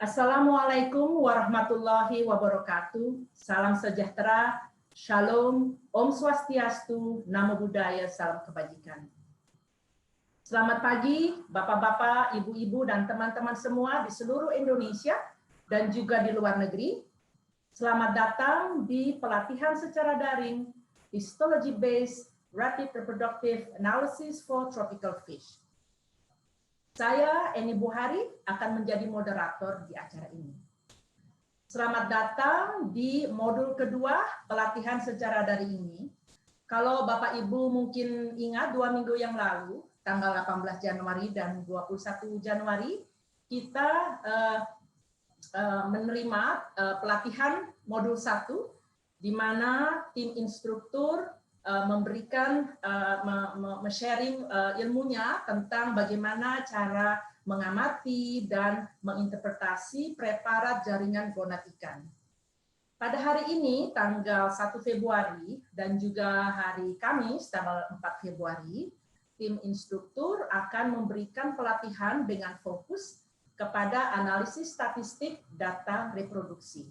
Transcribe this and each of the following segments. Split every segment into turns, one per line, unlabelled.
Assalamualaikum warahmatullahi wabarakatuh. Salam sejahtera, Shalom, Om Swastiastu, Namo Buddhaya, salam kebajikan. Selamat pagi, Bapak-bapak, Ibu-ibu, dan teman-teman semua di seluruh Indonesia dan juga di luar negeri. Selamat datang di pelatihan secara daring, Histology Based Rapid Reproductive Analysis for Tropical Fish. Saya, Eni Buhari, akan menjadi moderator di acara ini. Selamat datang di modul kedua pelatihan secara daring ini. Kalau Bapak Ibu mungkin ingat 2 minggu yang lalu, tanggal 18 Januari dan 21 Januari, kita menerima pelatihan modul 1, di mana tim instruktur memberikan sharing ilmunya tentang bagaimana cara mengamati dan menginterpretasi preparat jaringan gonad ikan. Pada hari ini tanggal 1 Februari dan juga hari Kamis tanggal 4 Februari, tim instruktur akan memberikan pelatihan dengan fokus kepada analisis statistik data reproduksi.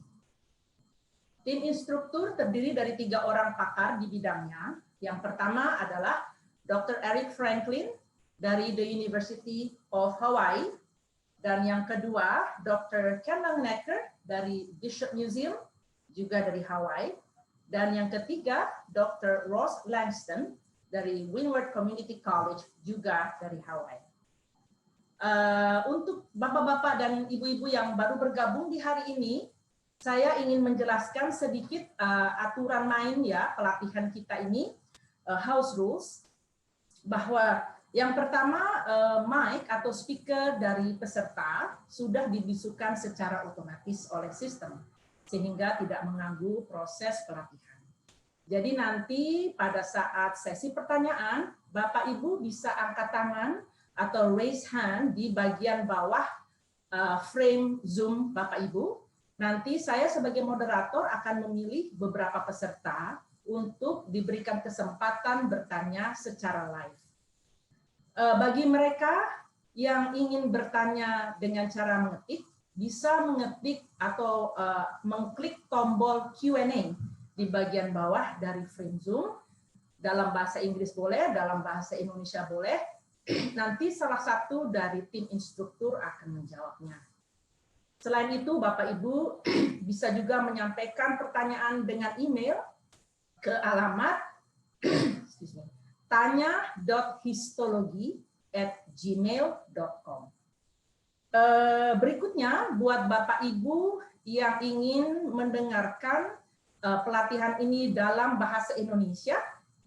Tim instruktur terdiri dari 3 orang pakar di bidangnya. Yang pertama adalah Dr. Eric Franklin dari the University of Hawaii, dan yang kedua Dr. Ken Necker dari Bishop Museum, juga dari Hawaii, dan yang ketiga Dr. Ross Langston dari Windward Community College, juga dari Hawaii. Untuk bapak-bapak dan ibu-ibu yang baru bergabung di hari ini, saya ingin menjelaskan sedikit aturan main ya pelatihan kita ini, house rules, bahwa yang pertama mic atau speaker dari peserta sudah dibisukan secara otomatis oleh sistem sehingga tidak mengganggu proses pelatihan. Jadi nanti pada saat sesi pertanyaan, Bapak Ibu bisa angkat tangan atau raise hand di bagian bawah frame Zoom Bapak Ibu. Nanti saya sebagai moderator akan memilih beberapa peserta untuk diberikan kesempatan bertanya secara live. Bagi mereka yang ingin bertanya dengan cara mengetik, bisa mengetik atau mengklik tombol Q&A di bagian bawah dari frame Zoom. Dalam bahasa Inggris boleh, dalam bahasa Indonesia boleh. Nanti salah satu dari tim instruktur akan menjawabnya. Selain itu, Bapak Ibu bisa juga menyampaikan pertanyaan dengan email ke alamat tanya.histology@gmail.com. Berikutnya, buat Bapak Ibu yang ingin mendengarkan pelatihan ini dalam bahasa Indonesia,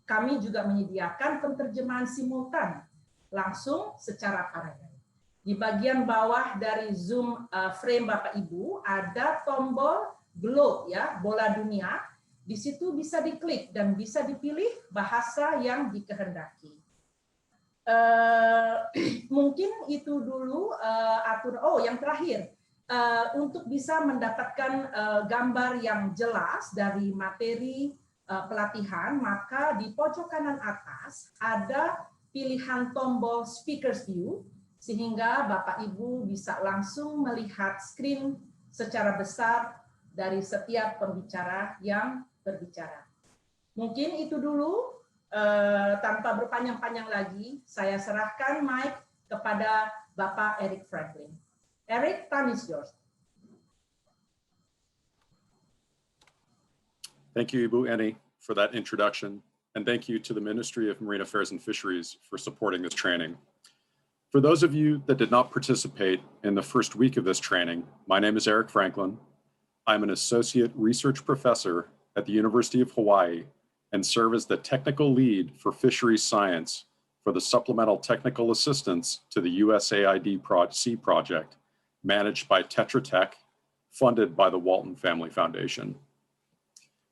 kami juga menyediakan penerjemahan simultan langsung secara paralel. Di bagian bawah dari Zoom frame Bapak Ibu ada tombol globe ya, bola dunia. Di situ bisa diklik dan bisa dipilih bahasa yang dikehendaki. Mungkin itu dulu aturan. Oh, yang terakhir, untuk bisa mendapatkan gambar yang jelas dari materi pelatihan, maka di pojok kanan atas ada pilihan tombol Speakers View, sehingga Bapak Ibu bisa langsung melihat screen secara besar dari setiap pembicara yang berbicara. Mungkin itu dulu, tanpa berpanjang-panjang lagi, saya serahkan mic kepada Bapak Eric Franklin. Eric, time is yours.
Thank you, Ibu Eni, for that introduction, and thank you to the Ministry of Marine Affairs and Fisheries for supporting this training. For those of you that did not participate in the first week of this training, my name is Eric Franklin. I'm an associate research professor at the University of Hawaii and serve as the technical lead for fisheries science for the Supplemental Technical Assistance to the USAID Sea project, managed by Tetra Tech, funded by the Walton Family Foundation.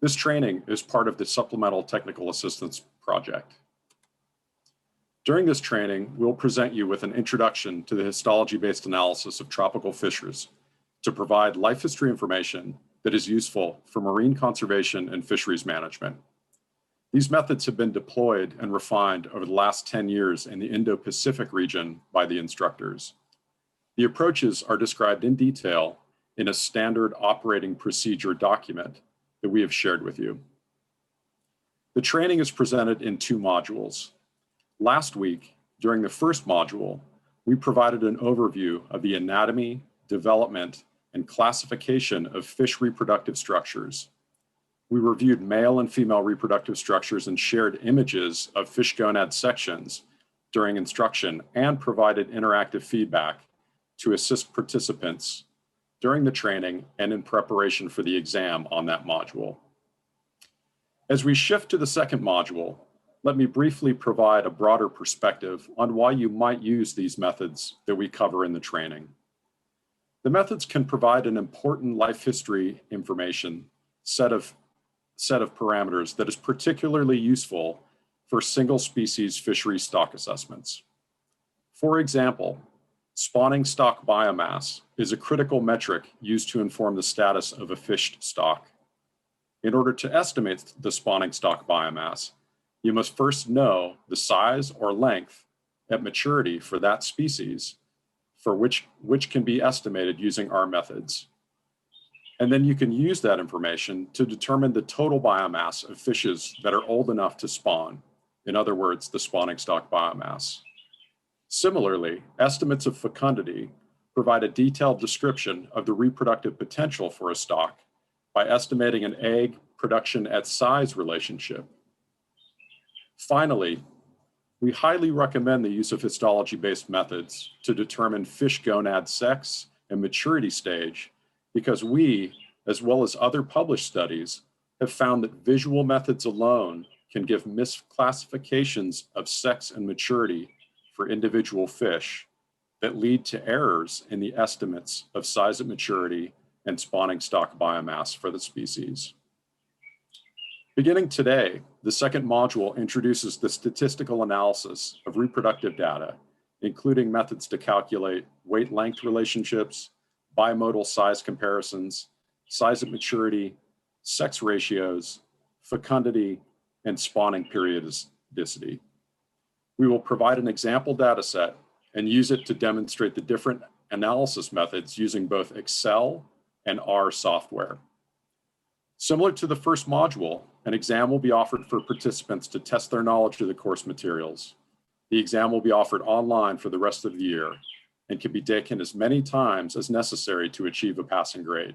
This training is part of the Supplemental Technical Assistance project. During this training, we'll present you with an introduction to the histology-based analysis of tropical fisheries to provide life history information that is useful for marine conservation and fisheries management. These methods have been deployed and refined over the last 10 years in the Indo-Pacific region by the instructors. The approaches are described in detail in a standard operating procedure document that we have shared with you. The training is presented in 2 modules. Last week, during the first module, we provided an overview of the anatomy, development, and classification of fish reproductive structures. We reviewed male and female reproductive structures and shared images of fish gonad sections during instruction and provided interactive feedback to assist participants during the training and in preparation for the exam on that module. As we shift to the second module, let me briefly provide a broader perspective on why you might use these methods that we cover in the training. The methods can provide an important life history information set of parameters that is particularly useful for single species fishery stock assessments. For example, spawning stock biomass is a critical metric used to inform the status of a fished stock. In order to estimate the spawning stock biomass, you must first know the size or length at maturity for that species, for which can be estimated using our methods. And then you can use that information to determine the total biomass of fishes that are old enough to spawn, in other words, the spawning stock biomass. Similarly, estimates of fecundity provide a detailed description of the reproductive potential for a stock by estimating an egg production at size relationship. Finally, we highly recommend the use of histology-based methods to determine fish gonad sex and maturity stage, because we, as well as other published studies, have found that visual methods alone can give misclassifications of sex and maturity for individual fish that lead to errors in the estimates of size at maturity and spawning stock biomass for the species. Beginning today, the second module introduces the statistical analysis of reproductive data, including methods to calculate weight-length relationships, bimodal size comparisons, size at maturity, sex ratios, fecundity, and spawning periodicity. We will provide an example data set and use it to demonstrate the different analysis methods using both Excel and R software. Similar to the first module, an exam will be offered for participants to test their knowledge of the course materials. The exam will be offered online for the rest of the year and can be taken as many times as necessary to achieve a passing grade.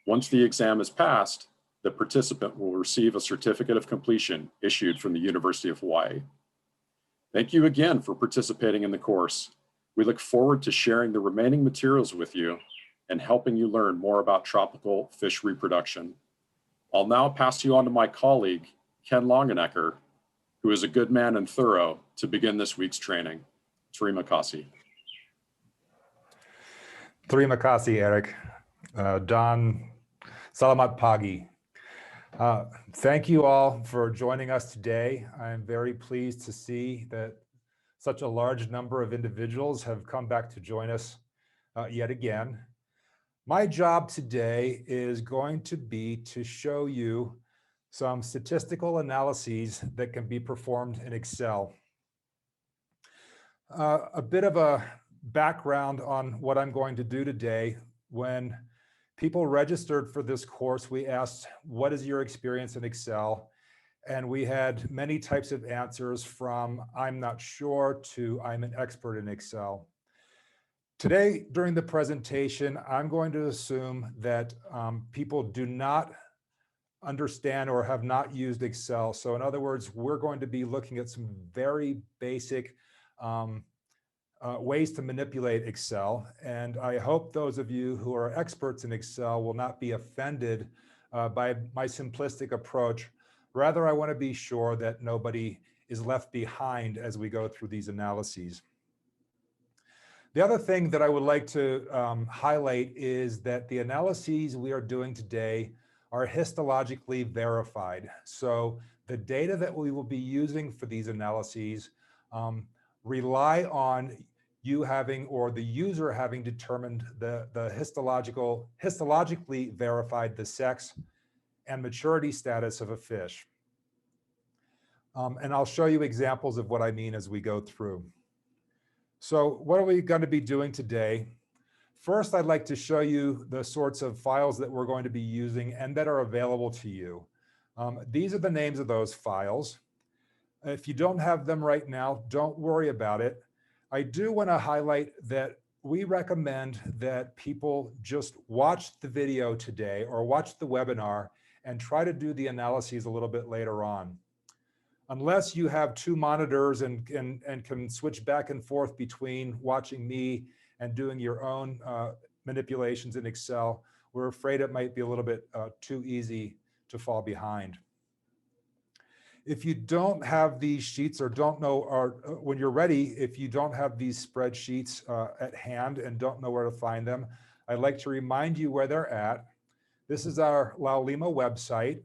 Once the exam is passed, the participant will receive a certificate of completion issued from the University of Hawaii. Thank you again for participating in the course. We look forward to sharing the remaining materials with you and helping you learn more about tropical fish reproduction. I'll now pass you on to my colleague, Ken Longenecker, who is a good man and thorough, to begin this week's training. Terima kasih.
Terima kasih, Eric. Don, salamat pagi. Thank you all for joining us today. I am very pleased to see that such a large number of individuals have come back to join us yet again. My job today is going to be to show you some statistical analyses that can be performed in Excel. A bit of a background on what I'm going to do today. When people registered for this course, we asked, what is your experience in Excel? And we had many types of answers, from I'm not sure to I'm an expert in Excel. Today, during the presentation, I'm going to assume that people do not understand or have not used Excel. So in other words, we're going to be looking at some very basic ways to manipulate Excel. And I hope those of you who are experts in Excel will not be offended by my simplistic approach. Rather, I want to be sure that nobody is left behind as we go through these analyses. The other thing that I would like to highlight is that the analyses we are doing today are histologically verified. So the data that we will be using for these analyses rely on you having, or the user having, determined the histologically verified the sex and maturity status of a fish. And I'll show you examples of what I mean as we go through. So what are we going to be doing today? First, I'd like to show you the sorts of files that we're going to be using and that are available to you. These are the names of those files. If you don't have them right now, don't worry about it. I do want to highlight that we recommend that people just watch the video today or watch the webinar and try to do the analyses a little bit later on. Unless you have two monitors and can switch back and forth between watching me and doing your own manipulations in Excel, we're afraid it might be a little bit too easy to fall behind. If you don't have these sheets or don't know, or when you're ready, if you don't have these spreadsheets at hand and don't know where to find them, I'd like to remind you where they're at. This is our Laulima website.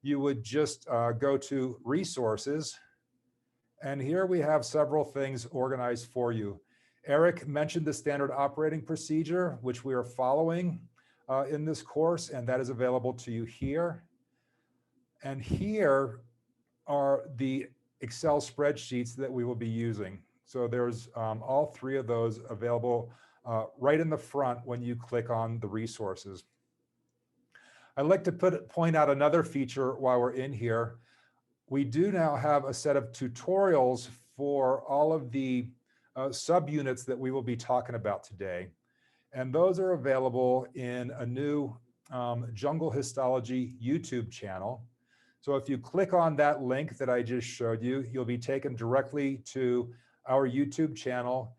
You would just go to resources, and here we have several things organized for you. Eric mentioned the standard operating procedure, which we are following in this course, and that is available to you here. And here are the Excel spreadsheets that we will be using. So there's all three of those available right in the front when you click on the resources. I'd like to point out another feature while we're in here. We do now have a set of tutorials for all of the subunits that we will be talking about today. And those are available in a new Jungle Histology YouTube channel. So if you click on that link that I just showed you, you'll be taken directly to our YouTube channel.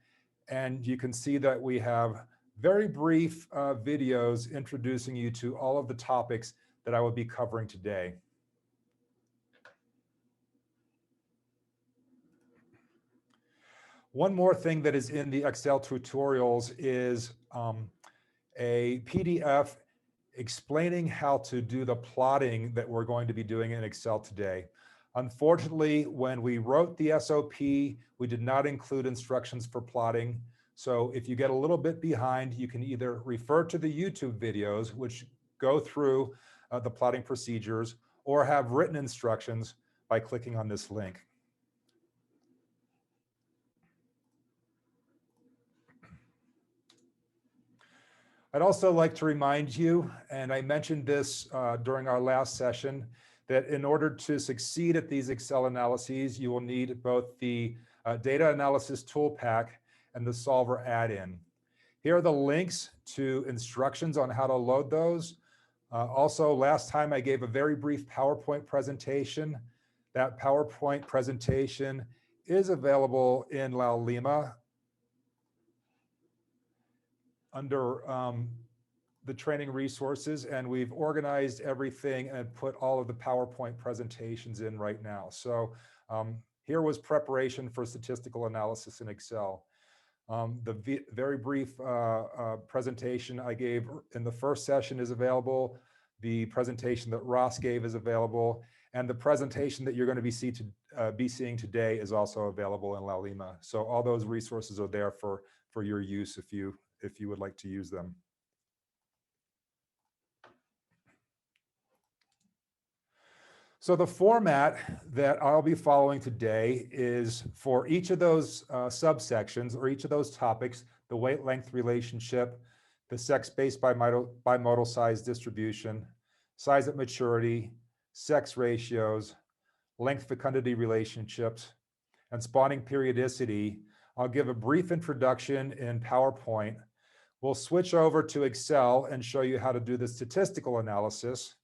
And you can see that we have very brief videos introducing you to all of the topics that I will be covering today. One more thing that is in the Excel tutorials is a PDF explaining how to do the plotting that we're going to be doing in Excel today. Unfortunately, when we wrote the SOP, we did not include instructions for plotting. So if you get a little bit behind, you can either refer to the YouTube videos, which go through the plotting procedures, or have written instructions by clicking on this link. I'd also like to remind you, and I mentioned this during our last session, that in order to succeed at these Excel analyses, you will need both the data analysis tool pack and the solver add-in. Here are the links to instructions on how to load those. Also, last time I gave a very brief PowerPoint presentation. That PowerPoint presentation is available in Laulima under the training resources, and we've organized everything and put all of the PowerPoint presentations in right now. So here was preparation for statistical analysis in Excel. The very brief presentation I gave in the first session is available. The presentation that Ross gave is available, and the presentation that you're going to be seeing today is also available in Laulima. So all those resources are there for your use if you would like to use them. So the format that I'll be following today is for each of those subsections or each of those topics, the weight-length relationship, the sex-based bimodal size distribution, size at maturity, sex ratios, length fecundity relationships, and spawning periodicity. I'll give a brief introduction in PowerPoint. We'll switch over to Excel and show you how to do the statistical analysis.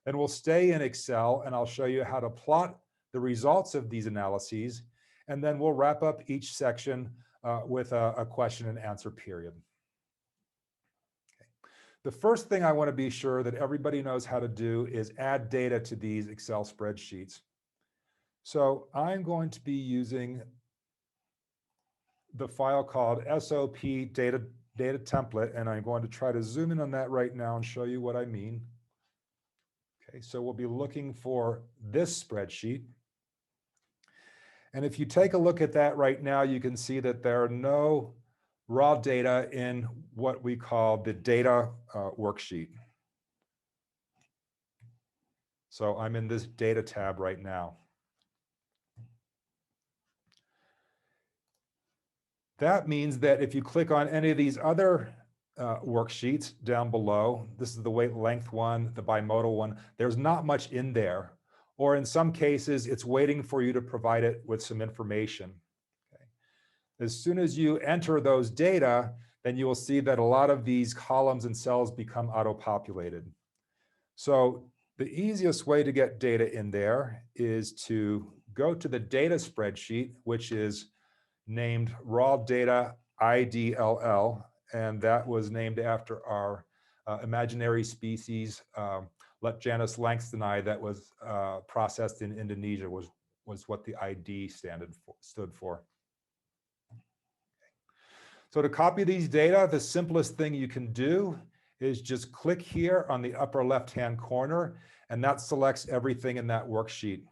Then we'll stay in Excel and I'll show you how to plot the results of these analyses. And then we'll wrap up each section with a question and answer period. Okay. The first thing I want to be sure that everybody knows how to do is add data to these Excel spreadsheets. So I'm going to be using the file called SOP data template, and I'm going to try to zoom in on that right now and show you what I mean. Okay, so we'll be looking for this spreadsheet. And if you take a look at that right now, you can see that there are no raw data in what we call the data worksheet. So I'm in this data tab right now. That means that if you click on any of these other worksheets down below. This is the weight length one, the bimodal one. There's not much in there, or in some cases, it's waiting for you to provide it with some information. Okay. As soon as you enter those data, then you will see that a lot of these columns and cells become auto-populated. So the easiest way to get data in there is to go to the data spreadsheet, which is named raw data IDLL, and that was named after our imaginary species, Letjanus langstonii, that was processed in Indonesia, was what the ID stood for. So to copy these data, the simplest thing you can do is just click here on the upper left-hand corner, and that selects everything in that worksheet.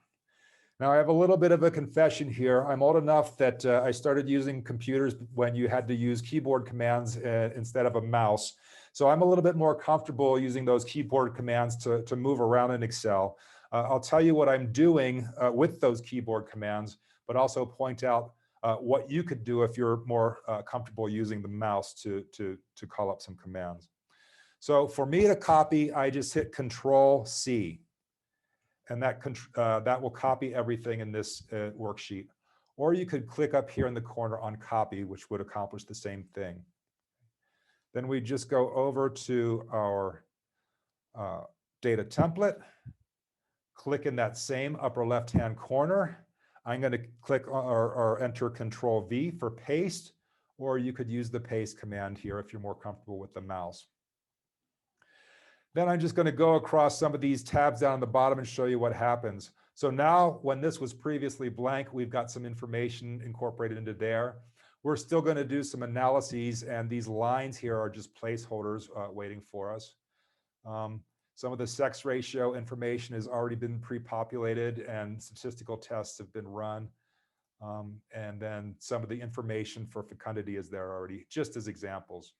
Now, I have a little bit of a confession here. I'm old enough that I started using computers when you had to use keyboard commands instead of a mouse. So I'm a little bit more comfortable using those keyboard commands to move around in Excel. I'll tell you what I'm doing with those keyboard commands, but also point out what you could do if you're more comfortable using the mouse to call up some commands. So for me to copy, I just hit Control-C. And that will copy everything in this worksheet. Or you could click up here in the corner on copy, which would accomplish the same thing. Then we just go over to our data template, click in that same upper left-hand corner. I'm going to click or enter Control-V for paste, or you could use the paste command here if you're more comfortable with the mouse. Then I'm just going to go across some of these tabs down on the bottom and show you what happens. So now when this was previously blank, we've got some information incorporated into there. We're still going to do some analyses, and these lines here are just placeholders waiting for us. Some of the sex ratio information has already been pre-populated and statistical tests have been run. And then some of the information for fecundity is there already, just as examples.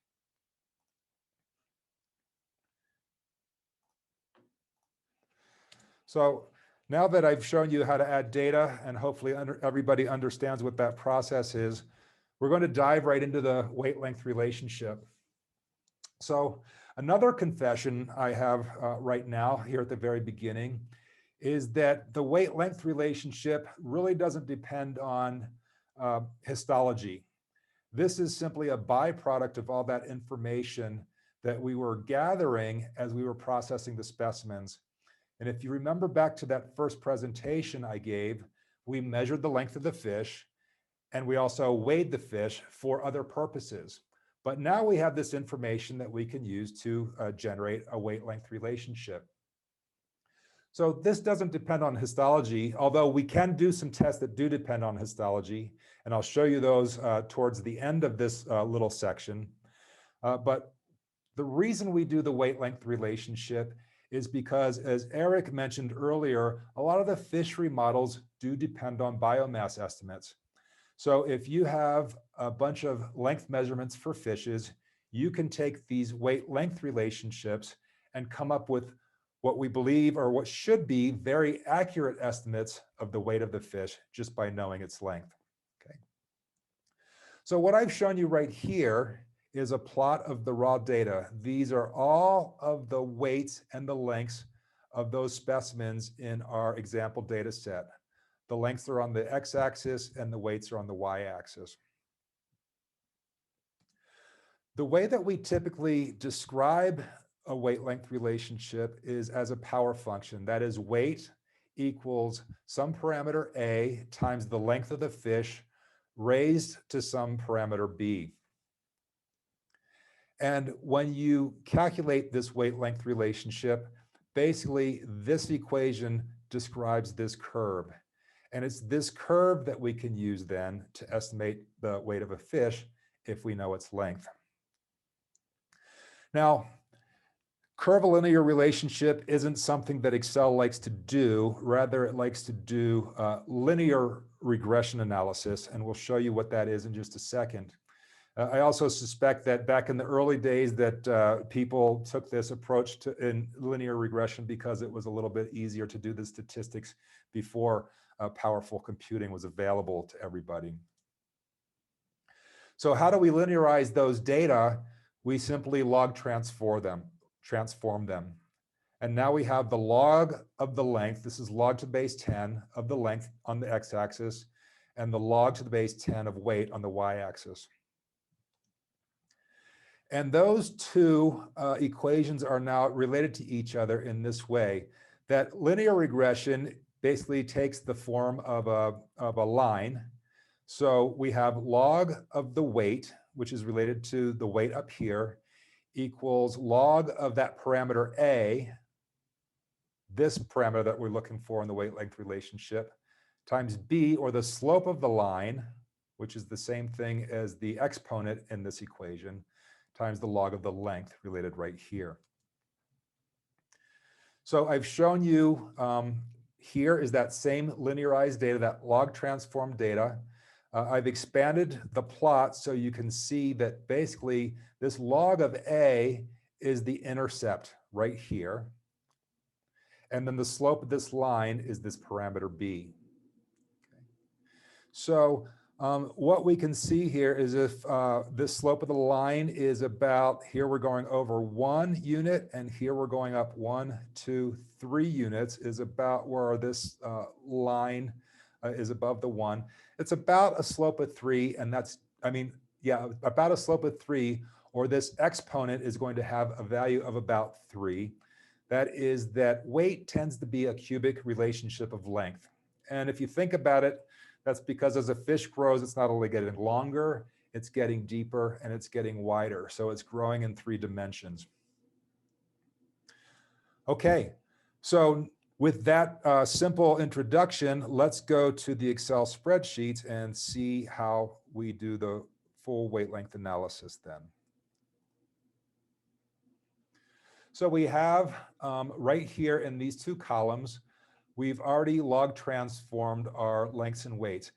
So now that I've shown you how to add data, and hopefully everybody understands what that process is, we're going to dive right into the weight-length relationship. So another confession I have right now here at the very beginning is that the weight-length relationship really doesn't depend on histology. This is simply a byproduct of all that information that we were gathering as we were processing the specimens. And if you remember back to that first presentation I gave, we measured the length of the fish, and we also weighed the fish for other purposes. But now we have this information that we can use to generate a weight-length relationship. So this doesn't depend on histology, although we can do some tests that do depend on histology, and I'll show you those towards the end of this little section. But the reason we do the weight-length relationship is because, as Eric mentioned earlier, a lot of the fishery models do depend on biomass estimates. So if you have a bunch of length measurements for fishes, you can take these weight-length relationships and come up with what we believe or what should be very accurate estimates of the weight of the fish just by knowing its length. Okay. So what I've shown you right here is a plot of the raw data. These are all of the weights and the lengths of those specimens in our example data set. The lengths are on the x-axis and the weights are on the y-axis. The way that we typically describe a weight-length relationship is as a power function. That is, weight equals some parameter A times the length of the fish raised to some parameter B. And when you calculate this weight-length relationship, basically this equation describes this curve. And it's this curve that we can use then to estimate the weight of a fish if we know its length. Now, curvilinear relationship isn't something that Excel likes to do. Rather, it likes to do linear regression analysis, and we'll show you what that is in just a second. I also suspect that back in the early days that people took this approach in linear regression because it was a little bit easier to do the statistics before powerful computing was available to everybody. So how do we linearize those data? we simply log transform them. And now we have the log of the length. This is log to the base 10 of the length on the x-axis, and the log to the base 10 of weight on the y-axis. And those two equations are now related to each other in this way, that linear regression basically takes the form of a line. So we have log of the weight, which is related to the weight up here, equals log of that parameter A, this parameter that we're looking for in the weight length relationship, times B, or the slope of the line, which is the same thing as the exponent in this equation, times the log of the length related right here. So I've shown you here is that same linearized data, that log transform data. I've expanded the plot so you can see that basically this log of A is the intercept right here. And then the slope of this line is this parameter B. Okay. So what we can see here is if this slope of the line is about, here we're going over 1 unit, and here we're going up 1, 2, 3 units, is about where this line is above the 1. It's about a slope of 3, and that's, about a slope of 3, or this exponent is going to have a value of about 3. That is that weight tends to be a cubic relationship of length. And if you think about it, that's because as a fish grows, it's not only getting longer, it's getting deeper, and it's getting wider. So it's growing in 3 dimensions. Okay, so with that simple introduction, let's go to the Excel spreadsheet and see how we do the full weight length analysis then. So we have right here in these 2 columns, we've already log transformed our lengths and weights.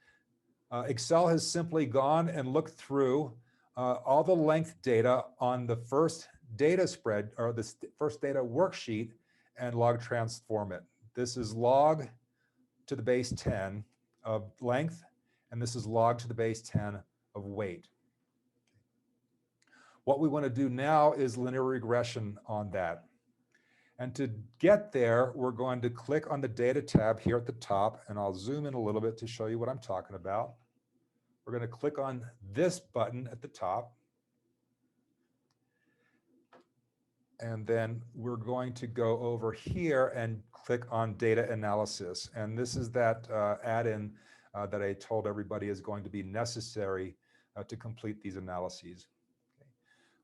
Excel has simply gone and looked through all the length data on the first data spread, or the first data worksheet, and log transform it. This is log to the base 10 of length, and this is log to the base 10 of weight. What we want to do now is linear regression on that. And to get there, we're going to click on the data tab here at the top, and I'll zoom in a little bit to show you what I'm talking about. We're going to click on this button at the top. And then we're going to go over here and click on data analysis. And this is that add-in that I told everybody is going to be necessary to complete these analyses. Okay.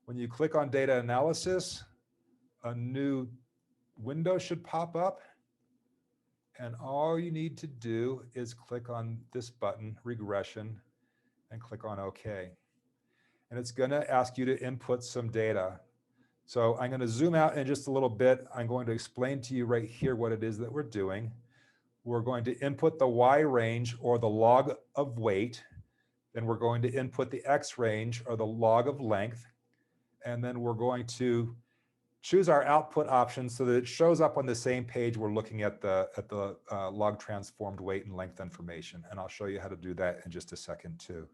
When you click on data analysis, a new window should pop up. And all you need to do is click on this button, regression, and click on OK. And it's going to ask you to input some data. So I'm going to zoom out in just a little bit. I'm going to explain to you right here what it is that we're doing. We're going to input the Y range, or the log of weight. Then we're going to input the X range, or the log of length. And then we're going to choose our output option so that it shows up on the same page we're looking at the log transformed weight and length information. And I'll show you how to do that in just a second too.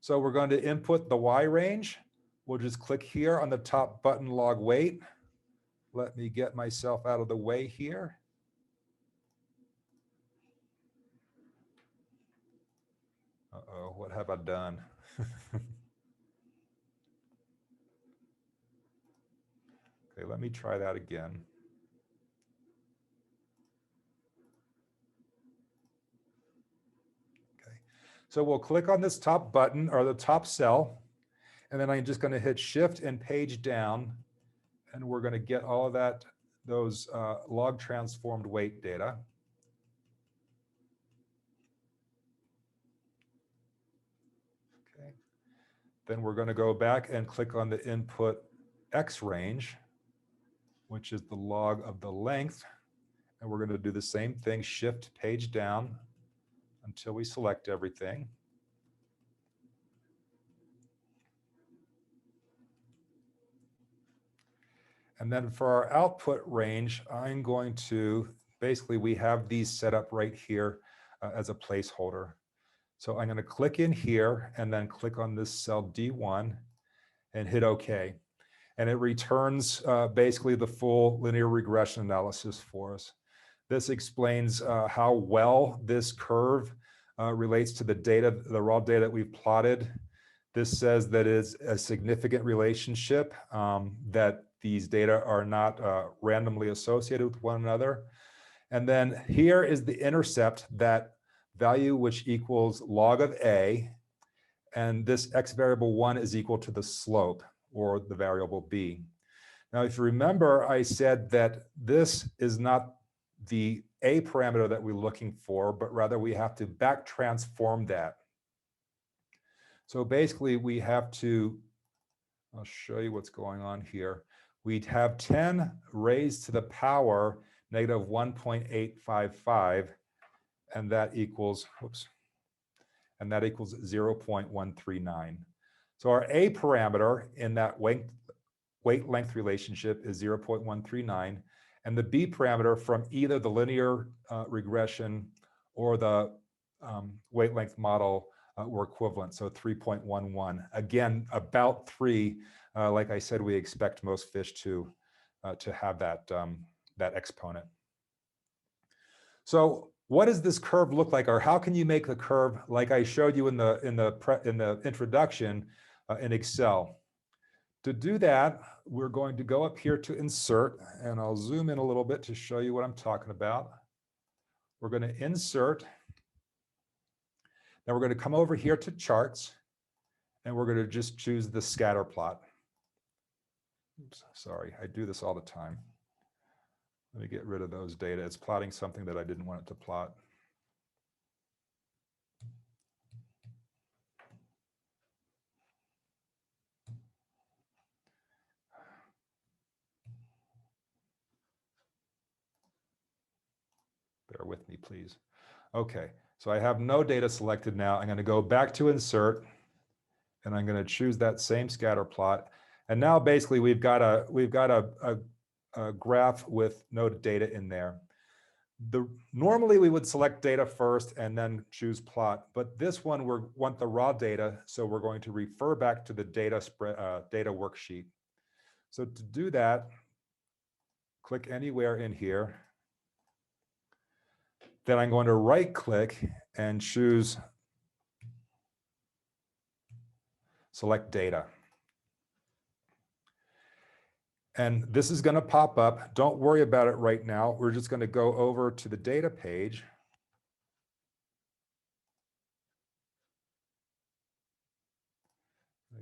So we're going to input the Y range. We'll just click here on the top button, log weight. Let me get myself out of the way here. Uh-oh, what have I done? Okay, let me try that again. Okay, so we'll click on this top button, or the top cell, and then I'm just going to hit Shift and page down, and we're going to get all of that, those log transformed weight data. Okay, then we're going to go back and click on the input X range, which is the log of the length. And we're going to do the same thing, Shift page down until we select everything. And then for our output range, I'm going to, basically we have these set up right here as a placeholder. So I'm going to click in here and then click on this cell D1 and hit OK. And it returns basically the full linear regression analysis for us. This explains how well this curve relates to the data, the raw data that we've plotted. This says that it's a significant relationship, that these data are not randomly associated with one another. And then here is the intercept, that value which equals log of A, and this x variable 1 is equal to the slope, or the variable b. Now, if you remember, I said that this is not the a parameter that we're looking for, but rather we have to back transform that. So basically we have to, I'll show you what's going on here. We'd have 10 raised to the power negative 1.855, and that equals, oops, and that equals 0.139. So our a parameter in that weight length relationship is 0.139, and the b parameter from either the linear regression or the weight length model were equivalent, so 3.11. Again, about 3. Like I said, we expect most fish to have that that exponent. So what does this curve look like, or how can you make the curve like I showed you in the introduction in Excel? To do that, we're going to go up here to insert, and I'll zoom in a little bit to show you what I'm talking about. We're going to insert. Now we're going to come over here to charts, and we're going to just choose the scatter plot. Oops, sorry, I do this all the time. Let me get rid of those data. It's plotting something that I didn't want it to plot. Bear with me, please. Okay, so I have no data selected now. I'm going to go back to insert, and I'm going to choose that same scatter plot. And now basically we've got a graph with no data in there. Normally we would select data first and then choose plot, but this one we want the raw data, so we're going to refer back to the data worksheet. So to do that, click anywhere in here. Then I'm going to right click and choose select data. And this is going to pop up. Don't worry about it right now. We're just going to go over to the data page.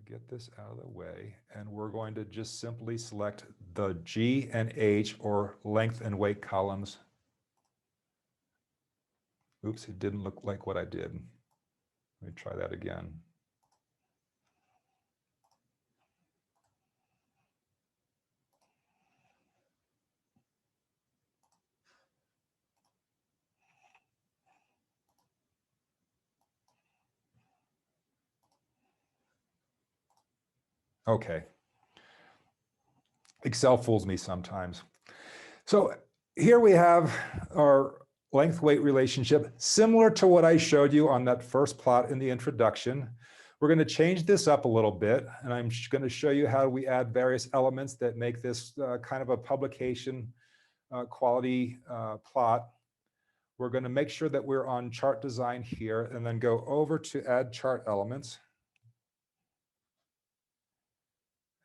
Get this out of the way, and we're going to just simply select the G and H, or length and weight columns. Oops, it didn't look like what I did. Let me try that again. Okay. Excel fools me sometimes. So here we have our length weight relationship, similar to what I showed you on that first plot in the introduction. We're going to change this up a little bit, and I'm going to show you how we add various elements that make this kind of a publication quality plot. We're going to make sure that we're on chart design here, and then go over to add chart elements.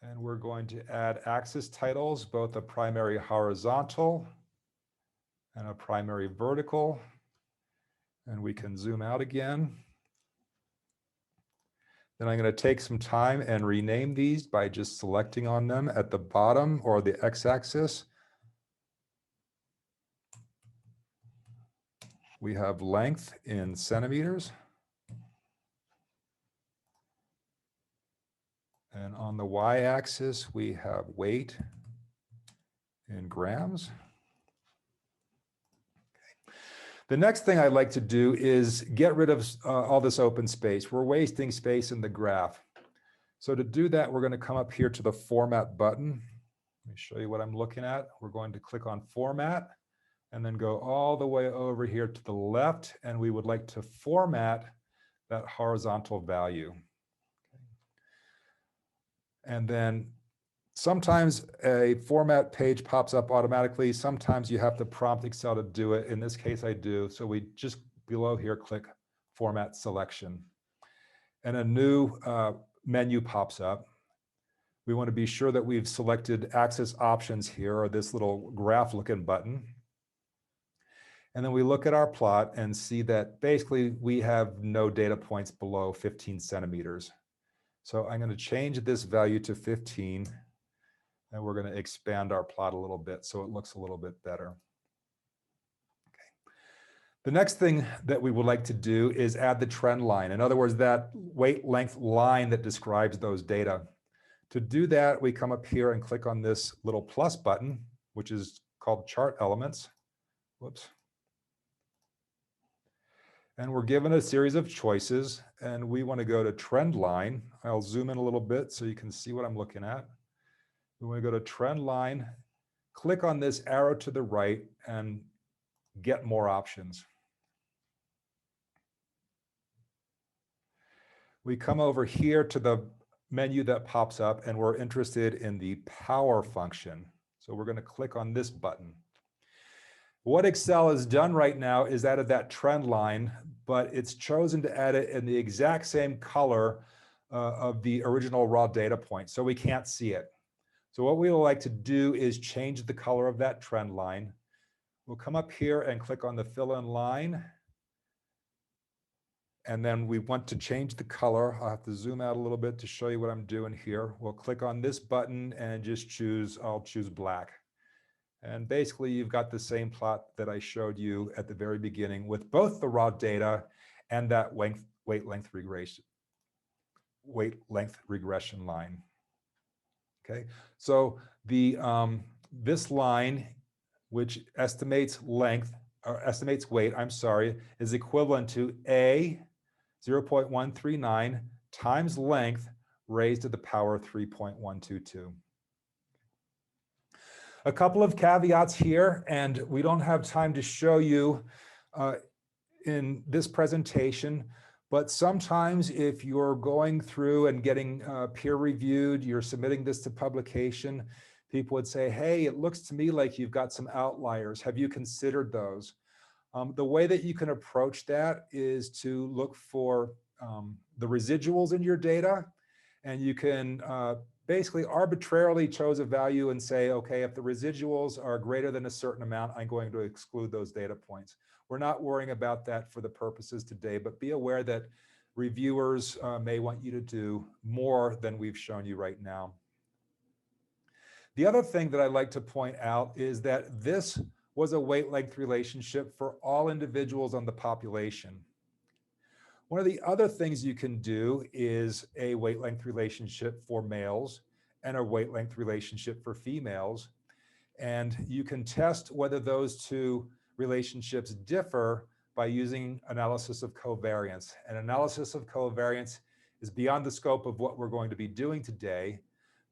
And we're going to add axis titles, both a primary horizontal and a primary vertical. And we can zoom out again. Then I'm going to take some time and rename these by just selecting on them at the bottom or the x-axis. We have length in centimeters. And on the y-axis, we have weight in grams. The next thing I'd like to do is get rid of all this open space. We're wasting space in the graph. So to do that, we're going to come up here to the Format button. Let me show you what I'm looking at. We're going to click on Format and then go all the way over here to the left. And we would like to format that horizontal value. And then sometimes a format page pops up automatically. Sometimes you have to prompt Excel to do it. In this case, I do. So we just below here, click Format Selection. And a new menu pops up. We want to be sure that we've selected Access Options here, or this little graph looking button. And then we look at our plot and see that basically we have no data points below 15 centimeters. So I'm going to change this value to 15, and we're going to expand our plot a little bit so it looks a little bit better. Okay. The next thing that we would like to do is add the trend line. In other words, that weight length line that describes those data. To do that, we come up here and click on this little plus button, which is called Chart Elements. Whoops. And we're given a series of choices, and we want to go to trend line. I'll zoom in a little bit so you can see what I'm looking at. We want to go to trend line, click on this arrow to the right, and get more options. We come over here to the menu that pops up, and we're interested in the power function. So we're going to click on this button. What Excel has done right now is added that trend line, but it's chosen to add it in the exact same color of the original raw data point, so we can't see it. So what we would like to do is change the color of that trend line. We'll come up here and click on the fill-in line. And then we want to change the color. I'll have to zoom out a little bit to show you what I'm doing here. We'll click on this button and just choose, I'll choose black. And basically you've got the same plot that I showed you at the very beginning with both the raw data and that weight length regression line. Okay, so the this line, which estimates length, or estimates weight, I'm sorry, is equivalent to A 0.139 times length raised to the power of 3.122. A couple of caveats here, and we don't have time to show you in this presentation, but sometimes if you're going through and getting peer reviewed, you're submitting this to publication, people would say, hey, it looks to me like you've got some outliers. Have you considered those? The way that you can approach that is to look for the residuals in your data, and you can basically arbitrarily choose a value and say, okay, if the residuals are greater than a certain amount, I'm going to exclude those data points. We're not worrying about that for the purposes today, but be aware that reviewers may want you to do more than we've shown you right now. The other thing that I'd like to point out is that this was a weight length relationship for all individuals on the population. One of the other things you can do is a weight length relationship for males and a weight length relationship for females. And you can test whether those two relationships differ by using analysis of covariance. And analysis of covariance is beyond the scope of what we're going to be doing today,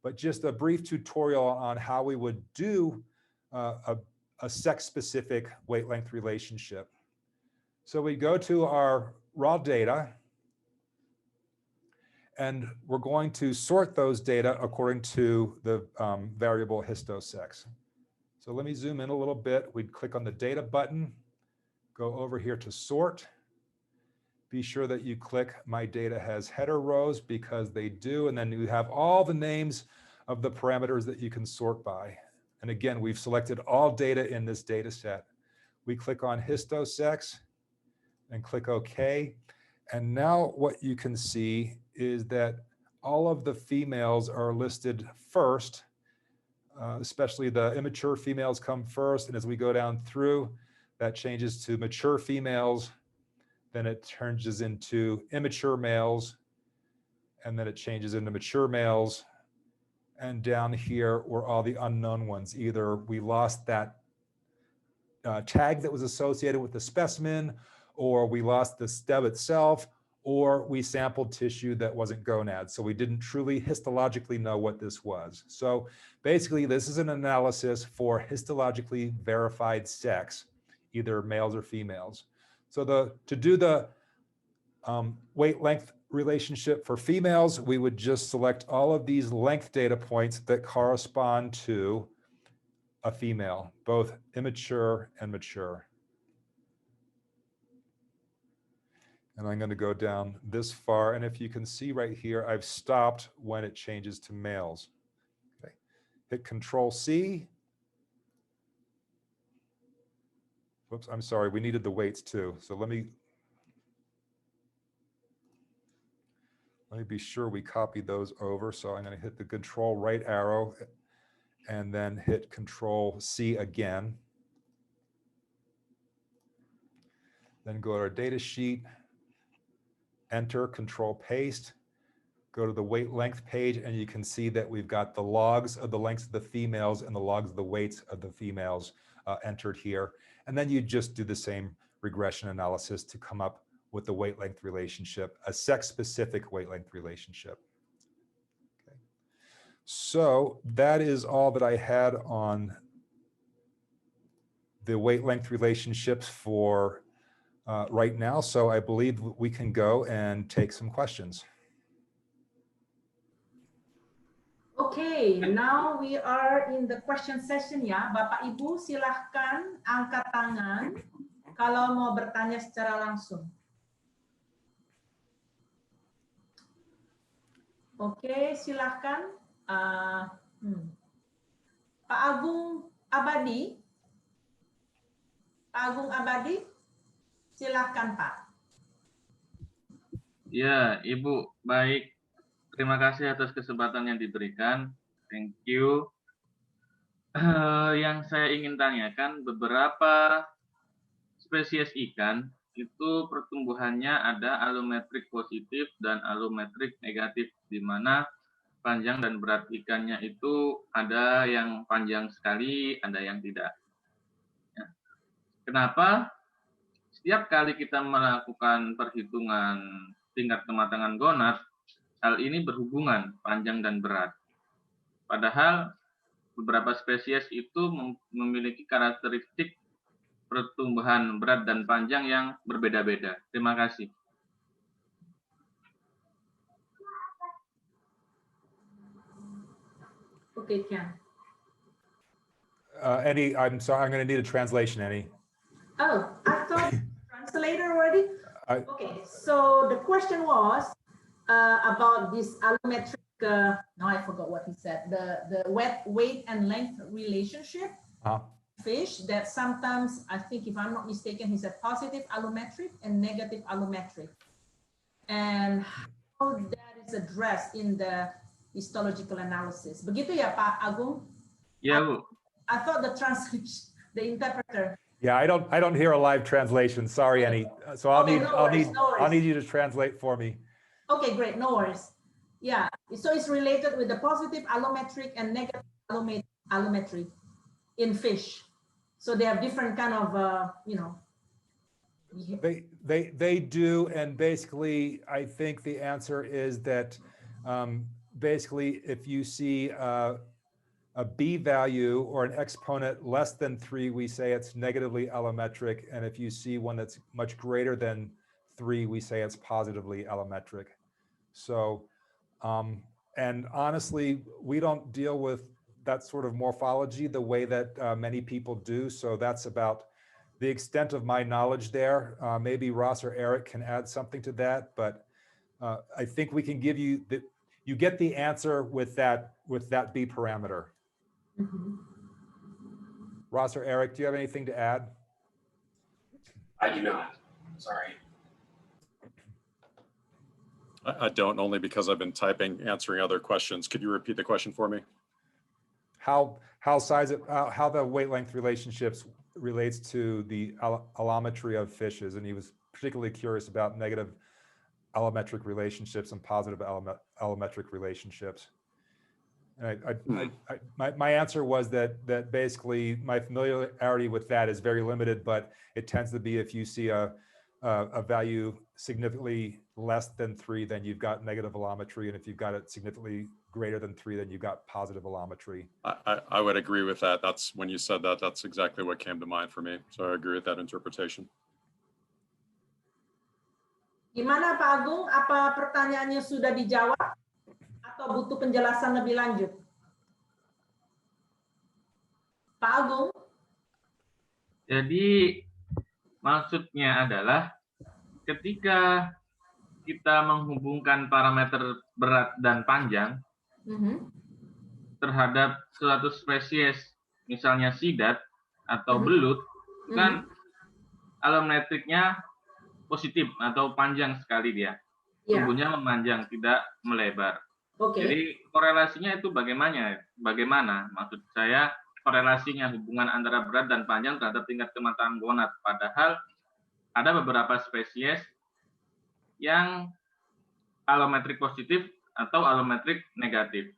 but just a brief tutorial on how we would do a sex-specific weight length relationship. So we go to our raw data, and we're going to sort those data according to the variable histosex. So let me zoom in a little bit. We'd click on the data button, go over here to sort. Be sure that you click my data has header rows because they do, and then you have all the names of the parameters that you can sort by. And again, we've selected all data in this data set. We click on histosex and click OK. And now what you can see is that all of the females are listed first, especially the immature females come first. And as we go down through, that changes to mature females, then it turns into immature males, and then it changes into mature males. And down here were all the unknown ones. Either we lost that tag that was associated with the specimen, or we lost the stub itself, or we sampled tissue that wasn't gonad. So we didn't truly histologically know what this was. So basically, this is an analysis for histologically verified sex, either males or females. So to do the weight length relationship for females, we would just select all of these length data points that correspond to a female, both immature and mature. And I'm going to go down this far. And if you can see right here, I've stopped when it changes to males. Okay. Hit Control C. Whoops, I'm sorry, we needed the weights too. So let me be sure we copy those over. So I'm going to hit the Control right arrow and then hit Control C again. Then go to our data sheet, enter, Control paste, go to the weight length page, and you can see that we've got the logs of the lengths of the females and the logs of the weights of the females entered here. And then you just do the same regression analysis to come up with the weight length relationship, a sex-specific weight length relationship. Okay. So that is all that I had on the weight length relationships for right now. So I believe we can go and take some questions.
Okay, now we are in the question session ya. Bapak Ibu silahkan angkat tangan kalau mau bertanya secara langsung. Oke, silahkan. Pak Agung Abadi. Pak Agung Abadi, silahkan Pak.
Ya, Ibu, baik. Terima kasih atas kesempatan yang diberikan. Thank you. Yang saya ingin tanyakan, beberapa spesies ikan itu pertumbuhannya ada allometric positif dan allometric negatif, di mana panjang dan berat ikannya itu ada yang panjang sekali, ada yang tidak. Ya. Kenapa setiap kali kita melakukan perhitungan tingkat kematangan gonad, hal ini berhubungan panjang dan berat. Padahal beberapa spesies itu memiliki karakteristik pertumbuhan berat dan panjang yang berbeda-beda. Terima kasih.
Okay, Ken.
Annie, I'm sorry, I'm going to need a translation, Annie.
Oh, I thought translator already. Okay, so the question was about this allometric. Now I forgot what he said. The weight and length relationship. Fish that sometimes, I think if I'm not mistaken, he said positive allometric and negative allometric, and how that is addressed in the histological analysis. Begitu ya Pak Agung?
Ya, Bu.
I thought the translation, the interpreter.
Yeah, I don't hear a live translation. Sorry, Annie. So I'll need you to translate for me.
Okay, great. No worries. Yeah. So it's related with the positive allometric and negative allometric in fish. So they have different kind of, you know.
They do, and basically, I think the answer is that basically, if you see a B value or an exponent less than 3, we say it's negatively allometric. And if you see one that's much greater than 3, we say it's positively allometric. So, and honestly, we don't deal with that sort of morphology the way that many people do. So that's about the extent of my knowledge there. Maybe Ross or Eric can add something to that, but I think we can give you that. You get the answer with that B parameter.
Mm-hmm.
Ross or Eric, do you have anything to add?
I do not. Sorry.
I don't, only because I've been typing, answering other questions. Could you repeat the question for me?
How the weight length relationships relates to the allometry of fishes, and he was particularly curious about negative allometric relationships and positive allometric relationships. And my answer was that basically my familiarity with that is very limited, but it tends to be if you see a value significantly less than 3, then you've got negative allometry, and if you've got it significantly greater than 3, then you've got positive allometry.
I would agree with that. That's when you said that, that's exactly what came to mind for me. So I agree with that interpretation.
Gimana Pak Agung? Apa pertanyaannya sudah dijawab atau butuh penjelasan lebih lanjut? Pak Agung?
Jadi maksudnya adalah ketika kita menghubungkan parameter berat dan panjang terhadap suatu spesies, misalnya sidat atau belut, kan alometriknya positif atau panjang sekali dia. Tubuhnya memanjang, tidak melebar. Jadi korelasinya itu bagaimana? Maksud saya korelasinya hubungan antara berat dan panjang terhadap tingkat kematangan gonad. Padahal ada beberapa spesies yang alometrik positif atau alometrik negatif.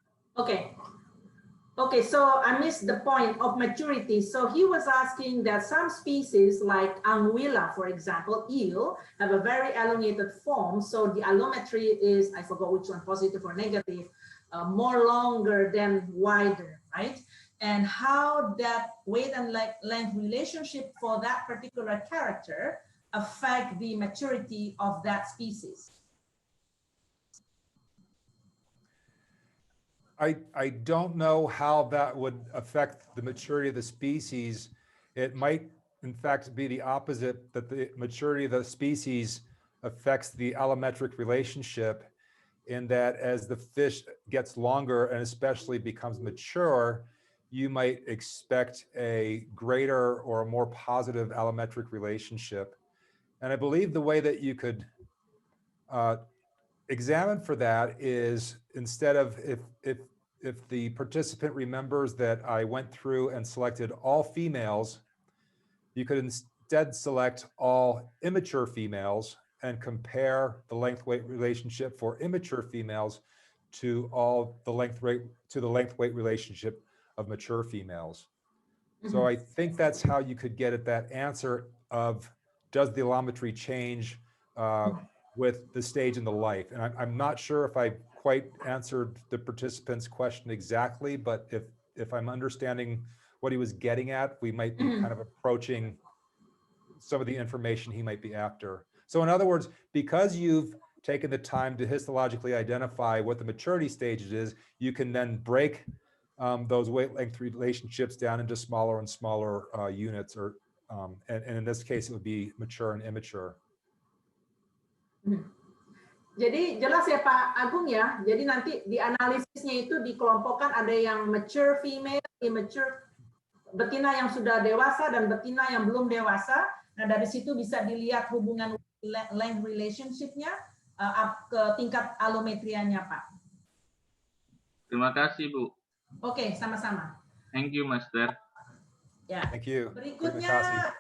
Okay, so I missed the point of maturity. So he was asking that some species like Anguilla, for example, eel, have a very elongated form. So the allometry is, I forgot which one, positive or negative, more longer than wider, right? And how that weight and length relationship for that particular character affect the maturity of that species.
I don't know how that would affect the maturity of the species. It might, in fact, be the opposite, that the maturity of the species affects the allometric relationship, in that as the fish gets longer and especially becomes mature, you might expect a greater or a more positive allometric relationship. And I believe the way that you could examine for that is, instead of, if the participant remembers that I went through and selected all females, you could instead select all immature females and compare the length-weight relationship for immature females to the length-weight relationship of mature females. So I think that's how you could get at that answer of, does the allometry change with the stage in the life? And I'm not sure if I quite answered the participant's question exactly, but if I'm understanding what he was getting at, we might be kind of approaching some of the information he might be after. So in other words, because you've taken the time to histologically identify what the maturity stage is, you can then break those weight length relationships down into smaller and smaller units, or and in this case, it would be mature and immature.
Jadi jelas ya Pak Agung ya. Jadi nanti di analisisnya itu dikelompokkan, ada yang mature female, immature, betina yang sudah dewasa dan betina yang belum dewasa. Nah dari situ bisa dilihat hubungan length relationship-nya ke tingkat alometrianya Pak.
Terima kasih Bu.
Oke, sama-sama.
Thank you Master.
Ya. Thank you.
Berikutnya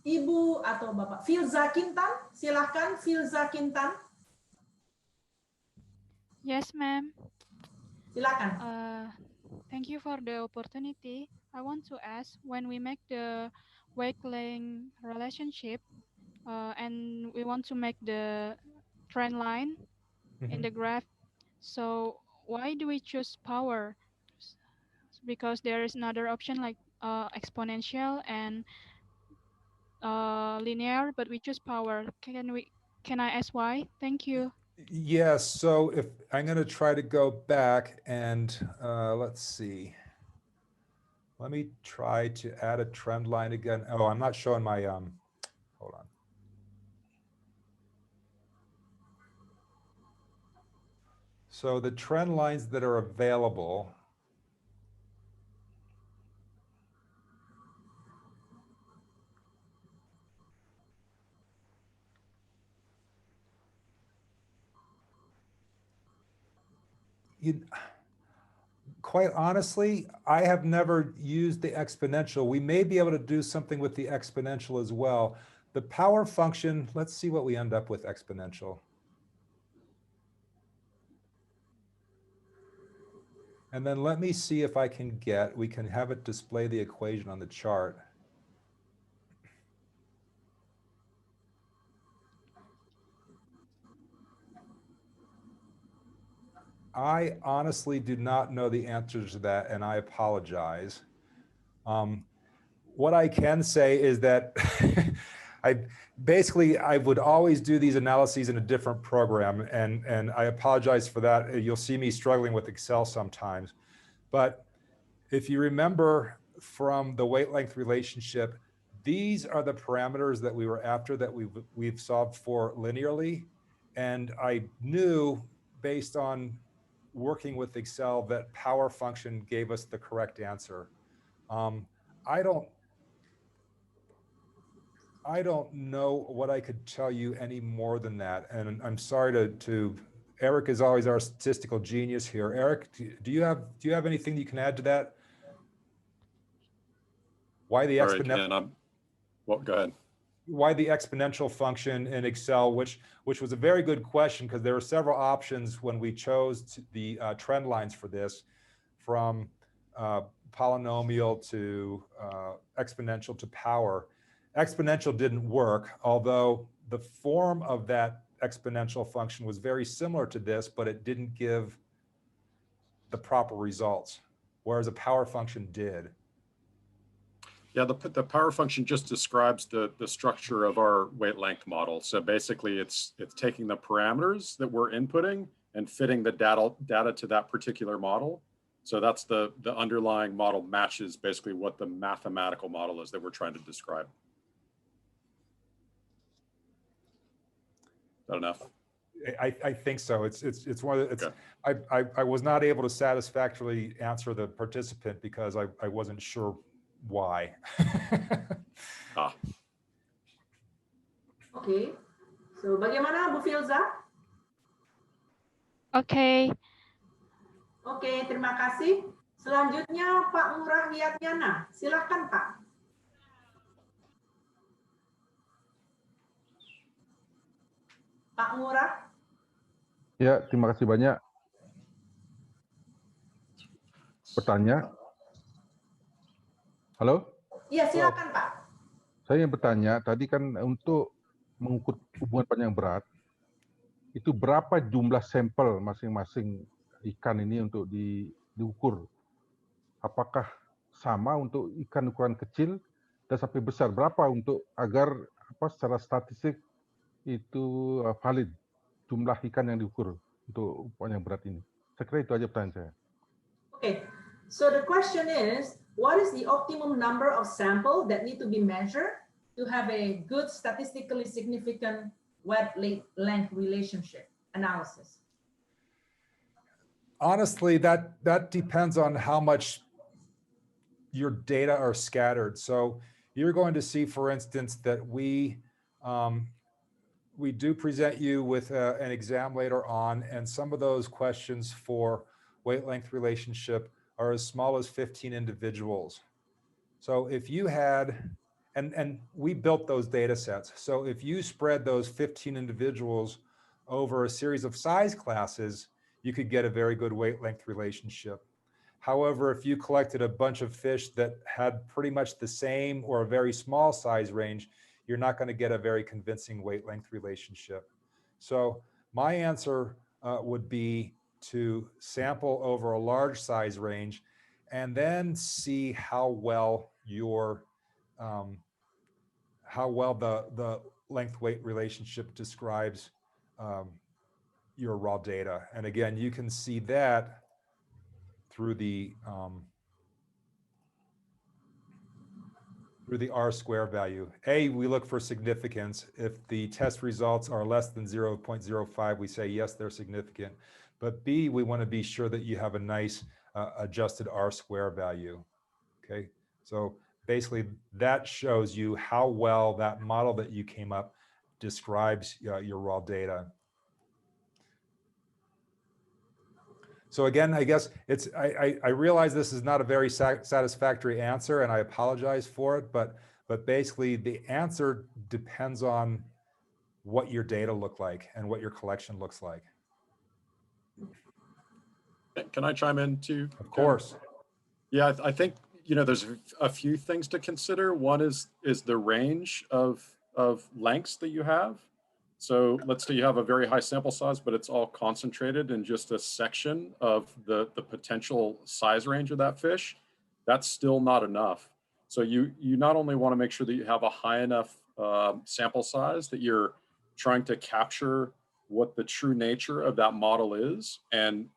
Ibu atau Bapak Filza Kintan, silahkan Filza Kintan.
Yes, ma'am.
Silakan.
Thank you for the opportunity. I want to ask, when we make the weight-length relationship and we want to make the trend line in the graph, so why do we choose power? Because there is another option like exponential and linear, but we choose power. Can I ask why? Thank you.
Yes, so if I'm going to try to go back and let's see. Let me try to add a trend line again. Oh, I'm not showing my, hold on. So the trend lines that are available, quite honestly, I have never used the exponential. We may be able to do something with the exponential as well. The power function, let's see what we end up with exponential. And then let me see if we can have it display the equation on the chart. I honestly do not know the answers to that, and I apologize. What I can say is that basically, I would always do these analyses in a different program, and I apologize for that. You'll see me struggling with Excel sometimes. But if you remember from the weight length relationship, these are the parameters that we were after that we've solved for linearly. And I knew based on working with Excel that power function gave us the correct answer. I don't know what I could tell you any more than that. And I'm sorry to Eric is always our statistical genius here. Eric, do you have anything you can add to that? Why the exponential?
Well, go ahead.
Why the exponential function in Excel, which was a very good question, because there were several options when we chose the trend lines for this, from polynomial to exponential to power. Exponential didn't work, although the form of that exponential function was very similar to this, but it didn't give the proper results, whereas a power function did.
Yeah, the power function just describes the structure of our weight length model. So basically it's taking the parameters that we're inputting and fitting the data to that particular model. So that's the underlying model matches basically what the mathematical model is that we're trying to describe. Is that enough?
I think so. It's one of the, okay. I was not able to satisfactorily answer the participant because I wasn't sure why.
Okay. So bagaimana Bu Filza?
Okay.
Oke, terima kasih. Selanjutnya Pak Ngurah Wiatnyana. Silakan Pak. Pak Ngurah.
Ya, terima kasih banyak. Bertanya. Halo?
Iya, silakan Pak.
Saya ingin bertanya, tadi kan untuk mengukur hubungan panjang berat, itu berapa jumlah sampel masing-masing ikan ini untuk diukur? Apakah sama untuk ikan ukuran kecil dan sampai besar? Berapa untuk agar secara statistik itu valid jumlah ikan yang diukur untuk panjang berat ini? Saya kira itu aja pertanyaan saya.
Okay, so the question is, what is the optimum number of sample that need to be measured to have a good statistically significant weight length relationship analysis?
Honestly, that depends on how much your data are scattered. So you're going to see, for instance, that we do present you with an exam later on, and some of those questions for weight length relationship are as small as 15 individuals. So if you had, and we built those data sets. So if you spread those 15 individuals over a series of size classes, you could get a very good weight length relationship. However, if you collected a bunch of fish that had pretty much the same or a very small size range, you're not going to get a very convincing weight length relationship. So my answer would be to sample over a large size range and then see how well your the length weight relationship describes your raw data. And again, you can see that through the R-square value. A, we look for significance. If the test results are less than 0.05, we say, yes, they're significant. But B, we want to be sure that you have a nice adjusted R-square value, okay? So basically that shows you how well that model that you came up describes your raw data. So again, I guess it's, I realize this is not a very satisfactory answer, and I apologize for it, but basically the answer depends on what your data look like and what your collection looks like.
Can I chime in too?
Of course.
Yeah, I think, you know, there's a few things to consider. One is the range of lengths that you have. So let's say you have a very high sample size, but it's all concentrated in just a section of the potential size range of that fish. That's still not enough. So you not only want to make sure that you have a high enough sample size, that you're trying to capture what the true nature of that model is and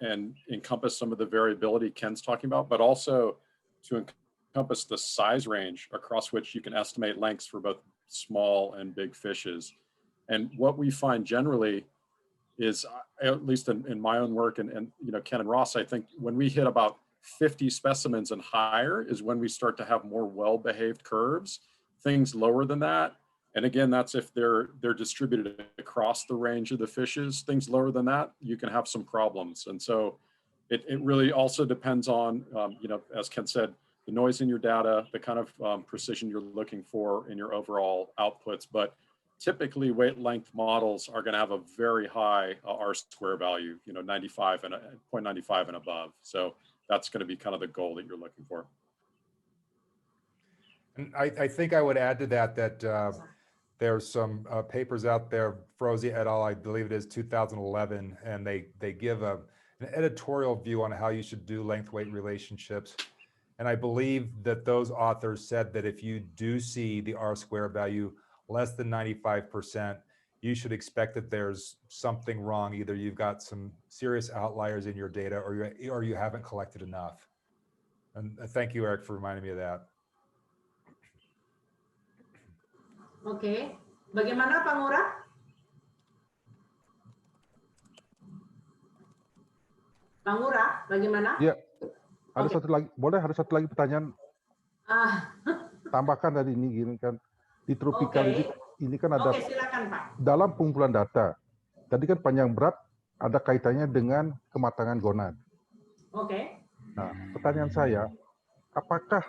encompass some of the variability Ken's talking about, but also to encompass the size range across which you can estimate lengths for both small and big fishes. And what we find generally is, at least in my own work and you know, Ken and Ross, I think when we hit about 50 specimens and higher is when we start to have more well-behaved curves. Things lower than that, and again, that's if they're distributed across the range of the fishes. Things lower than that, you can have some problems. And so it really also depends on, you know, as Ken said, the noise in your data, the kind of precision you're looking for in your overall outputs. But typically weight length models are going to have a very high R-square value, you know, 95 and 0.95 and above. So that's going to be kind of the goal that you're looking for.
And I think I would add to that there's some papers out there, Froese et al., I believe it is 2011, and they give an editorial view on how you should do length-weight relationships. And I believe that those authors said that if you do see the R-square value less than 95%, you should expect that there's something wrong. Either you've got some serious outliers in your data or you haven't collected enough. And thank you, Eric, for reminding me of that.
Oke, bagaimana Pak Ngurah? Pak Ngurah, bagaimana?
Iya, ada satu lagi, boleh ada satu lagi pertanyaan? Tambahkan tadi ini gini kan, di tropikal ini kan ada
silakan Pak.
Dalam pengumpulan data, tadi kan panjang berat ada kaitannya dengan kematangan gonad.
Oke.
Nah, pertanyaan saya, apakah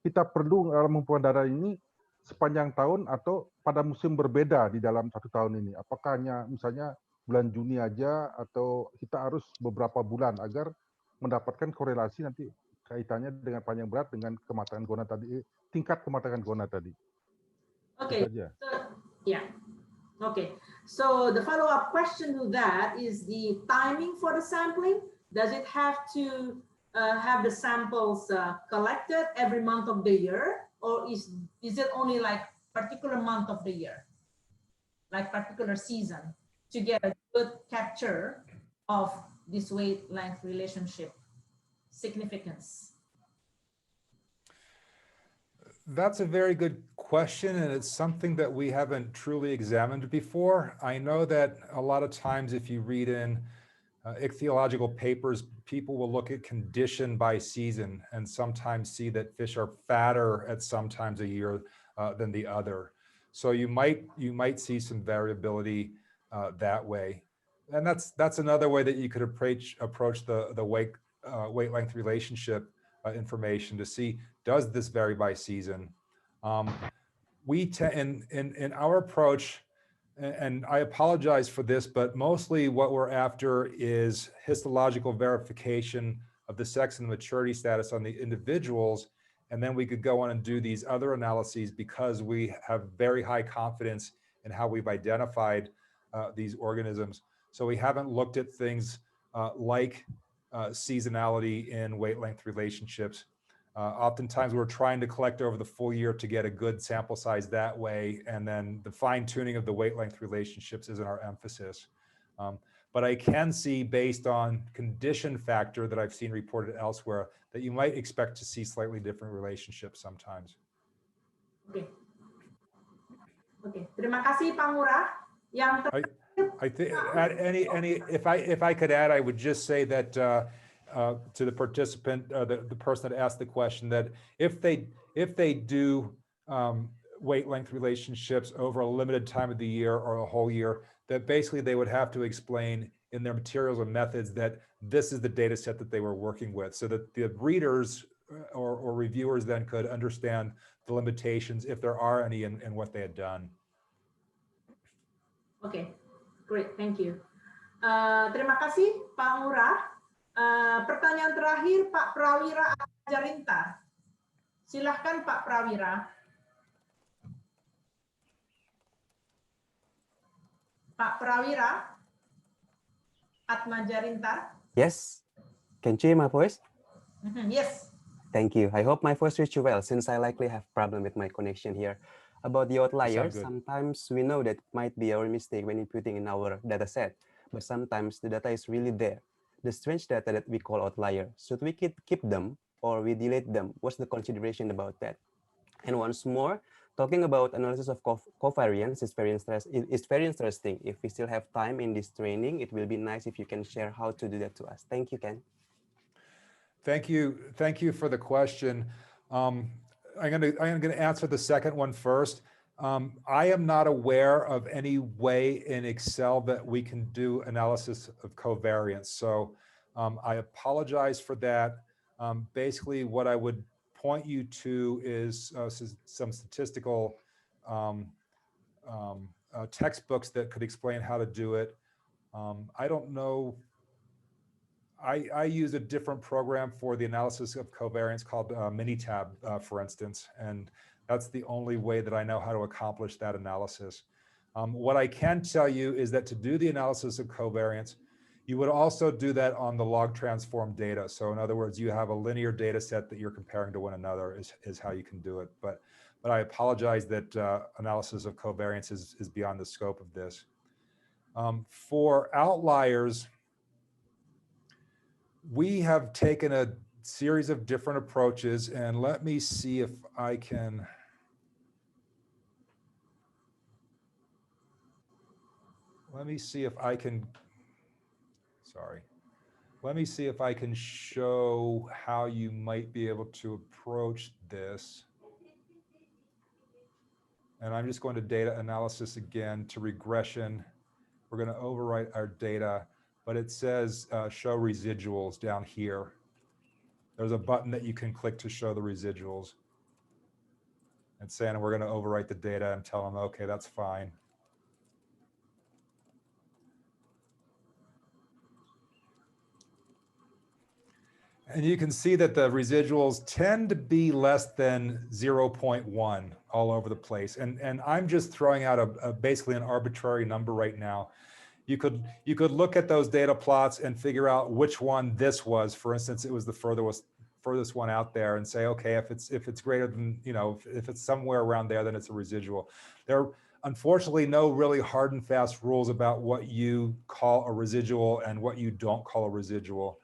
kita perlu dalam pengumpulan data ini sepanjang tahun atau pada musim berbeda di dalam satu tahun ini? Apakah hanya misalnya bulan Juni aja atau kita harus beberapa bulan agar mendapatkan korelasi nanti kaitannya dengan panjang berat dengan kematangan gonad tadi, tingkat kematangan gonad tadi?
Okay. Okay. So the follow-up question to that is the timing for the sampling. Does it have to have the samples collected every month of the year, or is it only like particular month of the year, like particular season, to get a good capture of this weight length relationship significance?
That's a very good question, and it's something that we haven't truly examined before. I know that a lot of times if you read in ichthyological papers, people will look at condition by season and sometimes see that fish are fatter at some times a year than the other. So you might see some variability that way. And that's another way that you could approach the weight length relationship information to see, does this vary by season? In our approach, and I apologize for this, but mostly what we're after is histological verification of the sex and maturity status on the individuals. And then we could go on and do these other analyses because we have very high confidence in how we've identified these organisms. So we haven't looked at things like seasonality in weight length relationships. Oftentimes we're trying to collect over the full year to get a good sample size that way, and then the fine tuning of the weight length relationships isn't our emphasis. But I can see, based on condition factor that I've seen reported elsewhere, that you might expect to see slightly different relationships sometimes.
Okay. Okay. Terima kasih Pak Ngurah.
I think if I could add, I would just say that to the participant, the person that asked the question, that if they do weight length relationships over a limited time of the year or a whole year, that basically they would have to explain in their materials and methods that this is the data set that they were working with, so that the readers or reviewers then could understand the limitations, if there are any, in what they had done.
Okay, great, thank you. Terima kasih Pak Ngurah. Pertanyaan terakhir Pak Prawira Jarinta. Silahkan Pak Prawira. Pak Prawira Atmajarinta.
Yes. Can you hear my voice?
Yes.
Thank you. I hope my voice reaches you well, since I likely have problem with my connection here. About the outliers,
good.
sometimes we know that might be our mistake when inputting in our data set, but sometimes the data is really there. The strange data that we call outlier, should we keep them or we delete them? What's the consideration about that? And once more, talking about analysis of covariance is very interesting. If we still have time in this training, it will be nice if you can share how to do that to us. Thank you, Ken.
Thank you for the question. I'm gonna answer the second one first. I am not aware of any way in Excel that we can do analysis of covariance. So I apologize for that. Basically, what I would point you to is some statistical textbooks that could explain how to do it. I don't know. I use a different program for the analysis of covariance called Minitab, for instance, and that's the only way that I know how to accomplish that analysis. What I can tell you is that to do the analysis of covariance, you would also do that on the log transform data. So in other words, you have a linear data set that you're comparing to one another is how you can do it. But I apologize that analysis of covariance is beyond the scope of this. For outliers, we have taken a series of different approaches, and let me see if I can show how you might be able to approach this. And I'm just going to data analysis again to regression. We're going to overwrite our data, but it says show residuals down here. There's a button that you can click to show the residuals. And saying we're going to overwrite the data and tell them, okay, that's fine. And you can see that the residuals tend to be less than 0.1 all over the place. And I'm just throwing out basically an arbitrary number right now. You could look at those data plots and figure out which one this was. For instance, it was the furthest one out there, and say, okay, if it's greater than, if it's somewhere around there, then it's a residual. There are unfortunately no really hard and fast rules about what you call a residual and what you don't call a residual.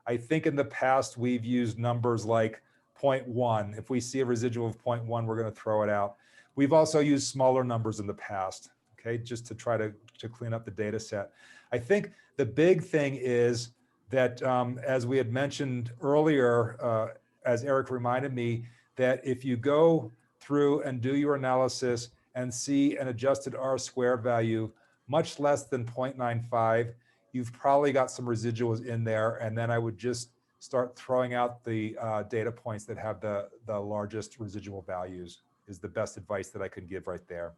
I think in the past we've used numbers like 0.1. If we see a residual of 0.1, we're going to throw it out. We've also used smaller numbers in the past, okay, just to try to clean up the data set. I think the big thing is that, as we had mentioned earlier, as Eric reminded me, that if you go through and do your analysis and see an adjusted R-square value much less than 0.95, you've probably got some residuals in there, and then I would just start throwing out the data points that have the largest residual values, is the best advice that I could give right there.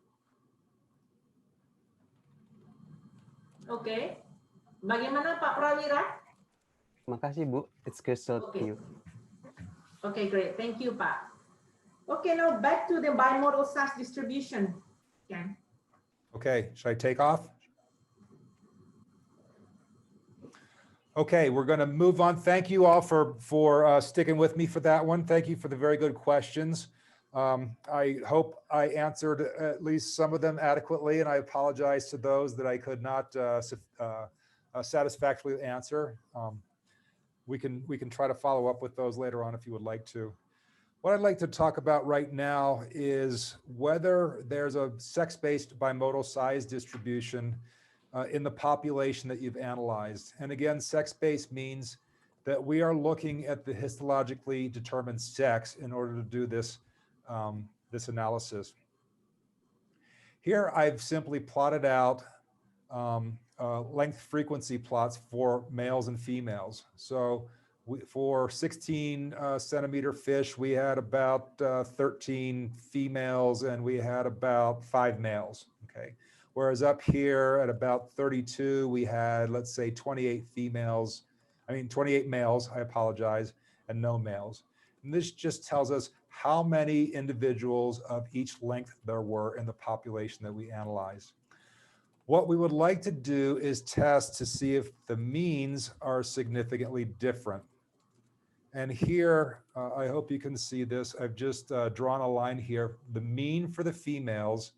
Okay. Bagaimana Pak Prawira?
Makasih Bu, it's crystal clear.
Okay, great. Thank you, Pak. Okay, now back to the bimodal SAS distribution. Ken.
Okay, should I take off? Okay, we're going to move on. Thank you all for sticking with me for that one. Thank you for the very good questions. I hope I answered at least some of them adequately, and I apologize to those that I could not satisfactorily answer. We can try to follow up with those later on if you would like to. What I'd like to talk about right now is whether there's a sex-based bimodal size distribution in the population that you've analyzed. And again, sex-based means that we are looking at the histologically determined sex in order to do this, this analysis. Here, I've simply plotted out length frequency plots for males and females. So for 16 centimeter fish, we had about 13 females and we had about 5 males, okay? Whereas up here at about 32, we had, let's say 28 males, I apologize, and no males. And this just tells us how many individuals of each length there were in the population that we analyzed. What we would like to do is test to see if the means are significantly different. And here, I hope you can see this. I've just drawn a line here, the mean for the females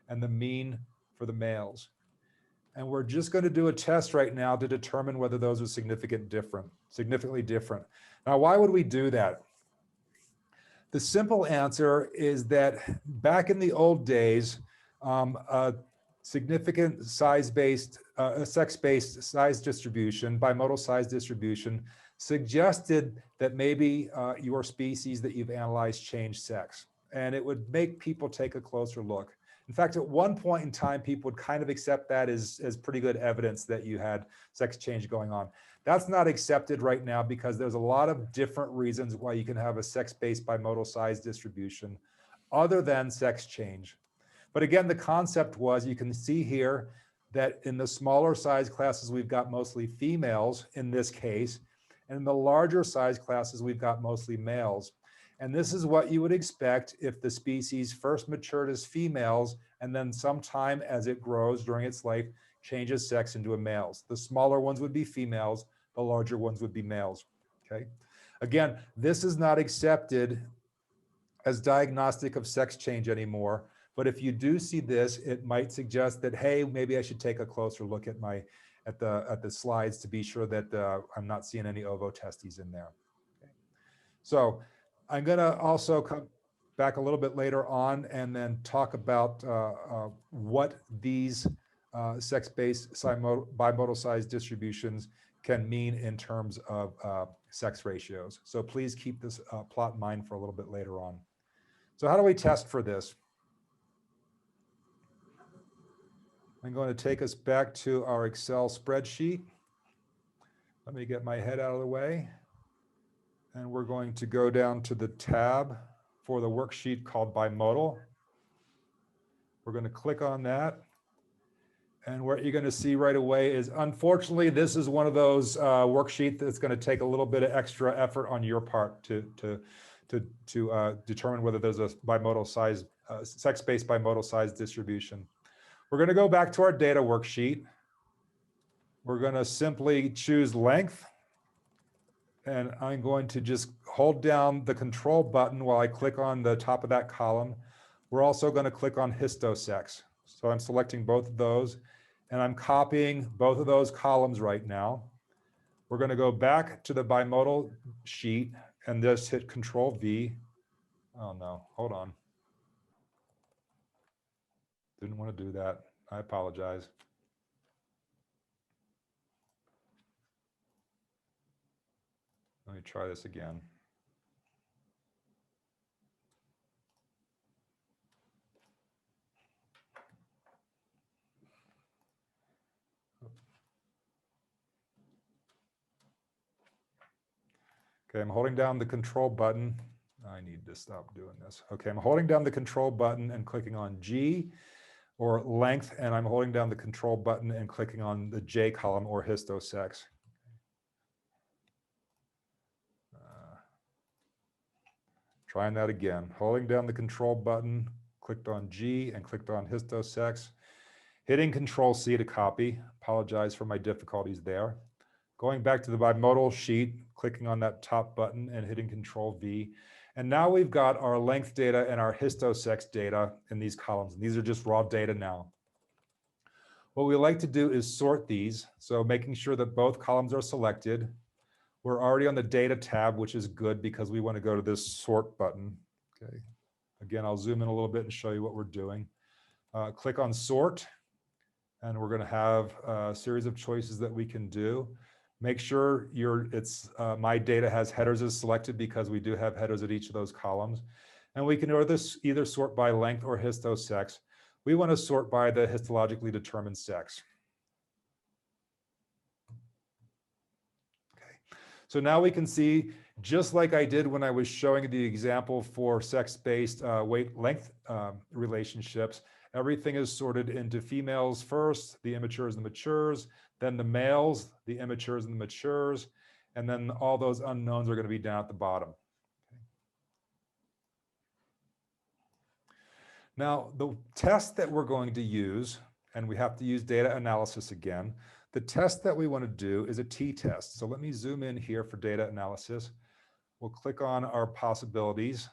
and the mean for the males. And we're just going to do a test right now to determine whether those are significantly different. Now, why would we do that? The simple answer is that back in the old days, a significant size-based, sex-based size distribution, bimodal size distribution, suggested that maybe your species that you've analyzed changed sex. And it would make people take a closer look. In fact, at one point in time, people would kind of accept that as pretty good evidence that you had sex change going on. That's not accepted right now because there's a lot of different reasons why you can have a sex-based bimodal size distribution other than sex change. But again, the concept was, you can see here that in the smaller size classes, we've got mostly females in this case, and in the larger size classes, we've got mostly males. And this is what you would expect if the species first matured as females, and then sometime as it grows during its life, changes sex into a males. The smaller ones would be females, the larger ones would be males, okay? Again, this is not accepted as diagnostic of sex change anymore, but if you do see this, it might suggest that, hey, maybe I should take a closer look at the slides to be sure that I'm not seeing any ovotestes in there. Okay. So I'm gonna also come back a little bit later on and then talk about what these sex-based bimodal size distributions can mean in terms of sex ratios. So please keep this plot in mind for a little bit later on. So how do we test for this? I'm going to take us back to our Excel spreadsheet. Let me get my head out of the way. And we're going to go down to the tab for the worksheet called bimodal. We're going to click on that. And what you're going to see right away is, unfortunately, this is one of those worksheets that's going to take a little bit of extra effort on your part to determine whether there's a bimodal size, sex-based bimodal size distribution. We're going to go back to our data worksheet. We're going to simply choose length. And I'm going to just hold down the control button while I click on the top of that column. We're also going to click on histosex. So I'm selecting both of those and I'm copying both of those columns right now. We're going to go back to the bimodal sheet and just hit Control V. Oh no, hold on. Didn't want to do that. I apologize. Let me try this again. Okay, I'm holding down the control button. I need to stop doing this. Okay, I'm holding down the control button and clicking on G or length, and I'm holding down the control button and clicking on the J column or histosex. Trying that again. Holding down the control button, clicked on G and clicked on histosex. Hitting Control C to copy. Apologize for my difficulties there. Going back to the bimodal sheet, clicking on that top button and hitting Control V. And now we've got our length data and our histosex data in these columns. These are just raw data now. What we like to do is sort these. So making sure that both columns are selected. We're already on the data tab, which is good because we want to go to this sort button. Okay. Again, I'll zoom in a little bit and show you what we're doing. Click on sort, and we're going to have a series of choices that we can do. Make sure my data has headers as selected because we do have headers at each of those columns. And we can either sort by length or histosex. We want to sort by the histologically determined sex. So now we can see, just like I did when I was showing the example for sex-based weight-length relationships, everything is sorted into females first, the immatures and the matures, then the males, the immatures and the matures, and then all those unknowns are going to be down at the bottom. Now, the test that we're going to use, and we have to use data analysis again, the test that we want to do is a t-test. So let me zoom in here for data analysis. We'll click on our possibilities.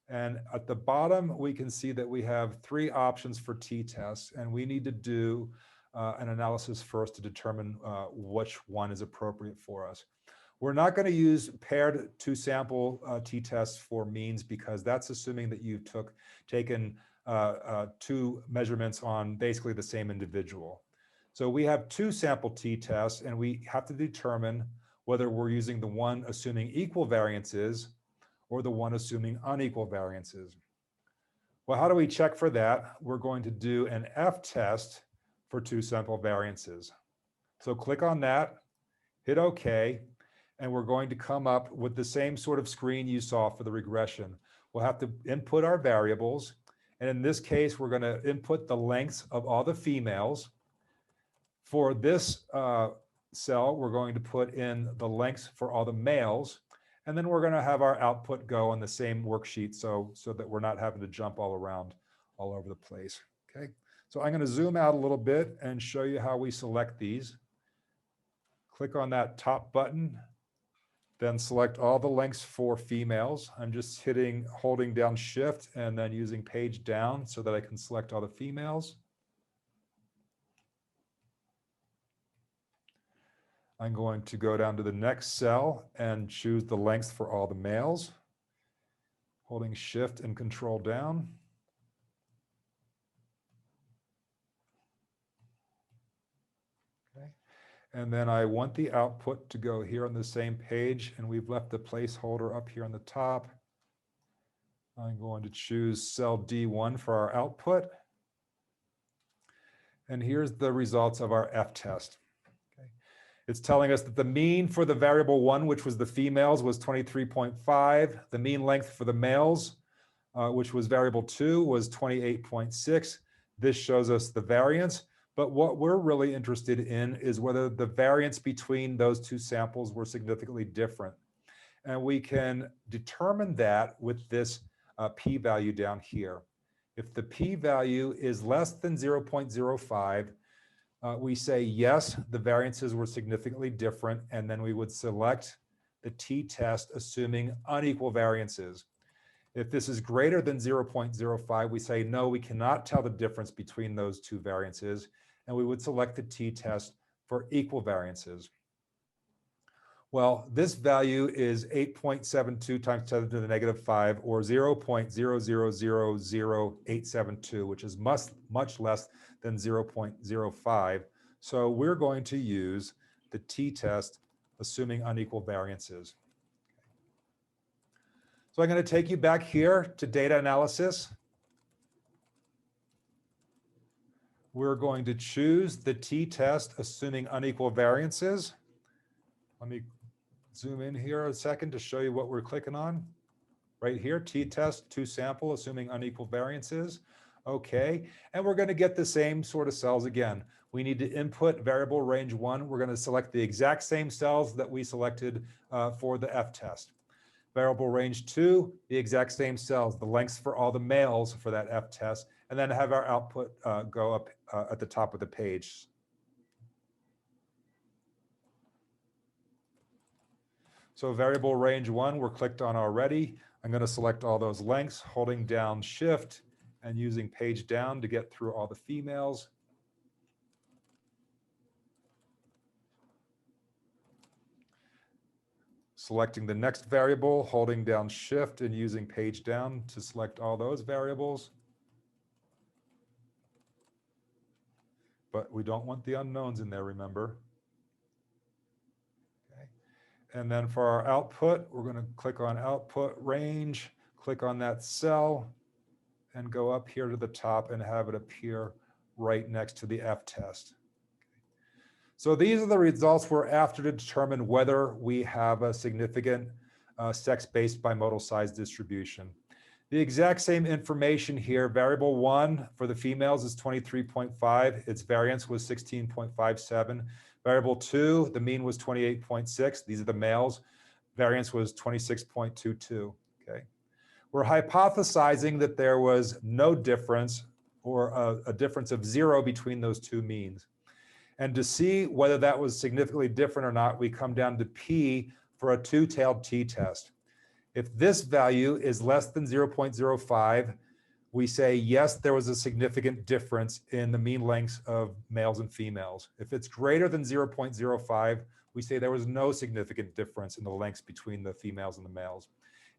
And at the bottom, we can see that we have 3 options for t-tests, and we need to do an analysis first to determine which one is appropriate for us. We're not going to use paired 2-sample t-tests for means, because that's assuming that you've taken 2 measurements on basically the same individual. So we have 2-sample t-tests, and we have to determine whether we're using the one assuming equal variances or the one assuming unequal variances. Well, how do we check for that? We're going to do an F-test for 2-sample variances. So click on that, hit OK, and we're going to come up with the same sort of screen you saw for the regression. We'll have to input our variables, and in this case, we're going to input the lengths of all the females. For this cell, we're going to put in the lengths for all the males, and then we're going to have our output go on the same worksheet so that we're not having to jump all around all over the place. Okay, so I'm going to zoom out a little bit and show you how we select these. Click on that top button, then select all the lengths for females. I'm just holding down Shift and then using page down so that I can select all the females. I'm going to go down to the next cell and choose the length for all the males, holding Shift and Control down. Okay. And then I want the output to go here on the same page, and we've left the placeholder up here on the top. I'm going to choose cell D1 for our output. And here's the results of our F-test. It's telling us that the mean for the variable 1, which was the females, was 23.5. The mean length for the males, which was variable 2, was 28.6. This shows us the variance. But what we're really interested in is whether the variance between those 2 samples were significantly different. And we can determine that with this p-value down here. If the p-value is less than 0.05, we say, yes, the variances were significantly different, and then we would select the t-test assuming unequal variances. If this is greater than 0.05, we say, no, we cannot tell the difference between those 2 variances, and we would select the t-test for equal variances. Well, this value is 8.72 times 10 to the negative 5, or 0.0000872, which is much less than 0.05. So we're going to use the t-test assuming unequal variances. So I'm going to take you back here to data analysis. We're going to choose the t-test assuming unequal variances. Let me zoom in here a second to show you what we're clicking on. Right here, t-test 2-sample assuming unequal variances. Okay, and we're going to get the same sort of cells again. We need to input variable range 1. We're going to select the exact same cells that we selected for the F-test. Variable range 2, the exact same cells, the lengths for all the males for that F-test, and then have our output go up at the top of the page. So variable range 1, we're clicked on already. I'm going to select all those lengths, holding down Shift and using page down to get through all the females. Selecting the next variable, holding down Shift and using page down to select all those variables. But we don't want the unknowns in there, remember. Okay. And then for our output, we're going to click on Output Range, click on that cell, and go up here to the top and have it appear right next to the F-test. So these are the results we're after to determine whether we have a significant sex-based bimodal size distribution. The exact same information here, variable 1 for the females is 23.5. Its variance was 16.57. Variable 2, the mean was 28.6. These are the males. Variance was 26.22. Okay. We're hypothesizing that there was no difference or a difference of 0 between those 2 means. And to see whether that was significantly different or not, we come down to P for a 2-tailed t-test. If this value is less than 0.05, we say, yes, there was a significant difference in the mean lengths of males and females. If it's greater than 0.05, we say there was no significant difference in the lengths between the females and the males.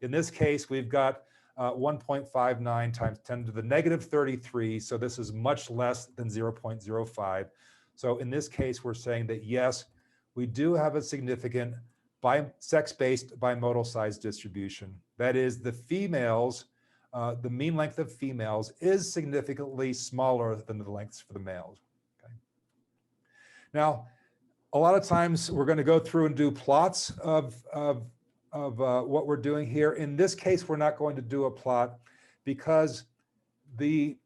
In this case, we've got 1.59 times 10 to the negative 33. So this is much less than 0.05. So in this case, we're saying that yes, we do have a significant sex-based bimodal size distribution. That is, the females, the mean length of females is significantly smaller than the lengths for the males. Okay. Now, a lot of times we're going to go through and do plots of what we're doing here. In this case, we're not going to do a plot because the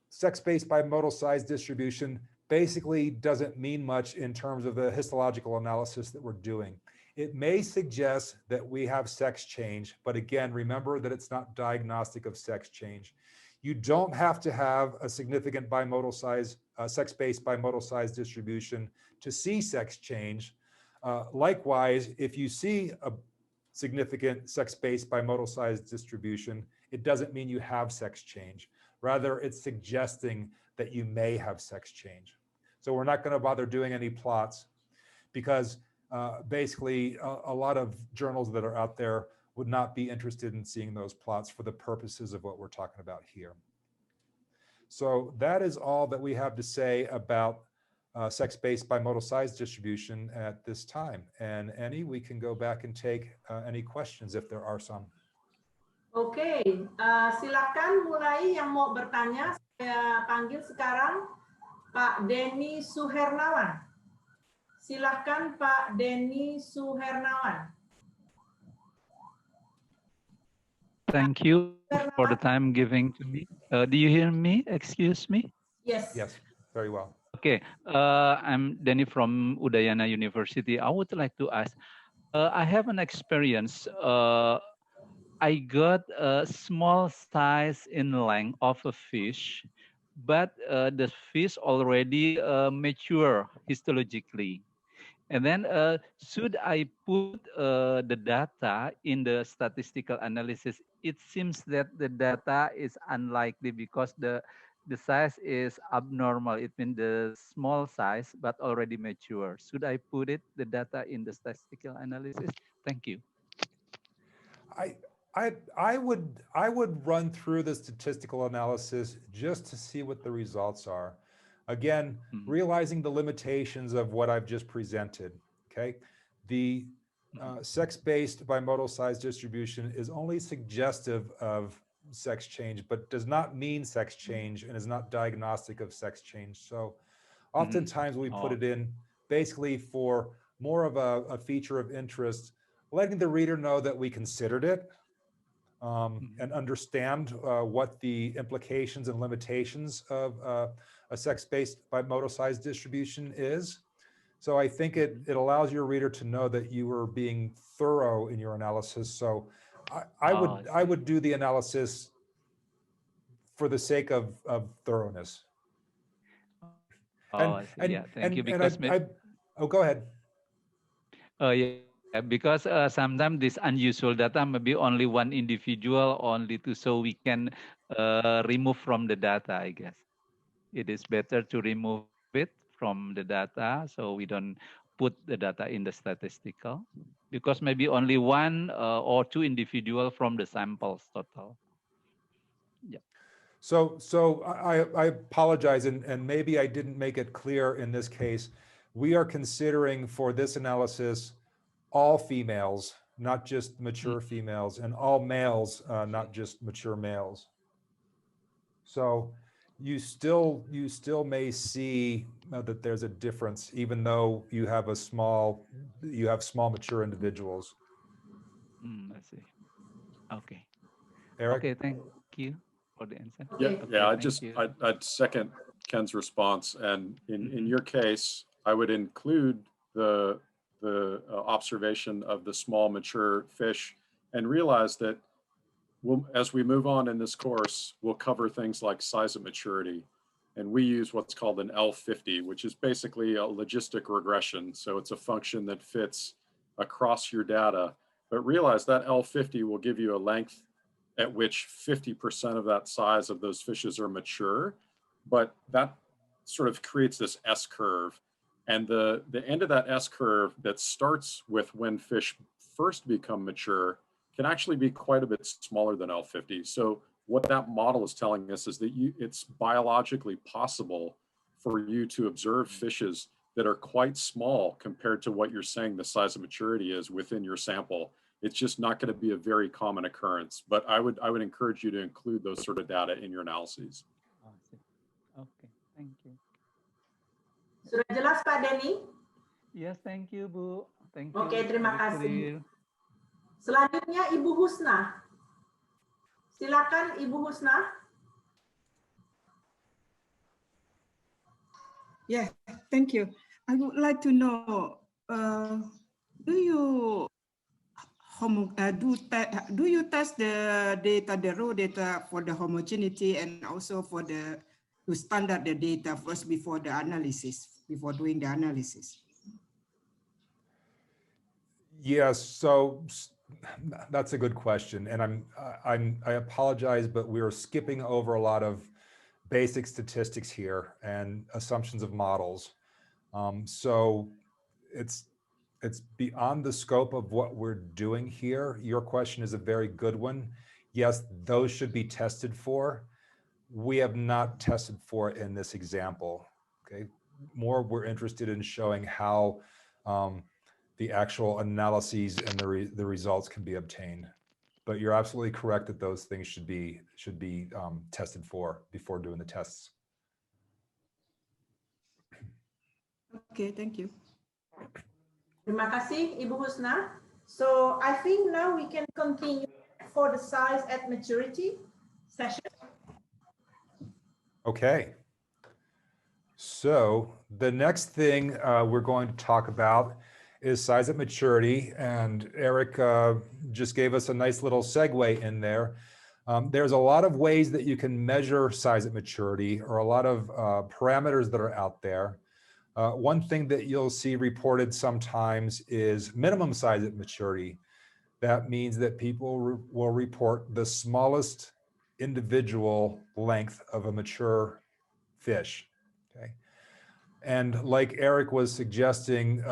sex-based bimodal size distribution basically doesn't mean much in terms of the histological analysis that we're doing. It may suggest that we have sex change, but again, remember that it's not diagnostic of sex change. You don't have to have a significant bimodal size, sex-based bimodal size distribution to see sex change. Likewise, if you see a significant sex-based bimodal size distribution, it doesn't mean you have sex change. Rather, it's suggesting that you may have sex change. So we're not going to bother doing any plots because basically a lot of journals that are out there would not be interested in seeing those plots for the purposes of what we're talking about here. So that is all that we have to say about sex-based bimodal size distribution at this time. And Annie, we can go back and take any questions if there are some.
Oke, silakan mulai yang mau bertanya. Saya panggil sekarang Pak Denny Suhernawan. Silakan Pak Denny Suhernawan.
Thank you for the time giving to me. Do you hear me? Excuse me?
Yes.
Yes, very well.
Okay, I'm Denny from Udayana University. I would like to ask, I have an experience. I got a small size in length of a fish, but the fish already mature histologically. And then should I put the data in the statistical analysis? It seems that the data is unlikely because the size is abnormal. It means the small size, but already mature. Should I put the data in the statistical analysis? Thank you.
I would run through the statistical analysis just to see what the results are. Again, realizing the limitations of what I've just presented, okay? The sex-based bimodal size distribution is only suggestive of sex change, but does not mean sex change and is not diagnostic of sex change. So oftentimes we put it in basically for more of a feature of interest, letting the reader know that we considered it and understand what the implications and limitations of a sex-based bimodal size distribution is. So I think it allows your reader to know that you were being thorough in your analysis. So I would do the analysis for the sake of thoroughness.
Oh, I see. Yeah, thank you. Because
oh, go ahead.
Yeah, because sometimes this unusual data maybe only one individual only to, so we can remove from the data, I guess. It is better to remove it from the data so we don't put the data in the statistical because maybe only one or two individual from the samples total. Yeah.
So I apologize, and maybe I didn't make it clear in this case. We are considering for this analysis all females, not just mature females, and all males, not just mature males. So you still may see that there's a difference, even though you have small mature individuals.
I see. Okay.
Eric?
Okay, thank you for the answer.
Yeah. I'd second Ken's response, and in your case, I would include the observation of the small mature fish, and realize that as we move on in this course, we'll cover things like size of maturity. And we use what's called an L50, which is basically a logistic regression. So it's a function that fits across your data But realize that L50 will give you a length at which 50% of that size of those fishes are mature, but that sort of creates this S curve. And the end of that S curve that starts with when fish first become mature can actually be quite a bit smaller than L50. So what that model is telling us is that it's biologically possible for you to observe fishes that are quite small compared to what you're saying the size of maturity is within your sample. It's just not going to be a very common occurrence, but I would encourage you to include those sort of data in your analyses.
Okay, thank you.
Sudah jelas Pak Denny?
Yes, thank you, Bu. Thank you.
Oke, terima
Very
kasih.
clear.
Selanjutnya Ibu Husna. Silakan Ibu Husna.
Yes, thank you. I would like to know, do you test the data, the raw data for the homogeneity and also for to standard the data first before the analysis, before doing the analysis?
Yes, so that's a good question, and I apologize, but we are skipping over a lot of basic statistics here and assumptions of models. So it's beyond the scope of what we're doing here. Your question is a very good one. Yes, those should be tested for. We have not tested for it in this example. Okay, more we're interested in showing how the actual analyses and the results can be obtained. But you're absolutely correct that those things should be tested for before doing the tests.
Okay, thank you.
Terima kasih Ibu Husna. So I think now we can continue for the size at maturity session.
Okay. So the next thing we're going to talk about is size at maturity, and Eric just gave us a nice little segue in there. There's a lot of ways that you can measure size at maturity, or a lot of parameters that are out there. One thing that you'll see reported sometimes is minimum size at maturity. That means that people will report the smallest individual length of a mature fish. Okay. And like Eric was suggesting,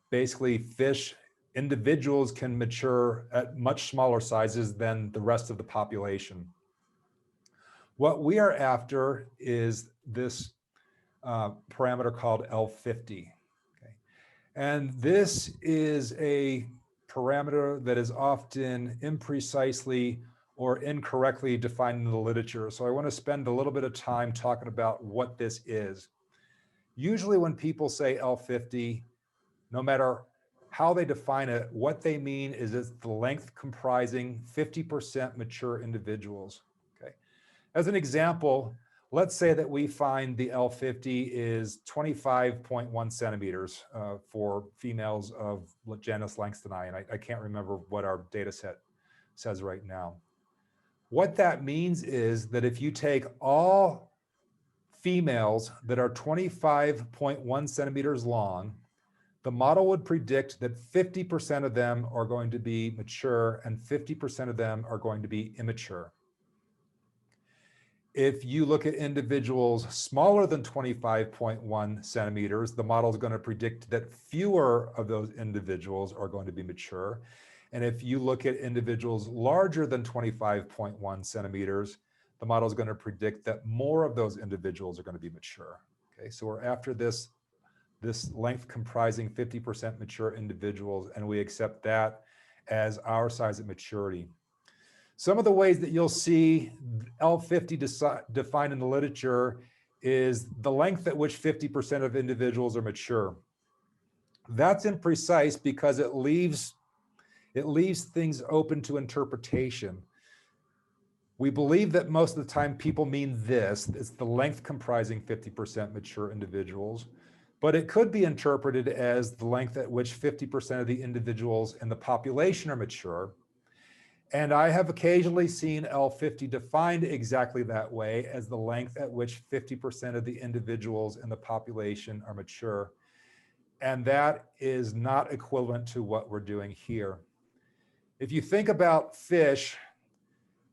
basically fish individuals can mature at much smaller sizes than the rest of the population. What we are after is this parameter called L50. Okay. And this is a parameter that is often imprecisely or incorrectly defined in the literature. So I want to spend a little bit of time talking about what this is. Usually when people say L50, no matter how they define it, what they mean is it's the length comprising 50% mature individuals. Okay. As an example, let's say that we find the L50 is 25.1 centimeters for females of genus Langstonii, and I can't remember what our data set says right now. What that means is that if you take all females that are 25.1 centimeters long, the model would predict that 50% of them are going to be mature and 50% of them are going to be immature. If you look at individuals smaller than 25.1 centimeters, the model is going to predict that fewer of those individuals are going to be mature. And if you look at individuals larger than 25.1 centimeters, the model is going to predict that more of those individuals are going to be mature. Okay, so we're after this length comprising 50% mature individuals, and we accept that as our size at maturity. Some of the ways that you'll see L50 defined in the literature is the length at which 50% of individuals are mature. That's imprecise because it leaves things open to interpretation. We believe that most of the time people mean this, it's the length comprising 50% mature individuals, but it could be interpreted as the length at which 50% of the individuals in the population are mature. And I have occasionally seen L50 defined exactly that way, as the length at which 50% of the individuals in the population are mature. And that is not equivalent to what we're doing here. If you think about fish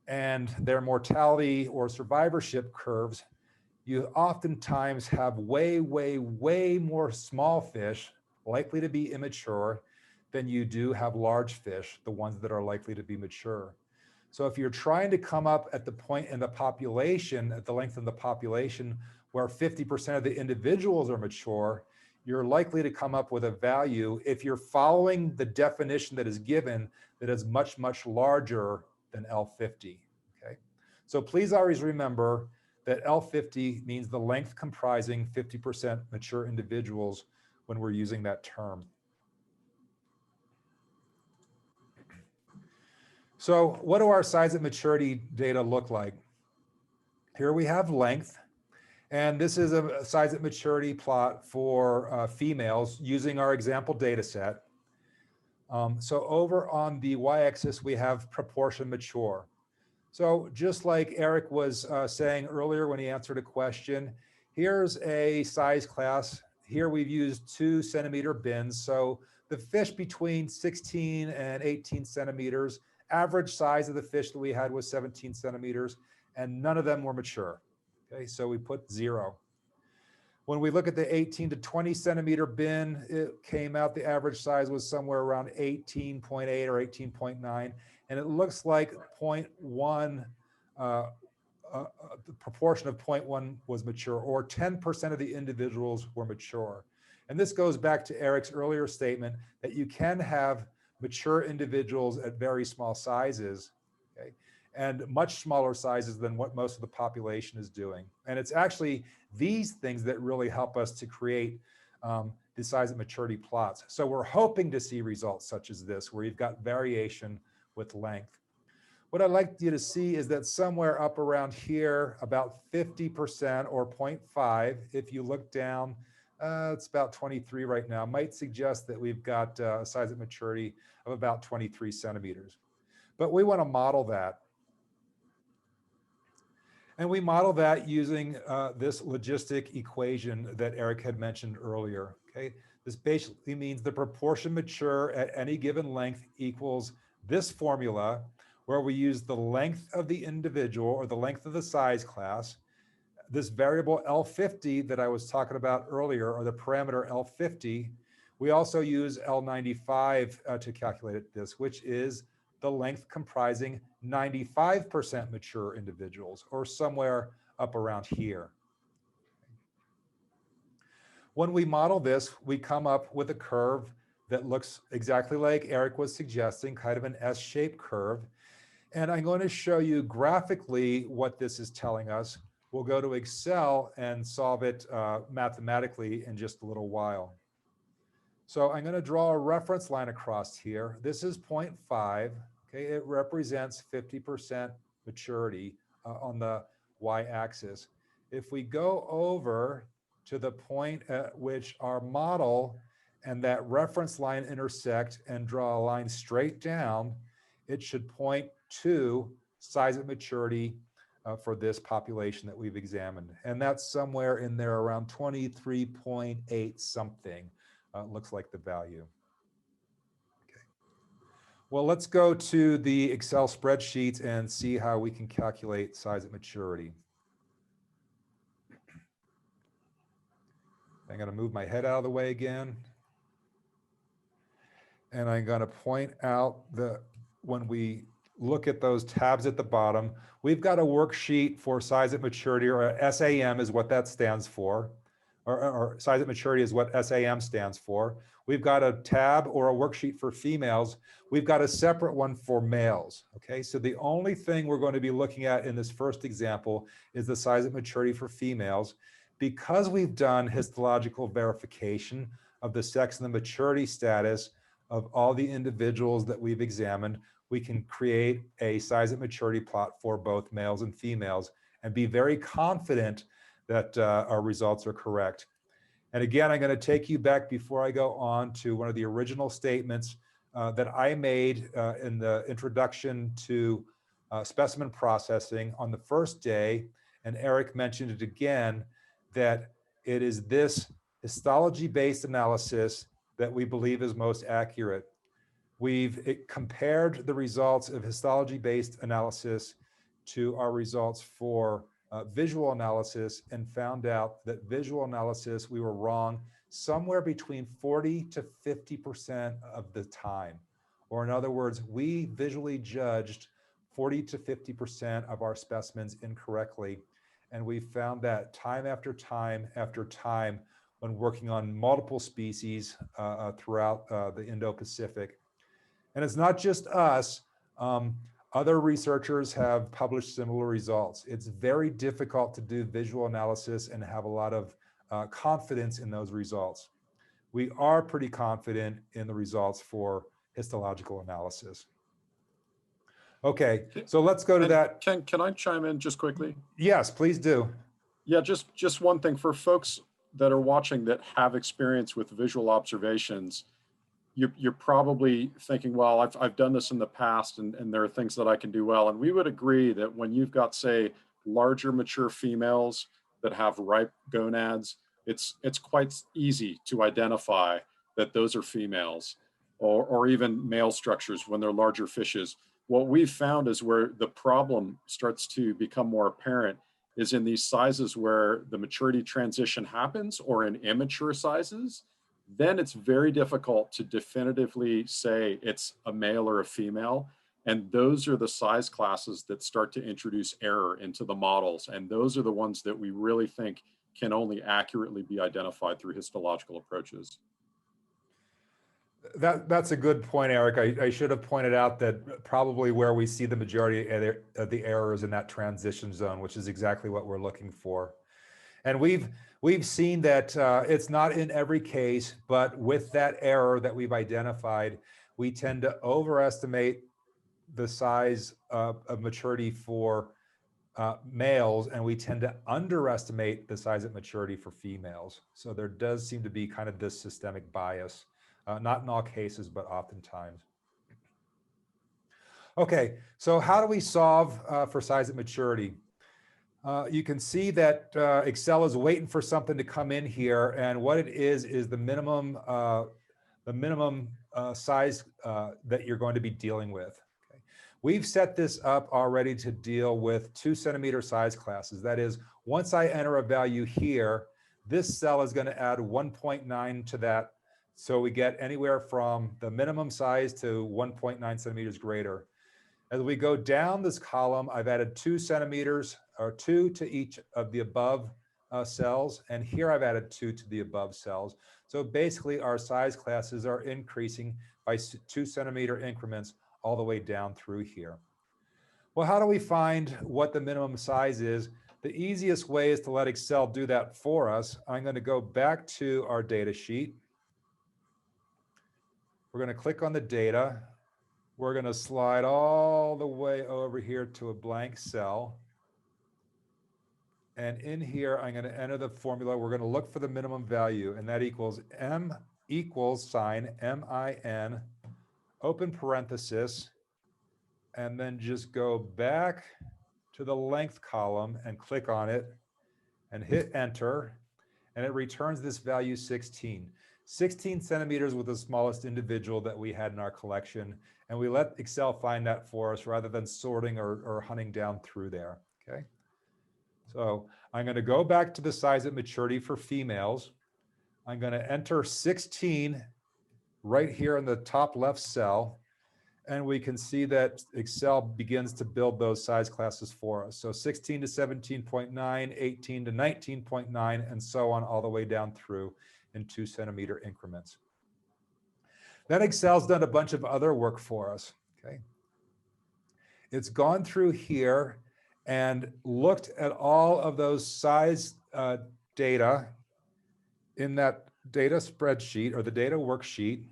and their mortality or survivorship curves, you oftentimes have way more small fish likely to be immature than you do have large fish, the ones that are likely to be mature. So if you're trying to come up at the point in the population, at the length of the population where 50% of the individuals are mature, you're likely to come up with a value, if you're following the definition that is given, that is much larger than L50, okay? So please always remember that L50 means the length comprising 50% mature individuals when we're using that term. So what do our size at maturity data look like? Here we have length, and this is a size at maturity plot for females using our example data set. So over on the y-axis, we have proportion mature. So just like Eric was saying earlier when he answered a question, here's a size class. Here we've used 2 centimeter bins. So the fish between 16 and 18 centimeters, average size of the fish that we had was 17 centimeters, and none of them were mature. Okay, so we put 0. When we look at the 18 to 20 centimeter bin, it came out the average size was somewhere around 18.8 or 18.9, and it looks like 0.1, the proportion of 0.1 was mature, or 10% of the individuals were mature. And this goes back to Eric's earlier statement that you can have mature individuals at very small sizes, okay, and much smaller sizes than what most of the population is doing. And it's actually these things that really help us to create the size at maturity plots. So we're hoping to see results such as this, where you've got variation with length. What I'd like you to see is that somewhere up around here, about 50% or 0.5, if you look down, it's about 23 right now, might suggest that we've got a size at maturity of about 23 centimeters. But we want to model that. And we model that using this logistic equation that Eric had mentioned earlier, okay? This basically means the proportion mature at any given length equals this formula, where we use the length of the individual or the length of the size class, this variable L50 that I was talking about earlier, or the parameter L50. We also use L95 to calculate this, which is the length comprising 95% mature individuals, or somewhere up around here. When we model this, we come up with a curve that looks exactly like Eric was suggesting, kind of an S-shaped curve. And I'm going to show you graphically what this is telling us. We'll go to Excel and solve it mathematically in just a little while. So I'm going to draw a reference line across here. This is 0.5. Okay, it represents 50% maturity on the y-axis. If we go over to the point at which our model and that reference line intersect and draw a line straight down, it should point to size at maturity for this population that we've examined. And that's somewhere in there around 23.8 something, looks like the value. Okay. Well, let's go to the Excel spreadsheet and see how we can calculate size at maturity. I'm going to move my head out of the way again. And I'm going to point out that when we look at those tabs at the bottom, we've got a worksheet for size at maturity, or SAM is what that stands for, or size at maturity is what SAM stands for. We've got a tab or a worksheet for females. We've got a separate one for males, okay? So the only thing we're going to be looking at in this first example is the size at maturity for females. Because we've done histological verification of the sex and the maturity status of all the individuals that we've examined, we can create a size at maturity plot for both males and females and be very confident that our results are correct. And again, I'm going to take you back before I go on to one of the original statements that I made in the introduction to specimen processing on the first day, and Eric mentioned it again, that it is this histology-based analysis that we believe is most accurate. We've compared the results of histology-based analysis to our results for visual analysis and found out that visual analysis, we were wrong somewhere between 40 to 50% of the time. Or in other words, we visually judged 40 to 50% of our specimens incorrectly. And we found that time after time after time when working on multiple species throughout the Indo-Pacific. And it's not just us. Other researchers have published similar results. It's very difficult to do visual analysis and have a lot of confidence in those results. We are pretty confident in the results for histological analysis. Okay, so let's go to that.
Can I chime in just quickly?
Yes, please do.
Yeah, just one thing for folks that are watching that have experience with visual observations. You're probably thinking, well, I've done this in the past and there are things that I can do well. And we would agree that when you've got, say, larger mature females that have ripe gonads, it's quite easy to identify that those are females, or even male structures when they're larger fishes. What we've found is where the problem starts to become more apparent is in these sizes where the maturity transition happens, or in immature sizes. Then it's very difficult to definitively say it's a male or a female. And those are the size classes that start to introduce error into the models. And those are the ones that we really think can only accurately be identified through histological approaches.
That's a good point, Eric. I should have pointed out that probably where we see the majority of the errors in that transition zone, which is exactly what we're looking for. And we've seen that it's not in every case, but with that error that we've identified, we tend to overestimate the size of maturity for males, and we tend to underestimate the size of maturity for females. So there does seem to be kind of this systemic bias, not in all cases, but oftentimes. Okay, so how do we solve for size at maturity? You can see that Excel is waiting for something to come in here, and what it is the minimum size that you're going to be dealing with. Okay. We've set this up already to deal with 2 centimeter size classes. That is, once I enter a value here, this cell is going to add 1.9 to that, so we get anywhere from the minimum size to 1.9 centimeters greater. As we go down this column, I've added 2 centimeters, or 2 to each of the above cells, and here I've added 2 to the above cells. So basically our size classes are increasing by 2 centimeter increments all the way down through here. Well, how do we find what the minimum size is? The easiest way is to let Excel do that for us. I'm going to go back to our data sheet. We're going to click on the data. We're going to slide all the way over here to a blank cell. And in here, I'm going to enter the formula. We're going to look for the minimum value, and that equals M equals sign, M-I-N, open parenthesis, and then just go back to the length column and click on it and hit enter, and it returns this value 16. 16 centimeters was the smallest individual that we had in our collection, and we let Excel find that for us rather than sorting or hunting down through there, okay? So I'm going to go back to the size at maturity for females. I'm going to enter 16 right here in the top left cell, and we can see that Excel begins to build those size classes for us. So 16 to 17.9, 18 to 19.9, and so on all the way down through in 2 centimeter increments. Then Excel's done a bunch of other work for us, okay? It's gone through here and looked at all of those size data in that data spreadsheet or the data worksheet.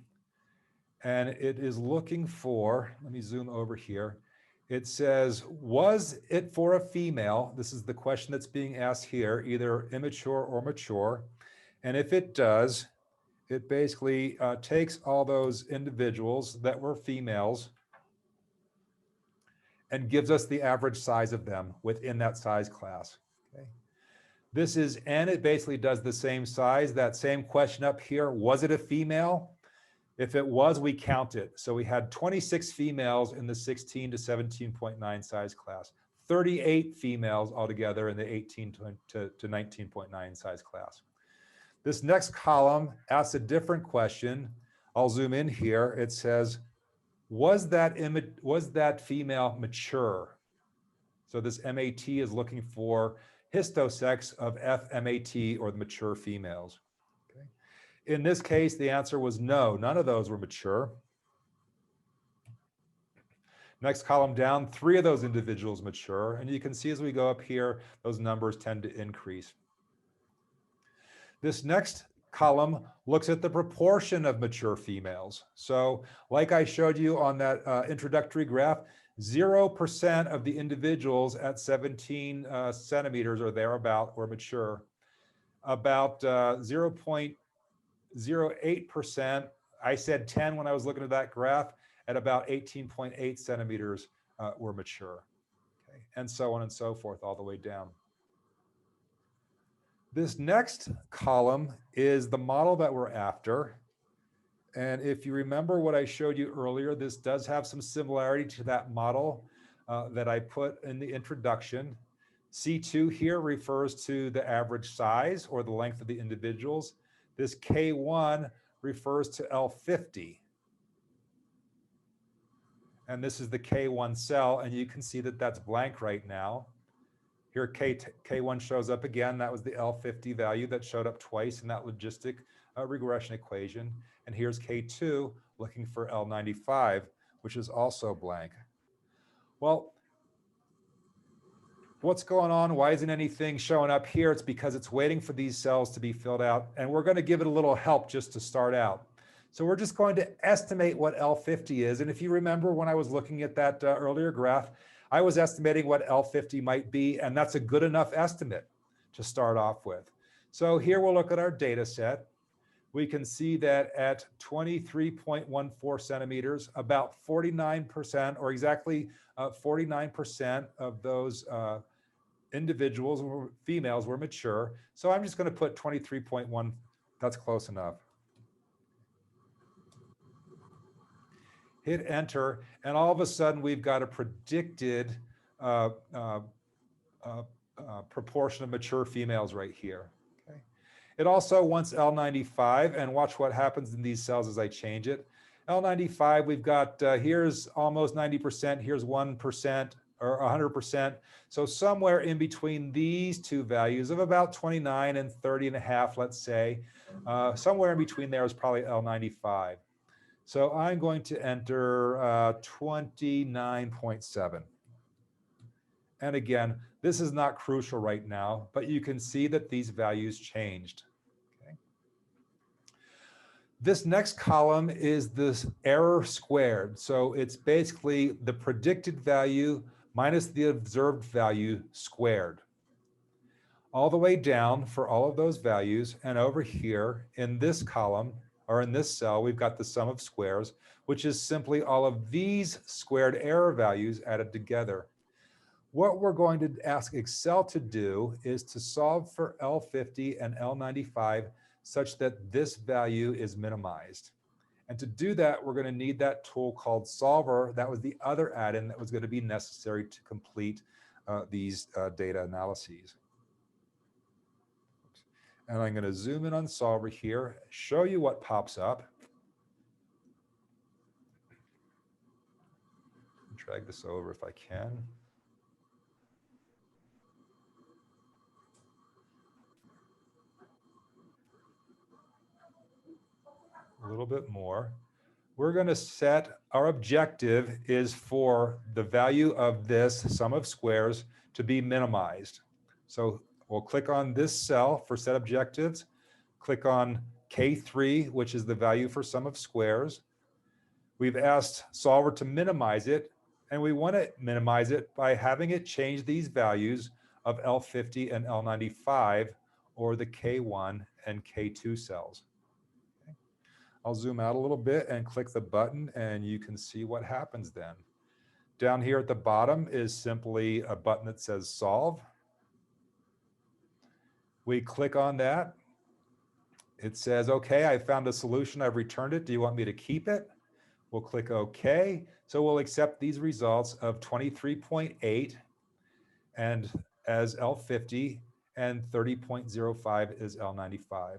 And it is looking for, let me zoom over here. It says, was it for a female? This is the question that's being asked here, either immature or mature. And if it does, it basically takes all those individuals that were females and gives us the average size of them within that size class. Okay. This is, and it basically does the same size, that same question up here. Was it a female? If it was, we count it. So we had 26 females in the 16 to 17.9 size class, 38 females altogether in the 18 to 19.9 size class. This next column asks a different question. I'll zoom in here. It says, was that female mature? So this MAT is looking for histosex of FMAT, or the mature females. Okay. In this case, the answer was no, none of those were mature. Next column down, 3 of those individuals mature. And you can see as we go up here, those numbers tend to increase. This next column looks at the proportion of mature females. So like I showed you on that introductory graph, 0% of the individuals at 17 centimeters or thereabout were mature. About 0.08%, I said 10 when I was looking at that graph, at about 18.8 centimeters were mature. Okay. And so on and so forth all the way down. This next column is the model that we're after. And if you remember what I showed you earlier, this does have some similarity to that model that I put in the introduction. C2 here refers to the average size or the length of the individuals. This K1 refers to L50. And this is the K1 cell, and you can see that that's blank right now. Here K1 shows up again. That was the L50 value that showed up twice in that logistic regression equation. And here's K2 looking for L95, which is also blank. Well, what's going on? Why isn't anything showing up here? It's because it's waiting for these cells to be filled out. And we're going to give it a little help just to start out. So we're just going to estimate what L50 is. And if you remember when I was looking at that earlier graph, I was estimating what L50 might be, and that's a good enough estimate to start off with. So here we'll look at our data set. We can see that at 23.14 centimeters, about 49%, or exactly 49% of those individuals, females, were mature. So I'm just going to put 23.1. That's close enough. Hit enter, and all of a sudden we've got a predicted proportion of mature females right here. Okay. It also wants L95, and watch what happens in these cells as I change it. L95, we've got, here's almost 90%, here's 1% or 100%. So somewhere in between these two values of about 29 and 30.5, let's say, somewhere in between there is probably L95. So I'm going to enter 29.7. And again, this is not crucial right now, but you can see that these values changed. Okay. This next column is this error squared. So it's basically the predicted value minus the observed value squared. All the way down for all of those values, and over here in this column, or in this cell, we've got the sum of squares, which is simply all of these squared error values added together. What we're going to ask Excel to do is to solve for L50 and L95 such that this value is minimized. And to do that, we're going to need that tool called Solver. That was the other add-in that was going to be necessary to complete these data analyses. And I'm going to zoom in on Solver here, show you what pops up. Drag this over if I can. A little bit more. We're going to set our objective is for the value of this sum of squares to be minimized. So we'll click on this cell for set objectives, click on K3, which is the value for sum of squares. We've asked Solver to minimize it, and we want to minimize it by having it change these values of L50 and L95, or the K1 and K2 cells. Okay. I'll zoom out a little bit and click the button, and you can see what happens then. Down here at the bottom is simply a button that says Solve. We click on that. It says, okay, I found a solution, I've returned it. Do you want me to keep it? We'll click OK. So we'll accept these results of 23.8 and as L50 and 30.05 is L95.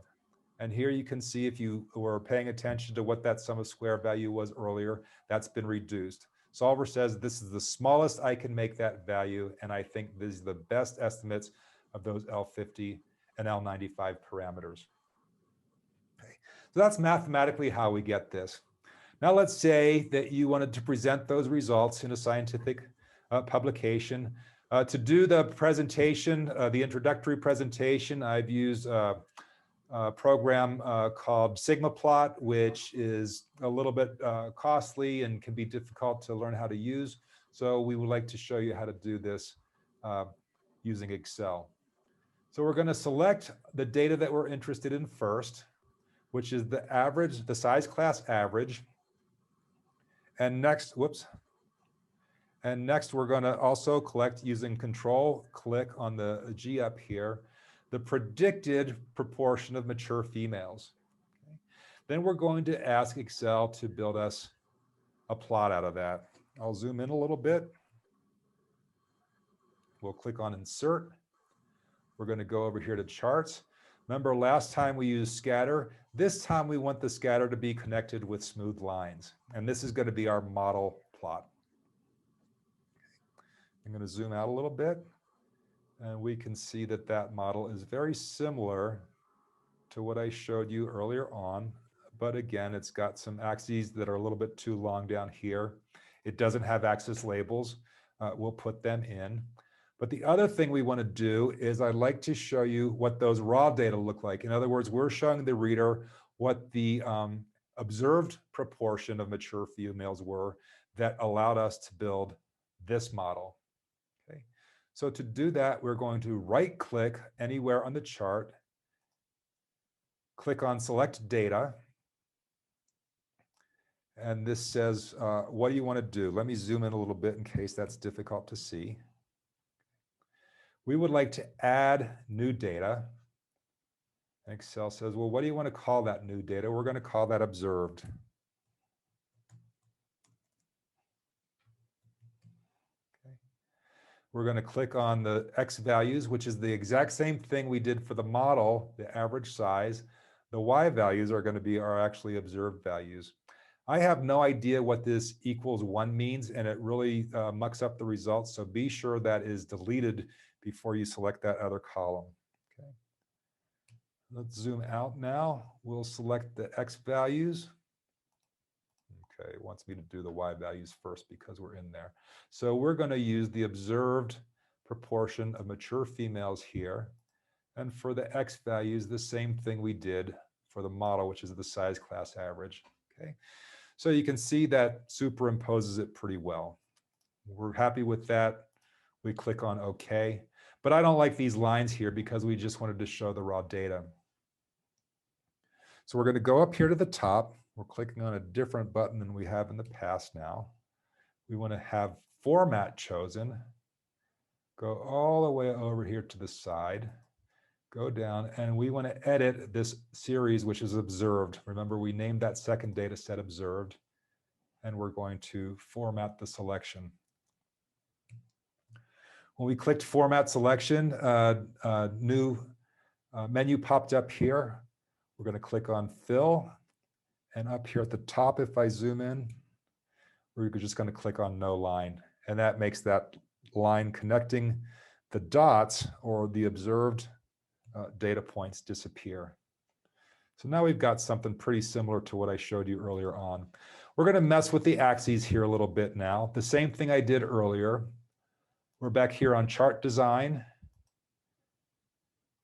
And here you can see, if you were paying attention to what that sum of square value was earlier, that's been reduced. Solver says this is the smallest I can make that value, and I think these are the best estimates of those L50 and L95 parameters. Okay. So that's mathematically how we get this. Now let's say that you wanted to present those results in a scientific publication. To do the presentation, the introductory presentation, I've used a program called SigmaPlot, which is a little bit costly and can be difficult to learn how to use. So we would like to show you how to do this using Excel. So we're going to select the data that we're interested in first, which is the average, the size class average. And next, and next we're going to also collect using control click on the G up here, the predicted proportion of mature females. Okay. Then we're going to ask Excel to build us a plot out of that. I'll zoom in a little bit. We'll click on insert. We're going to go over here to charts. Remember last time we used scatter. This time we want the scatter to be connected with smooth lines. And this is going to be our model plot. I'm going to zoom out a little bit. And we can see that that model is very similar to what I showed you earlier on. But again, it's got some axes that are a little bit too long down here. It doesn't have axis labels. We'll put them in. But the other thing we want to do is I'd like to show you what those raw data look like. In other words, we're showing the reader what the observed proportion of mature females were that allowed us to build this model. Okay. So to do that, we're going to right click anywhere on the chart, click on select data. And this says, what do you want to do? Let me zoom in a little bit in case that's difficult to see. We would like to add new data. Excel says, well, what do you want to call that new data? We're going to call that observed. Okay. We're going to click on the X values, which is the exact same thing we did for the model, the average size. The Y values are going to be our actually observed values. I have no idea what this =1 means, and it really mucks up the results. So be sure that is deleted before you select that other column. Okay. Let's zoom out now. We'll select the X values. Okay, it wants me to do the Y values first because we're in there. So we're going to use the observed proportion of mature females here. And for the X values, the same thing we did for the model, which is the size class average. Okay. So you can see that superimposes it pretty well. We're happy with that. We click on OK. But I don't like these lines here because we just wanted to show the raw data. So we're going to go up here to the top. We're clicking on a different button than we have in the past now. We want to have format chosen. Go all the way over here to the side. Go down, and we want to edit this series, which is observed. Remember, we named that second data set observed, and we're going to format the selection. When we clicked format selection, new menu popped up here. We're going to click on fill, and up here at the top, if I zoom in, we're just going to click on no line, and that makes that line connecting the dots or the observed data points disappear. So now we've got something pretty similar to what I showed you earlier on. We're going to mess with the axes here a little bit now. The same thing I did earlier. We're back here on chart design.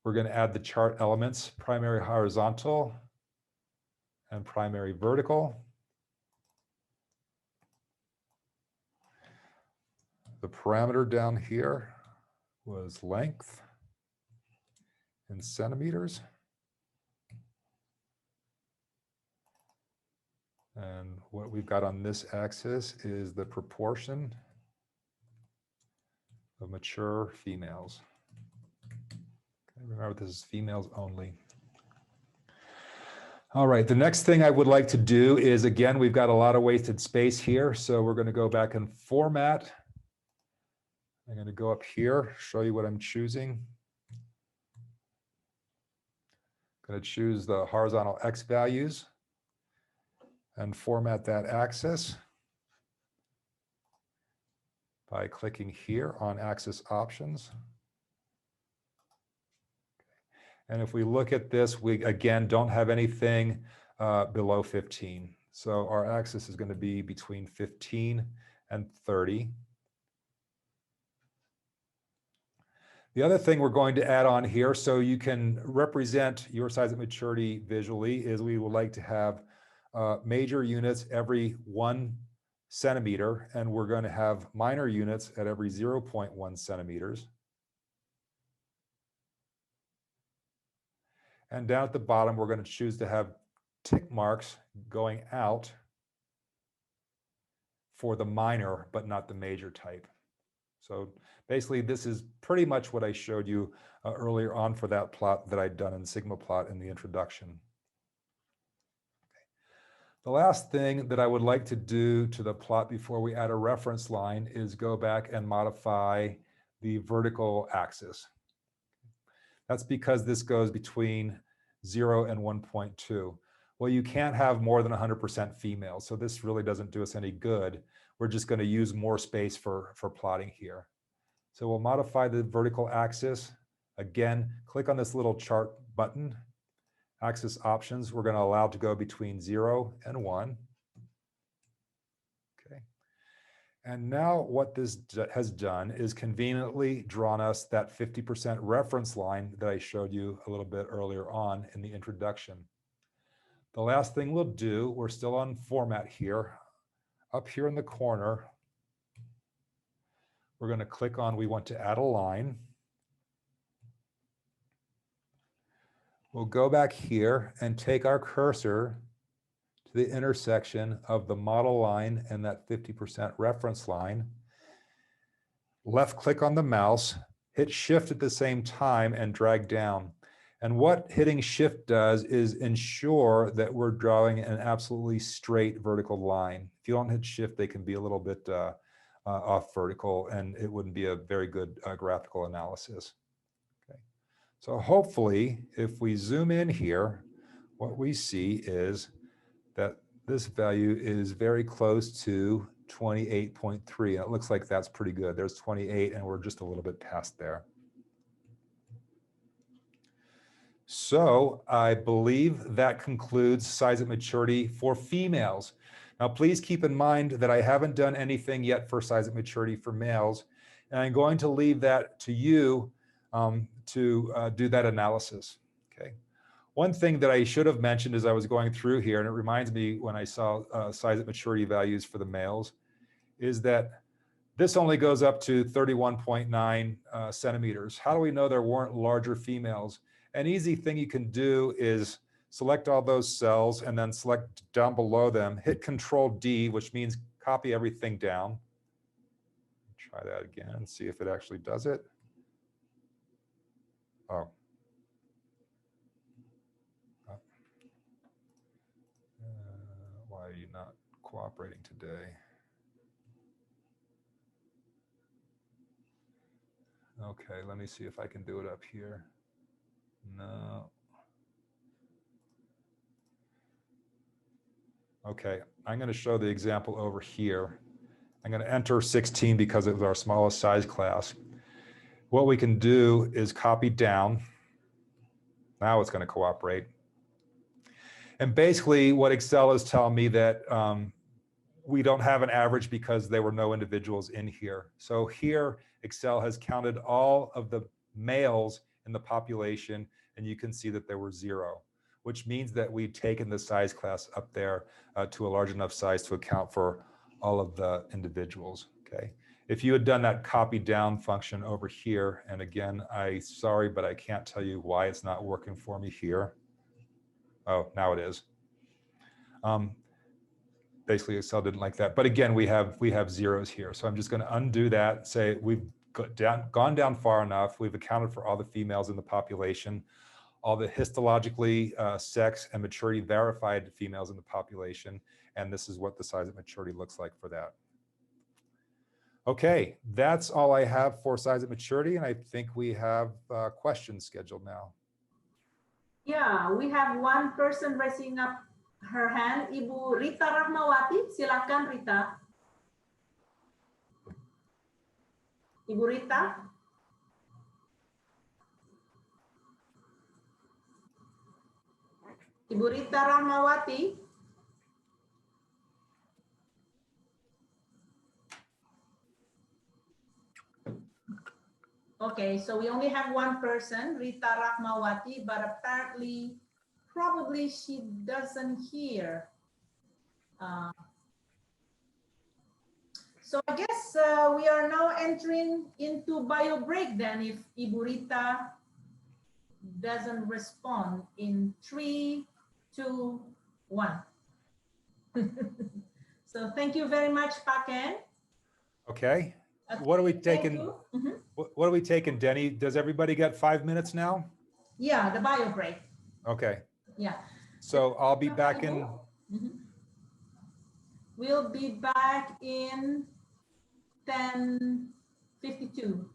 We're going to add the chart elements, primary horizontal and primary vertical. The parameter down here was length in centimeters. And what we've got on this axis is the proportion of mature females. Okay, remember, this is females only. All right, the next thing I would like to do is, again, we've got a lot of wasted space here, so we're going to go back and format. I'm going to go up here, show you what I'm choosing. I'm going to choose the horizontal X values and format that axis by clicking here on Axis Options. And if we look at this, we again don't have anything below 15. So our axis is going to be between 15 and 30. The other thing we're going to add on here, so you can represent your size at maturity visually, is we would like to have major units every 1 centimeter, and we're going to have minor units at every 0.1 centimeters. And down at the bottom, we're going to choose to have tick marks going out for the minor, but not the major type. So basically, this is pretty much what I showed you earlier on for that plot that I'd done in Sigma plot in the introduction. The last thing that I would like to do to the plot before we add a reference line is go back and modify the vertical axis. That's because this goes between 0 and 1.2. Well, you can't have more than 100% female, so this really doesn't do us any good. We're just going to use more space for plotting here. So we'll modify the vertical axis. Again, click on this little chart button. Axis options, we're going to allow to go between 0 and 1. Okay. And now what this has done is conveniently drawn us that 50% reference line that I showed you a little bit earlier on in the introduction. The last thing we'll do, we're still on format here. Up here in the corner, we're going to click on, we want to add a line. We'll go back here and take our cursor to the intersection of the model line and that 50% reference line. Left click on the mouse, hit shift at the same time and drag down. And what hitting shift does is ensure that we're drawing an absolutely straight vertical line. If you don't hit shift, they can be a little bit off vertical, and it wouldn't be a very good graphical analysis. Okay. So hopefully, if we zoom in here, what we see is that this value is very close to 28.3. And it looks like that's pretty good. There's 28, and we're just a little bit past there. So I believe that concludes size at maturity for females. Now, please keep in mind that I haven't done anything yet for size at maturity for males, and I'm going to leave that to you to do that analysis. Okay. One thing that I should have mentioned as I was going through here, and it reminds me when I saw size at maturity values for the males, is that this only goes up to 31.9 centimeters. How do we know there weren't larger females? An easy thing you can do is select all those cells and then select down below them, hit Control D, which means copy everything down. Try that again and see if it actually does it. Oh. Why are you not cooperating today? Okay, let me see if I can do it up here. No. Okay, I'm going to show the example over here. I'm going to enter 16 because it was our smallest size class. What we can do is copy down. Now it's going to cooperate. And basically what Excel is telling me that we don't have an average because there were no individuals in here. So here Excel has counted all of the males in the population, and you can see that there were 0, which means that we've taken the size class up there to a large enough size to account for all of the individuals. Okay. If you had done that copy down function over here, and again, sorry, but I can't tell you why it's not working for me here. Oh, now it is. Basically, Excel didn't like that. But again, we have zeros here. So I'm just going to undo that, say we've gone down far enough. We've accounted for all the females in the population. all the histologically sex and maturity verified females in the population. And this is what the size at maturity looks like for that. Okay, that's all I have for size at maturity. And I think we have questions scheduled now.
Yeah, we have one person raising up her hand, Ibu Rita Rahmawati. Silakan, Rita. Ibu Rita. Ibu Rita Rahmawati. Okay, so we only have one person, Rita Rahmawati, but apparently, probably she doesn't hear. So I guess we are now entering into bio break then if Ibu Rita doesn't respond in 3, 2, 1. So thank you very much, Pak Ken.
Okay. What are we taking? What are we taking, Denny? Does everybody get 5 minutes now?
Yeah, the bio break.
Okay.
Yeah.
So I'll be back in.
We'll be back in 10:52.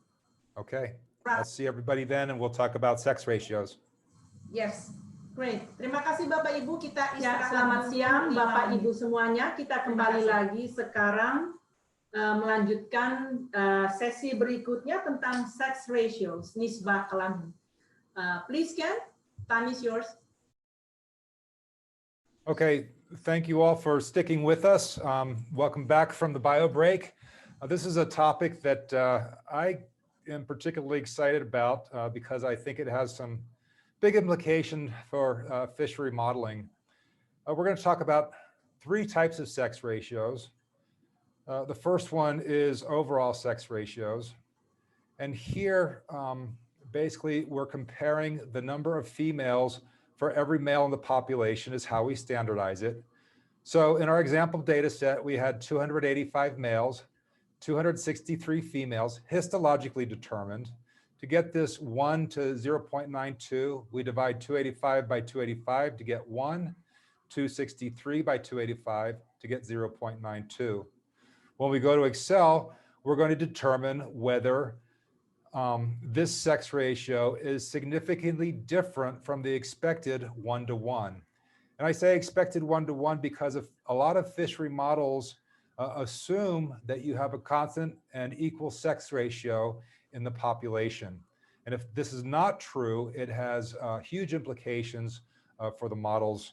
Okay. I'll see everybody then, and we'll talk about sex ratios.
Yes. Great. Terima kasih Bapak Ibu. Kita istirahat. Selamat siang Bapak Ibu semuanya. Kita kembali lagi sekarang melanjutkan sesi berikutnya tentang sex ratios, nisbah kelamin. Please Ken, time is yours.
Okay, thank you all for sticking with us. Welcome back from the bio break. This is a topic that I am particularly excited about because I think it has some big implication for fishery modeling. We're going to talk about 3 types of sex ratios. The first one is overall sex ratios. And here, basically, we're comparing the number of females for every male in the population is how we standardize it. So in our example data set, we had 285 males, 263 females, histologically determined. To get this 1 to 0.92, we divide 285 by 285 to get 1, 263 by 285 to get 0.92. When we go to Excel, we're going to determine whether this sex ratio is significantly different from the expected 1-to-1. And I say expected 1-to-1 because of a lot of fishery models assume that you have a constant and equal sex ratio in the population. And if this is not true, it has huge implications for the models,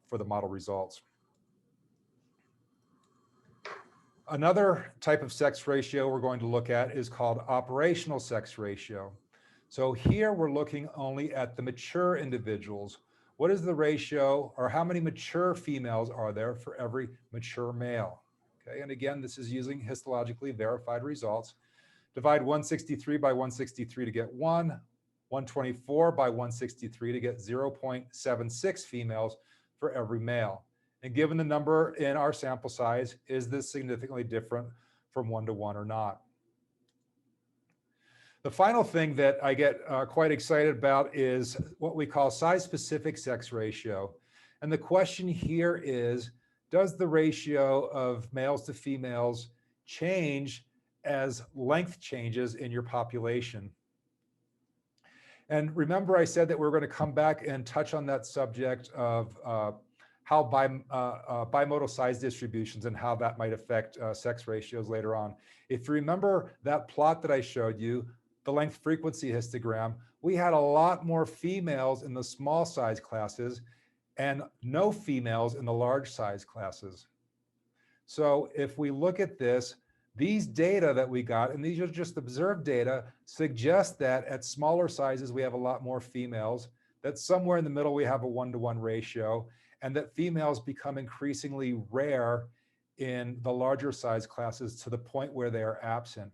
for the model results. Another type of sex ratio we're going to look at is called operational sex ratio. So here we're looking only at the mature individuals. What is the ratio, or how many mature females are there for every mature male? Okay, and again, this is using histologically verified results. Divide 163 by 163 to get 1, 124 by 163 to get 0.76 females for every male. And given the number in our sample size, is this significantly different from 1-to-1 or not? The final thing that I get quite excited about is what we call size-specific sex ratio. And the question here is, does the ratio of males to females change as length changes in your population? And remember I said that we're going to come back and touch on that subject of how bimodal size distributions and how that might affect sex ratios later on. If you remember that plot that I showed you, the length frequency histogram, we had a lot more females in the small size classes and no females in the large size classes. So if we look at this, these data that we got, and these are just observed data, suggest that at smaller sizes we have a lot more females, that somewhere in the middle we have a 1-to-1 ratio, and that females become increasingly rare in the larger size classes to the point where they are absent.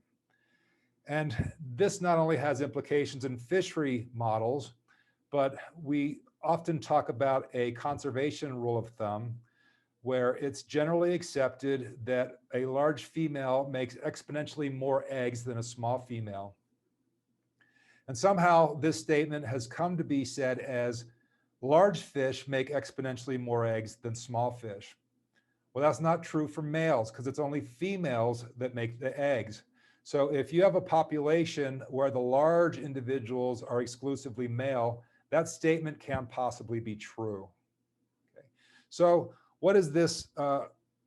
And this not only has implications in fishery models, but we often talk about a conservation rule of thumb, where it's generally accepted that a large female makes exponentially more eggs than a small female. And somehow this statement has come to be said as large fish make exponentially more eggs than small fish. Well, that's not true for males because it's only females that make the eggs. So if you have a population where the large individuals are exclusively male, that statement can't possibly be true. Okay. So what does this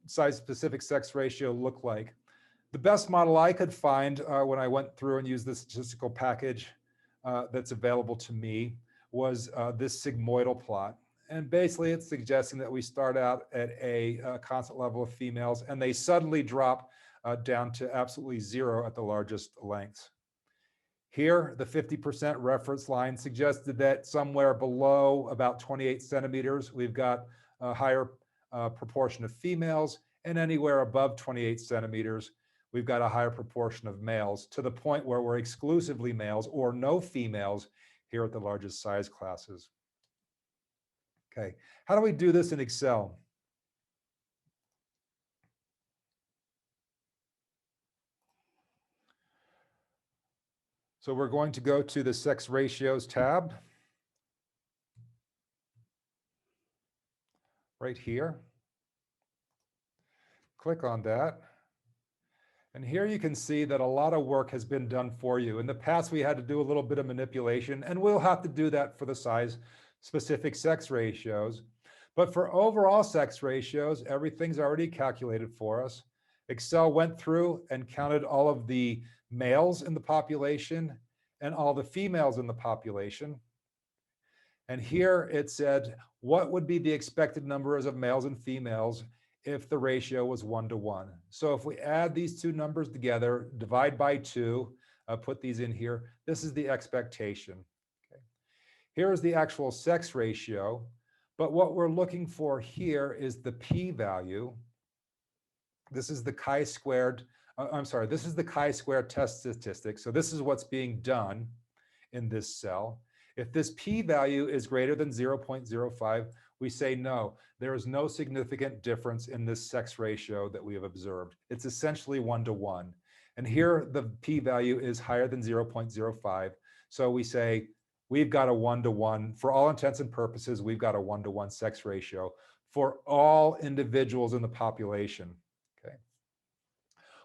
size-specific sex ratio look like? The best model I could find when I went through and used the statistical package that's available to me was this sigmoidal plot. And basically it's suggesting that we start out at a constant level of females and they suddenly drop down to absolutely zero at the largest lengths. Here, the 50% reference line suggested that somewhere below about 28 centimeters, we've got a higher proportion of females, and anywhere above 28 centimeters, we've got a higher proportion of males, to the point where we're exclusively males or no females here at the largest size classes. Okay, how do we do this in Excel? So we're going to go to the sex ratios tab right here. Click on that. And here you can see that a lot of work has been done for you. In the past, we had to do a little bit of manipulation, and we'll have to do that for the size-specific sex ratios. But for overall sex ratios, everything's already calculated for us. Excel went through and counted all of the males in the population and all the females in the population. And here it said, what would be the expected numbers of males and females if the ratio was 1-to-1? So if we add these two numbers together, divide by 2, put these in here, this is the expectation. Okay. Here is the actual sex ratio, but what we're looking for here is the p-value. This is the chi-squared, this is the chi-squared test statistic. So this is what's being done in this cell. If this p-value is greater than 0.05, we say no, there is no significant difference in this sex ratio that we have observed. It's essentially 1-to-1. And here the p-value is higher than 0.05. So we say we've got a 1-to-1. For all intents and purposes, we've got a 1-to-1 sex ratio for all individuals in the population. Okay.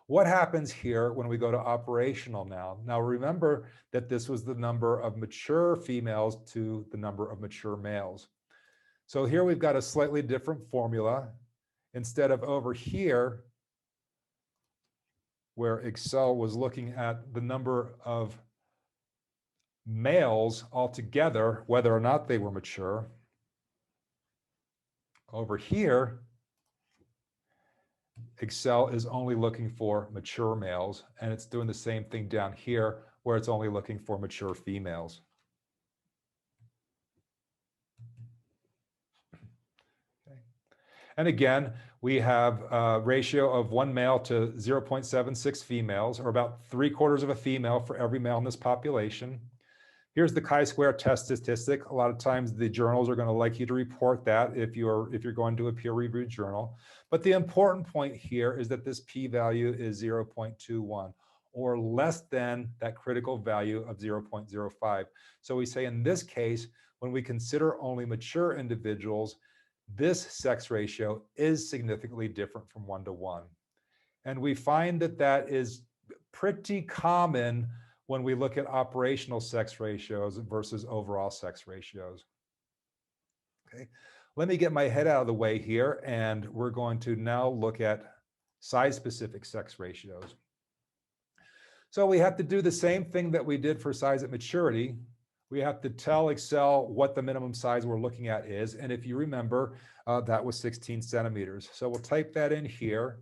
What happens here when we go to operational now? Now remember that this was the number of mature females to the number of mature males. So here we've got a slightly different formula. Instead of over here, where Excel was looking at the number of males altogether, whether or not they were mature, over here, Excel is only looking for mature males, and it's doing the same thing down here where it's only looking for mature females. Okay. And again, we have a ratio of 1 male to 0.76 females, or about 3/4 of a female for every male in this population. Here's the chi-square test statistic. A lot of times the journals are going to like you to report that if you're going to a peer-reviewed journal. But the important point here is that this p-value is 0.21, or less than that critical value of 0.05. So we say in this case, when we consider only mature individuals, this sex ratio is significantly different from 1-to-1. And we find that that is pretty common when we look at operational sex ratios versus overall sex ratios. Okay, let me get my head out of the way here, and we're going to now look at size-specific sex ratios. So we have to do the same thing that we did for size at maturity. We have to tell Excel what the minimum size we're looking at is, and if you remember, that was 16 centimeters. So we'll type that in here,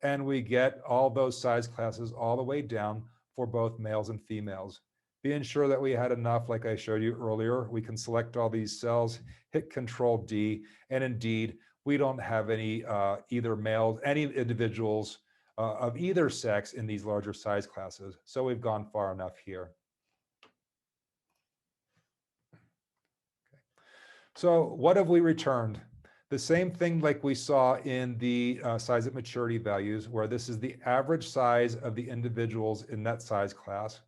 and we get all those size classes all the way down for both males and females. Being sure that we had enough, like I showed you earlier, we can select all these cells, hit Control D, and indeed, we don't have any either males, any individuals of either sex in these larger size classes. So we've gone far enough here. Okay. So what have we returned? The same thing like we saw in the size at maturity values, where this is the average size of the individuals in that size class.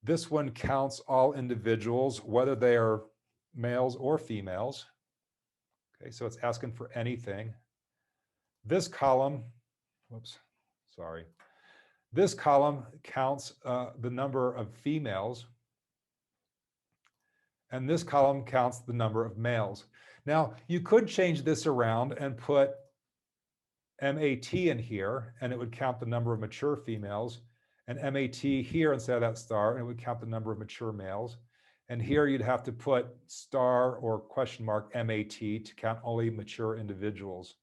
This one counts all individuals, whether they are males or females. Okay, so it's asking for anything. This column, whoops, sorry. This column counts the number of females, and this column counts the number of males. Now, you could change this around and put MAT in here, and it would count the number of mature females, and MAT here instead of that star, and it would count the number of mature males. And here you'd have to put star or question mark MAT to count only mature individuals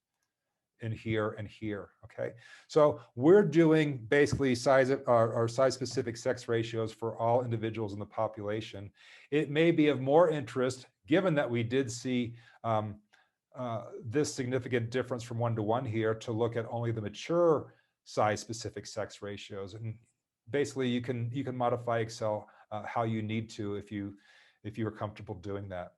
in here and here, okay? So we're doing basically size or size specific sex ratios for all individuals in the population. It may be of more interest, given that we did see this significant difference from 1-to-1 here, to look at only the mature size specific sex ratios. And basically you can modify Excel how you need to if you are comfortable doing that.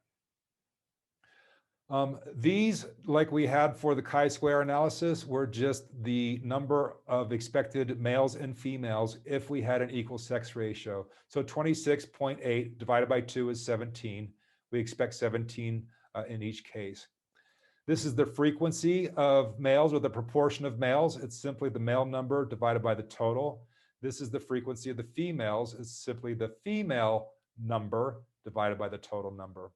These, like we had for the chi-square analysis, were just the number of expected males and females if we had an equal sex ratio. So 26.8 divided by 2 is 17. We expect 17 in each case. This is the frequency of males, or the proportion of males. It's simply the male number divided by the total. This is the frequency of the females. It's simply the female number divided by the total number.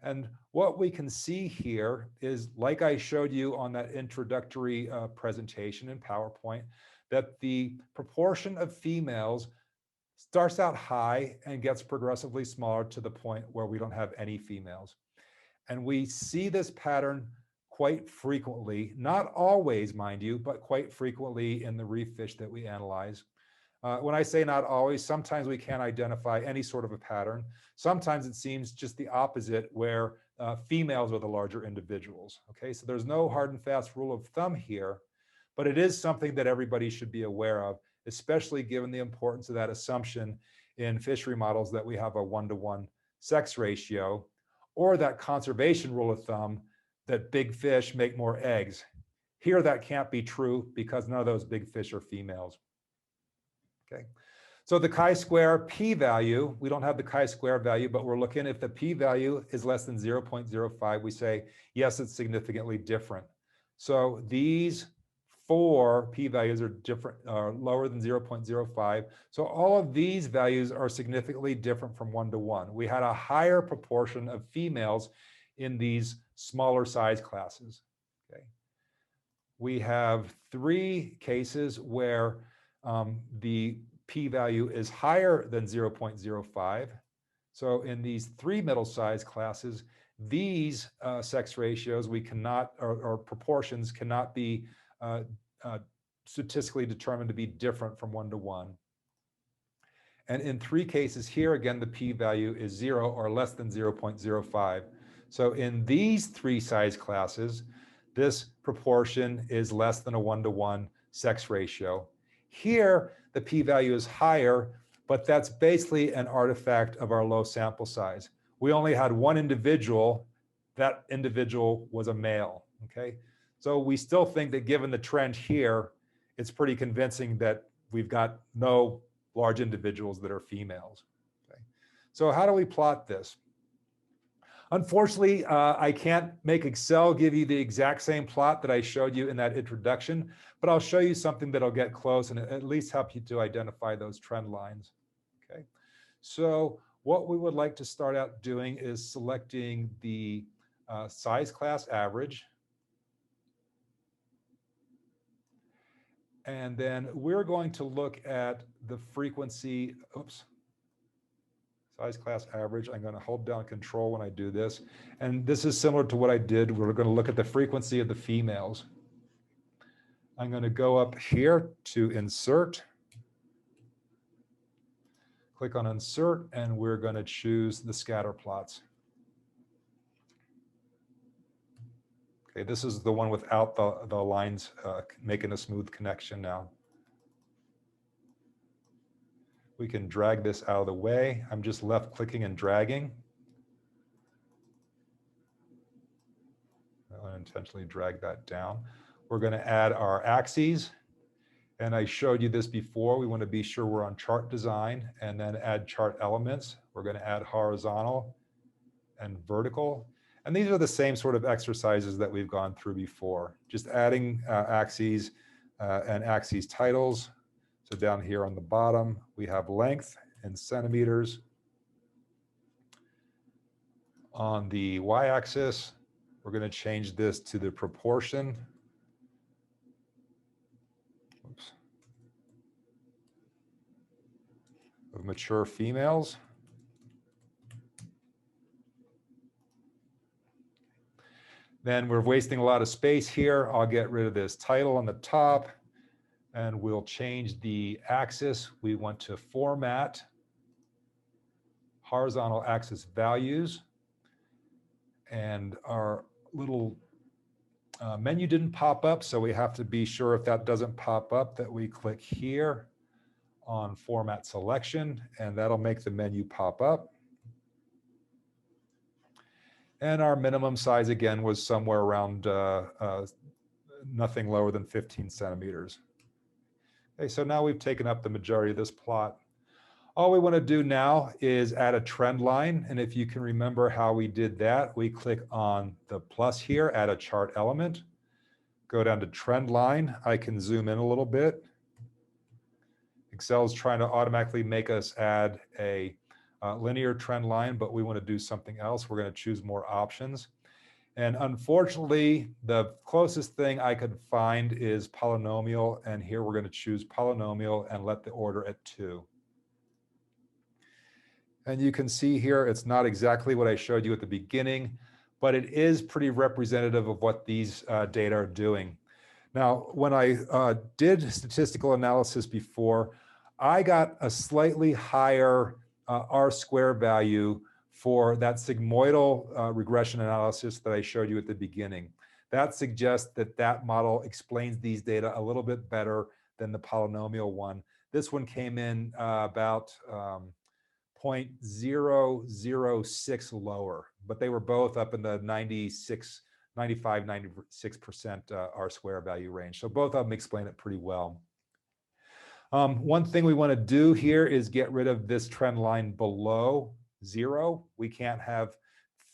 And what we can see here is, like I showed you on that introductory presentation in PowerPoint, that the proportion of females starts out high and gets progressively smaller to the point where we don't have any females. And we see this pattern quite frequently, not always, mind you, but quite frequently in the reef fish that we analyze. When I say not always, sometimes we can't identify any sort of a pattern. Sometimes it seems just the opposite, where females are the larger individuals. Okay, so there's no hard and fast rule of thumb here, but it is something that everybody should be aware of, especially given the importance of that assumption in fishery models that we have a 1-to-1 sex ratio, or that conservation rule of thumb that big fish make more eggs. Here that can't be true because none of those big fish are females. Okay, so the chi-square p-value, we don't have the chi-square value, but we're looking, if the p-value is less than 0.05, we say, yes, it's significantly different. So these 4 p-values are different, lower than 0.05. So all of these values are significantly different from 1-to-1. We had a higher proportion of females in these smaller size classes. Okay, we have 3 cases where the p-value is higher than 0.05. So in these 3 middle size classes, these sex ratios we cannot, or proportions cannot be statistically determined to be different from 1-to-1. And in 3 cases here, again, the p-value is 0 or less than 0.05. So in these 3 size classes, this proportion is less than a 1-to-1 sex ratio. Here, the p-value is higher, but that's basically an artifact of our low sample size. We only had 1 individual. That individual was a male, okay? So we still think that given the trend here, it's pretty convincing that we've got no large individuals that are females. Okay? So how do we plot this? Unfortunately, I can't make Excel give you the exact same plot that I showed you in that introduction, but I'll show you something that'll get close and at least help you to identify those trend lines. Okay, so what we would like to start out doing is selecting the size class average. And then we're going to look at the frequency, size class average. I'm going to hold down control when I do this. And this is similar to what I did. We're going to look at the frequency of the females. I'm going to go up here to insert. Click on insert, and we're going to choose the scatter plots. Okay, this is the one without the lines making a smooth connection now. We can drag this out of the way. I'm just left clicking and dragging. I'll unintentionally drag that down. We're going to add our axes, And I showed you this before. We want to be sure we're on chart design and then add chart elements. We're going to add horizontal and vertical. And these are the same sort of exercises that we've gone through before, just adding axes and axes titles. So down here on the bottom, we have length in centimeters. On the y-axis, we're going to change this to the proportion. Oops. Of mature females. Then we're wasting a lot of space here. I'll get rid of this title on the top and we'll change the axis. We want to format horizontal axis values. And our little menu didn't pop up, so we have to be sure if that doesn't pop up that we click here on format selection, and that'll make the menu pop up. And our minimum size again was somewhere around nothing lower than 15 centimeters. Okay, so now we've taken up the majority of this plot. All we want to do now is add a trend line. And if you can remember how we did that, we click on the plus here, add a chart element, go down to trend line. I can zoom in a little bit. Excel's trying to automatically make us add a linear trend line, but we want to do something else. We're going to choose more options. And unfortunately, the closest thing I could find is polynomial. And here we're going to choose polynomial and let the order at 2. And you can see here, it's not exactly what I showed you at the beginning, but it is pretty representative of what these data are doing. Now, when I did statistical analysis before, I got a slightly higher R-square value for that sigmoidal regression analysis that I showed you at the beginning. That suggests that that model explains these data a little bit better than the polynomial one. This one came in about 0.006 lower, but they were both up in the 95, 96% R-square value range. So both of them explain it pretty well. One thing we want to do here is get rid of this trend line below 0. We can't have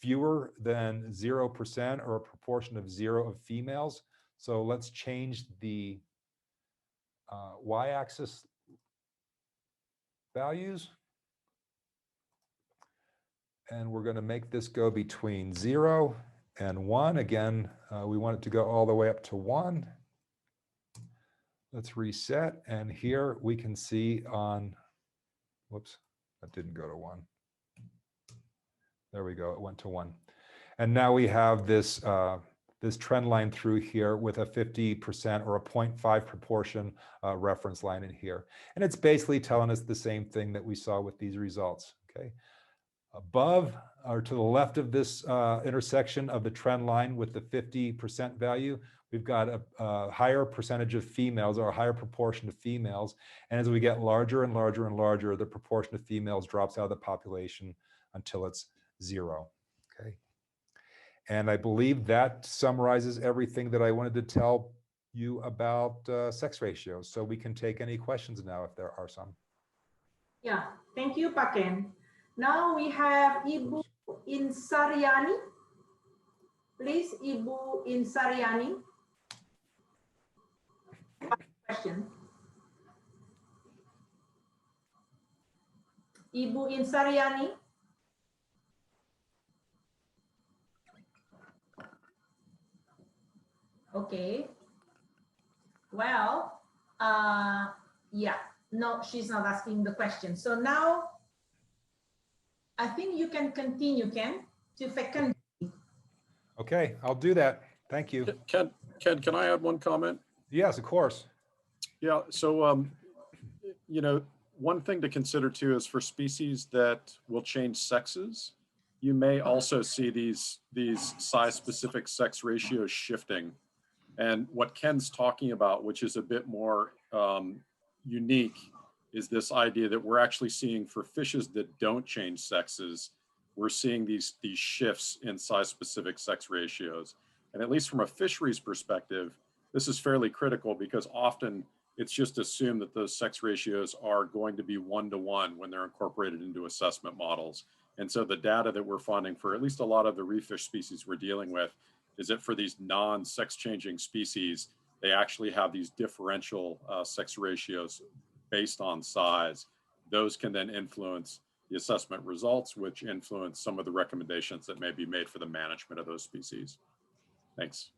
fewer than 0% or a proportion of 0 of females. So let's change the y-axis values. And we're going to make this go between 0 and 1. Again, we want it to go all the way up to 1. Let's reset. And here we can see on, whoops, that didn't go to 1. There we go, it went to 1. And now we have this, this trend line through here with a 50% or a 0.5 proportion reference line in here. And it's basically telling us the same thing that we saw with these results, okay? Above or to the left of this intersection of the trend line with the 50% value, we've got a higher percentage of females or a higher proportion of females. And as we get larger and larger and larger, the proportion of females drops out of the population until it's 0. Okay. And I believe that summarizes everything that I wanted to tell you about sex ratios. So we can take any questions now if there are some.
Yeah, thank you, Pak Ken. Now we have Ibu Insariani. Please, Ibu Insariani. Question. Ibu Insariani. Okay. Well, yeah, no, she's not asking the question. So now, I think you can continue, Ken, to fecundity.
Okay, I'll do that. Thank you.
Ken, can I add one comment?
Yes, of course.
Yeah, so, you know, one thing to consider too is for species that will change sexes, you may also see these size-specific sex ratios shifting. And what Ken's talking about, which is a bit more unique, is this idea that we're actually seeing for fishes that don't change sexes, we're seeing these shifts in size-specific sex ratios. And at least from a fisheries perspective, this is fairly critical because often it's just assumed that those sex ratios are going to be 1-to-1 when they're incorporated into assessment models. And so the data that we're finding for at least a lot of the reef fish species we're dealing with is that for these non-sex changing species, they actually have these differential sex ratios based on size. Those can then influence the assessment results, which influence some of the recommendations that may be made for the management of those species. Thanks.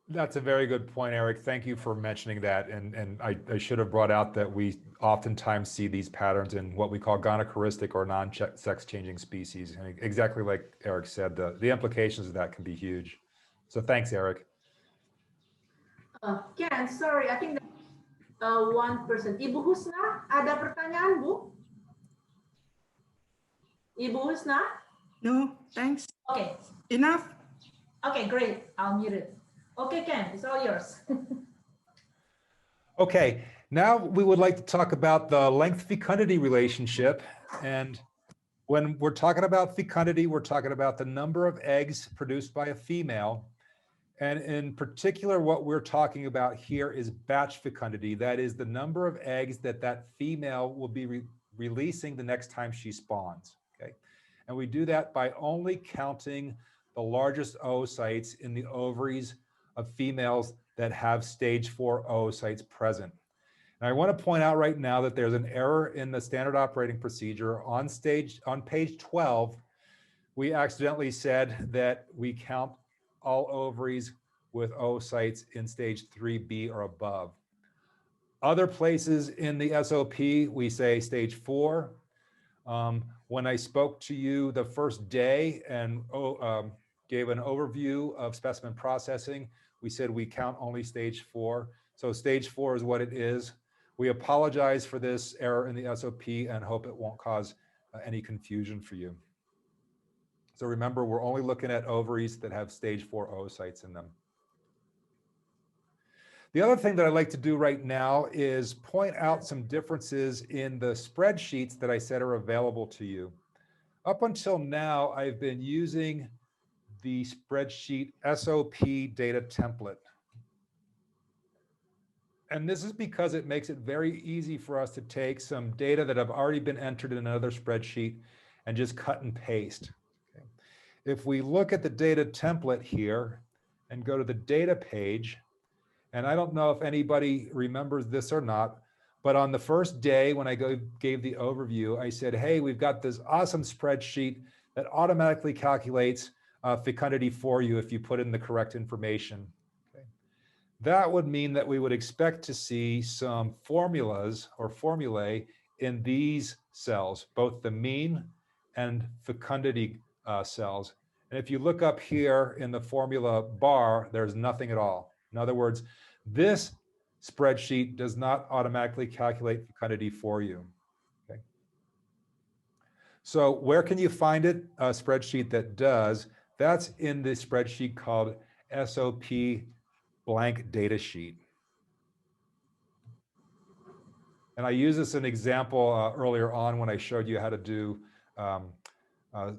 That's a very good point, Eric. Thank you for mentioning that. And I should have brought out that we oftentimes see these patterns in what we call gonochoristic or non-sex changing species. And exactly like Eric said, the implications of that can be huge. So thanks, Eric.
Ken, sorry, I think one person. Ibu Husna, ada pertanyaan, Bu? Ibu Husna?
No, thanks.
Okay.
Enough?
Okay, great. I'll mute it. Okay, Ken, it's all yours.
Okay, now we would like to talk about the length-fecundity relationship. And when we're talking about fecundity, we're talking about the number of eggs produced by a female. And in particular, what we're talking about here is batch fecundity. That is the number of eggs that that female will be releasing the next time she spawns, okay? And we do that by only counting the largest oocytes in the ovaries of females that have stage 4 oocytes present. And I want to point out right now that there's an error in the standard operating procedure. On page 12, we accidentally said that we count all ovaries with oocytes in stage 3B or above. Other places in the SOP, we say stage 4. When I spoke to you the first day and gave an overview of specimen processing, we said we count only stage 4. So stage 4 is what it is. We apologize for this error in the SOP and hope it won't cause any confusion for you. So remember, we're only looking at ovaries that have stage 4 oocytes in them. The other thing that I'd like to do right now is point out some differences in the spreadsheets that I said are available to you. Up until now, I've been using the spreadsheet SOP data template. And this is because it makes it very easy for us to take some data that have already been entered in another spreadsheet and just cut and paste. Okay. If we look at the data template here and go to the data page, and I don't know if anybody remembers this or not, but on the first day when I gave the overview, I said, hey, we've got this awesome spreadsheet that automatically calculates fecundity for you if you put in the correct information. Okay. That would mean that we would expect to see some formulas or formulae in these cells, both the mean and fecundity cells. And if you look up here in the formula bar, there's nothing at all. In other words, this spreadsheet does not automatically calculate fecundity for you. Okay. So where can you find it? A spreadsheet that does. That's in the spreadsheet called SOP blank data sheet. And I used this as an example earlier on when I showed you how to do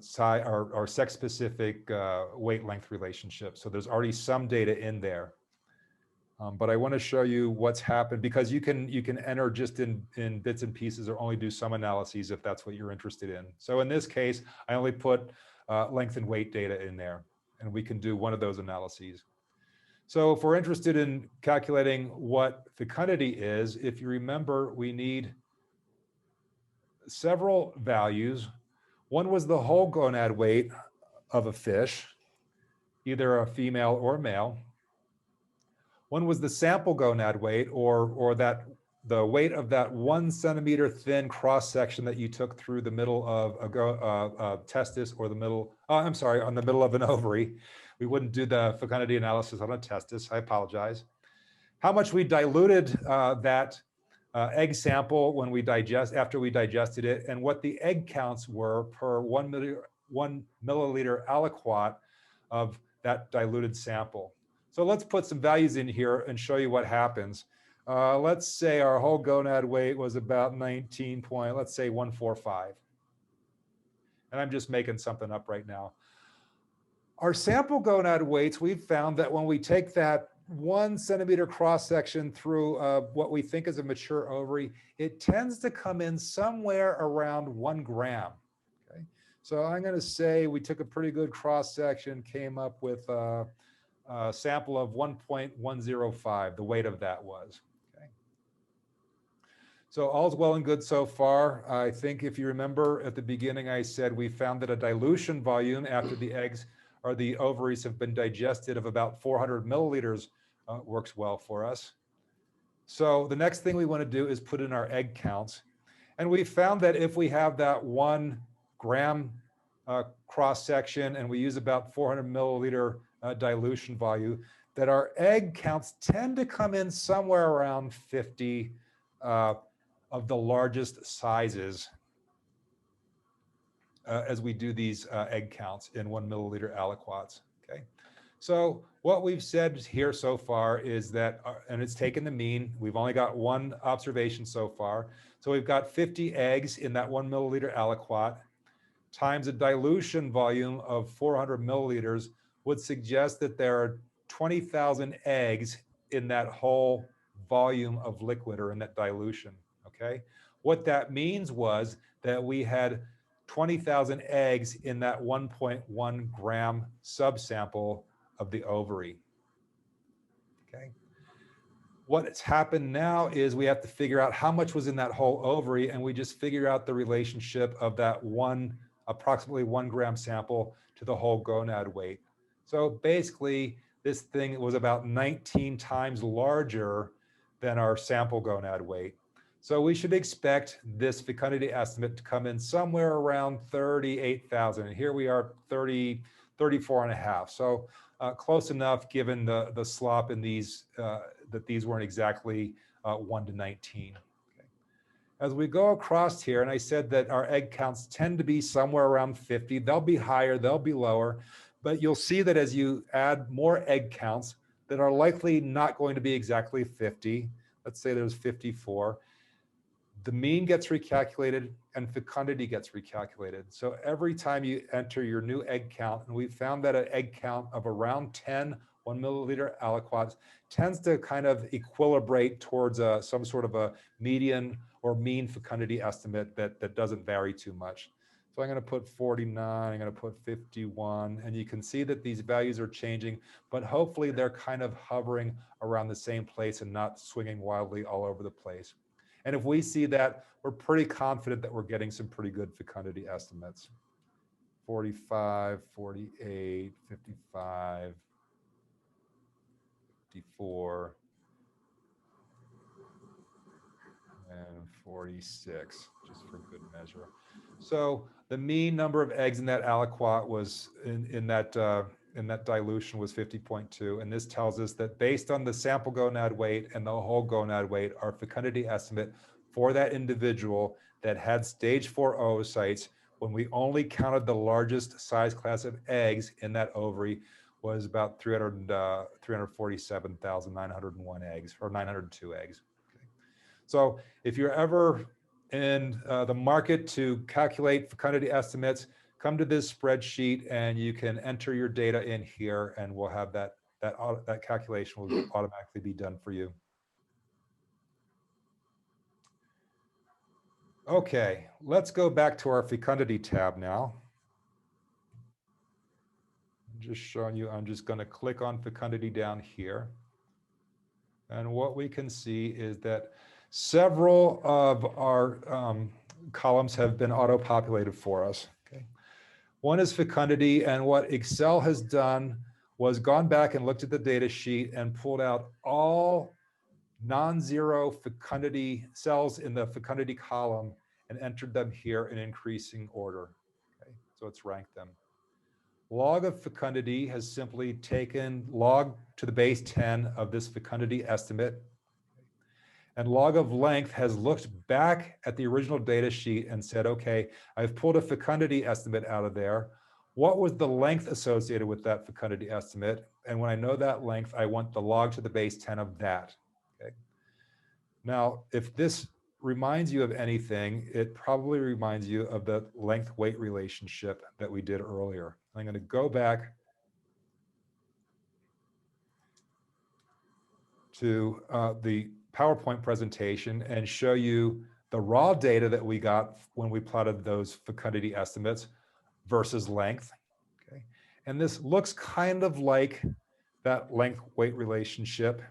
sex-specific weight-length relationship. So there's already some data in there. But I want to show you what's happened because you can enter just in bits and pieces or only do some analyses if that's what you're interested in. So in this case, I only put length and weight data in there, and we can do one of those analyses. So if we're interested in calculating what fecundity is, if you remember, we need several values. One was the whole gonad weight of a fish, either a female or male. One was the sample gonad weight, or the weight of that 1 centimeter thin cross section that you took through the middle of a testis, or the middle. On the middle of an ovary. We wouldn't do the fecundity analysis on a testis. I apologize. How much we diluted that egg sample after we digested it, and what the egg counts were per 1 milliliter aliquot of that diluted sample. So let's put some values in here and show you what happens. Let's say our whole gonad weight was about 145. And I'm just making something up right now. Our sample gonad weights, we've found that when we take that 1 centimeter cross section through what we think is a mature ovary, it tends to come in somewhere around 1 gram. Okay, so I'm going to say we took a pretty good cross section, came up with a sample of 1.105, the weight of that was. Okay, so all's well and good so far. I think if you remember at the beginning, I said we found that a dilution volume after the eggs or the ovaries have been digested of about 400 milliliters works well for us. So the next thing we want to do is put in our egg counts. And we found that if we have that 1 gram cross section and we use about 400 milliliter dilution volume, that our egg counts tend to come in somewhere around 50 of the largest sizes as we do these egg counts in 1 milliliter aliquots. Okay, so what we've said here so far is that, and it's taken the mean, we've only got 1 observation so far. So we've got 50 eggs in that 1 milliliter aliquot times a dilution volume of 400 milliliters would suggest that there are 20,000 eggs in that whole volume of liquid or in that dilution. Okay, what that means was that we had 20,000 eggs in that 1.1 gram subsample of the ovary. Okay, what's happened now is we have to figure out how much was in that whole ovary, and we just figure out the relationship of that approximately 1 gram sample to the whole gonad weight. So basically, this thing was about 19 times larger than our sample gonad weight. So we should expect this fecundity estimate to come in somewhere around 38,000. And here we are 34 and a half. So close enough given the slop in these, that these weren't exactly 1 to 19. Okay. As we go across here, and I said that our egg counts tend to be somewhere around 50. They'll be higher, they'll be lower, but you'll see that as you add more egg counts that are likely not going to be exactly 50, let's say there's 54, the mean gets recalculated and fecundity gets recalculated. So every time you enter your new egg count, and we found that an egg count of around 10 1 milliliter aliquots tends to kind of equilibrate towards some sort of a median or mean fecundity estimate that doesn't vary too much. So I'm going to put 49, I'm going to put 51, and you can see that these values are changing, but hopefully they're kind of hovering around the same place and not swinging wildly all over the place. And if we see that, we're pretty confident that we're getting some pretty good fecundity estimates. 45, 48, 55, 54, and 46, just for good measure. So the mean number of eggs in that aliquot was in that dilution was 50.2. And this tells us that based on the sample gonad weight and the whole gonad weight, our fecundity estimate for that individual that had stage 4 oocytes, when we only counted the largest size class of eggs in that ovary, was about 347,901 eggs, or 902 eggs. Okay. So if you're ever in the market to calculate fecundity estimates, come to this spreadsheet and you can enter your data in here, and we'll have that calculation will automatically be done for you. Okay, let's go back to our fecundity tab now. I'm just showing you, I'm just going to click on fecundity down here. And what we can see is that several of our columns have been auto-populated for us. Okay. One is fecundity, and what Excel has done was gone back and looked at the data sheet and pulled out all non-zero fecundity cells in the fecundity column and entered them here in increasing order. Okay, so it's ranked them. Log of fecundity has simply taken log to the base 10 of this fecundity estimate. And log of length has looked back at the original data sheet and said, okay, I've pulled a fecundity estimate out of there. What was the length associated with that fecundity estimate? And when I know that length, I want the log to the base 10 of that. Okay. Now, if this reminds you of anything, it probably reminds you of the length-weight relationship that we did earlier. I'm going to go back to the PowerPoint presentation and show you the raw data that we got when we plotted those fecundity estimates versus length. Okay. And this looks kind of like that length-weight relationship.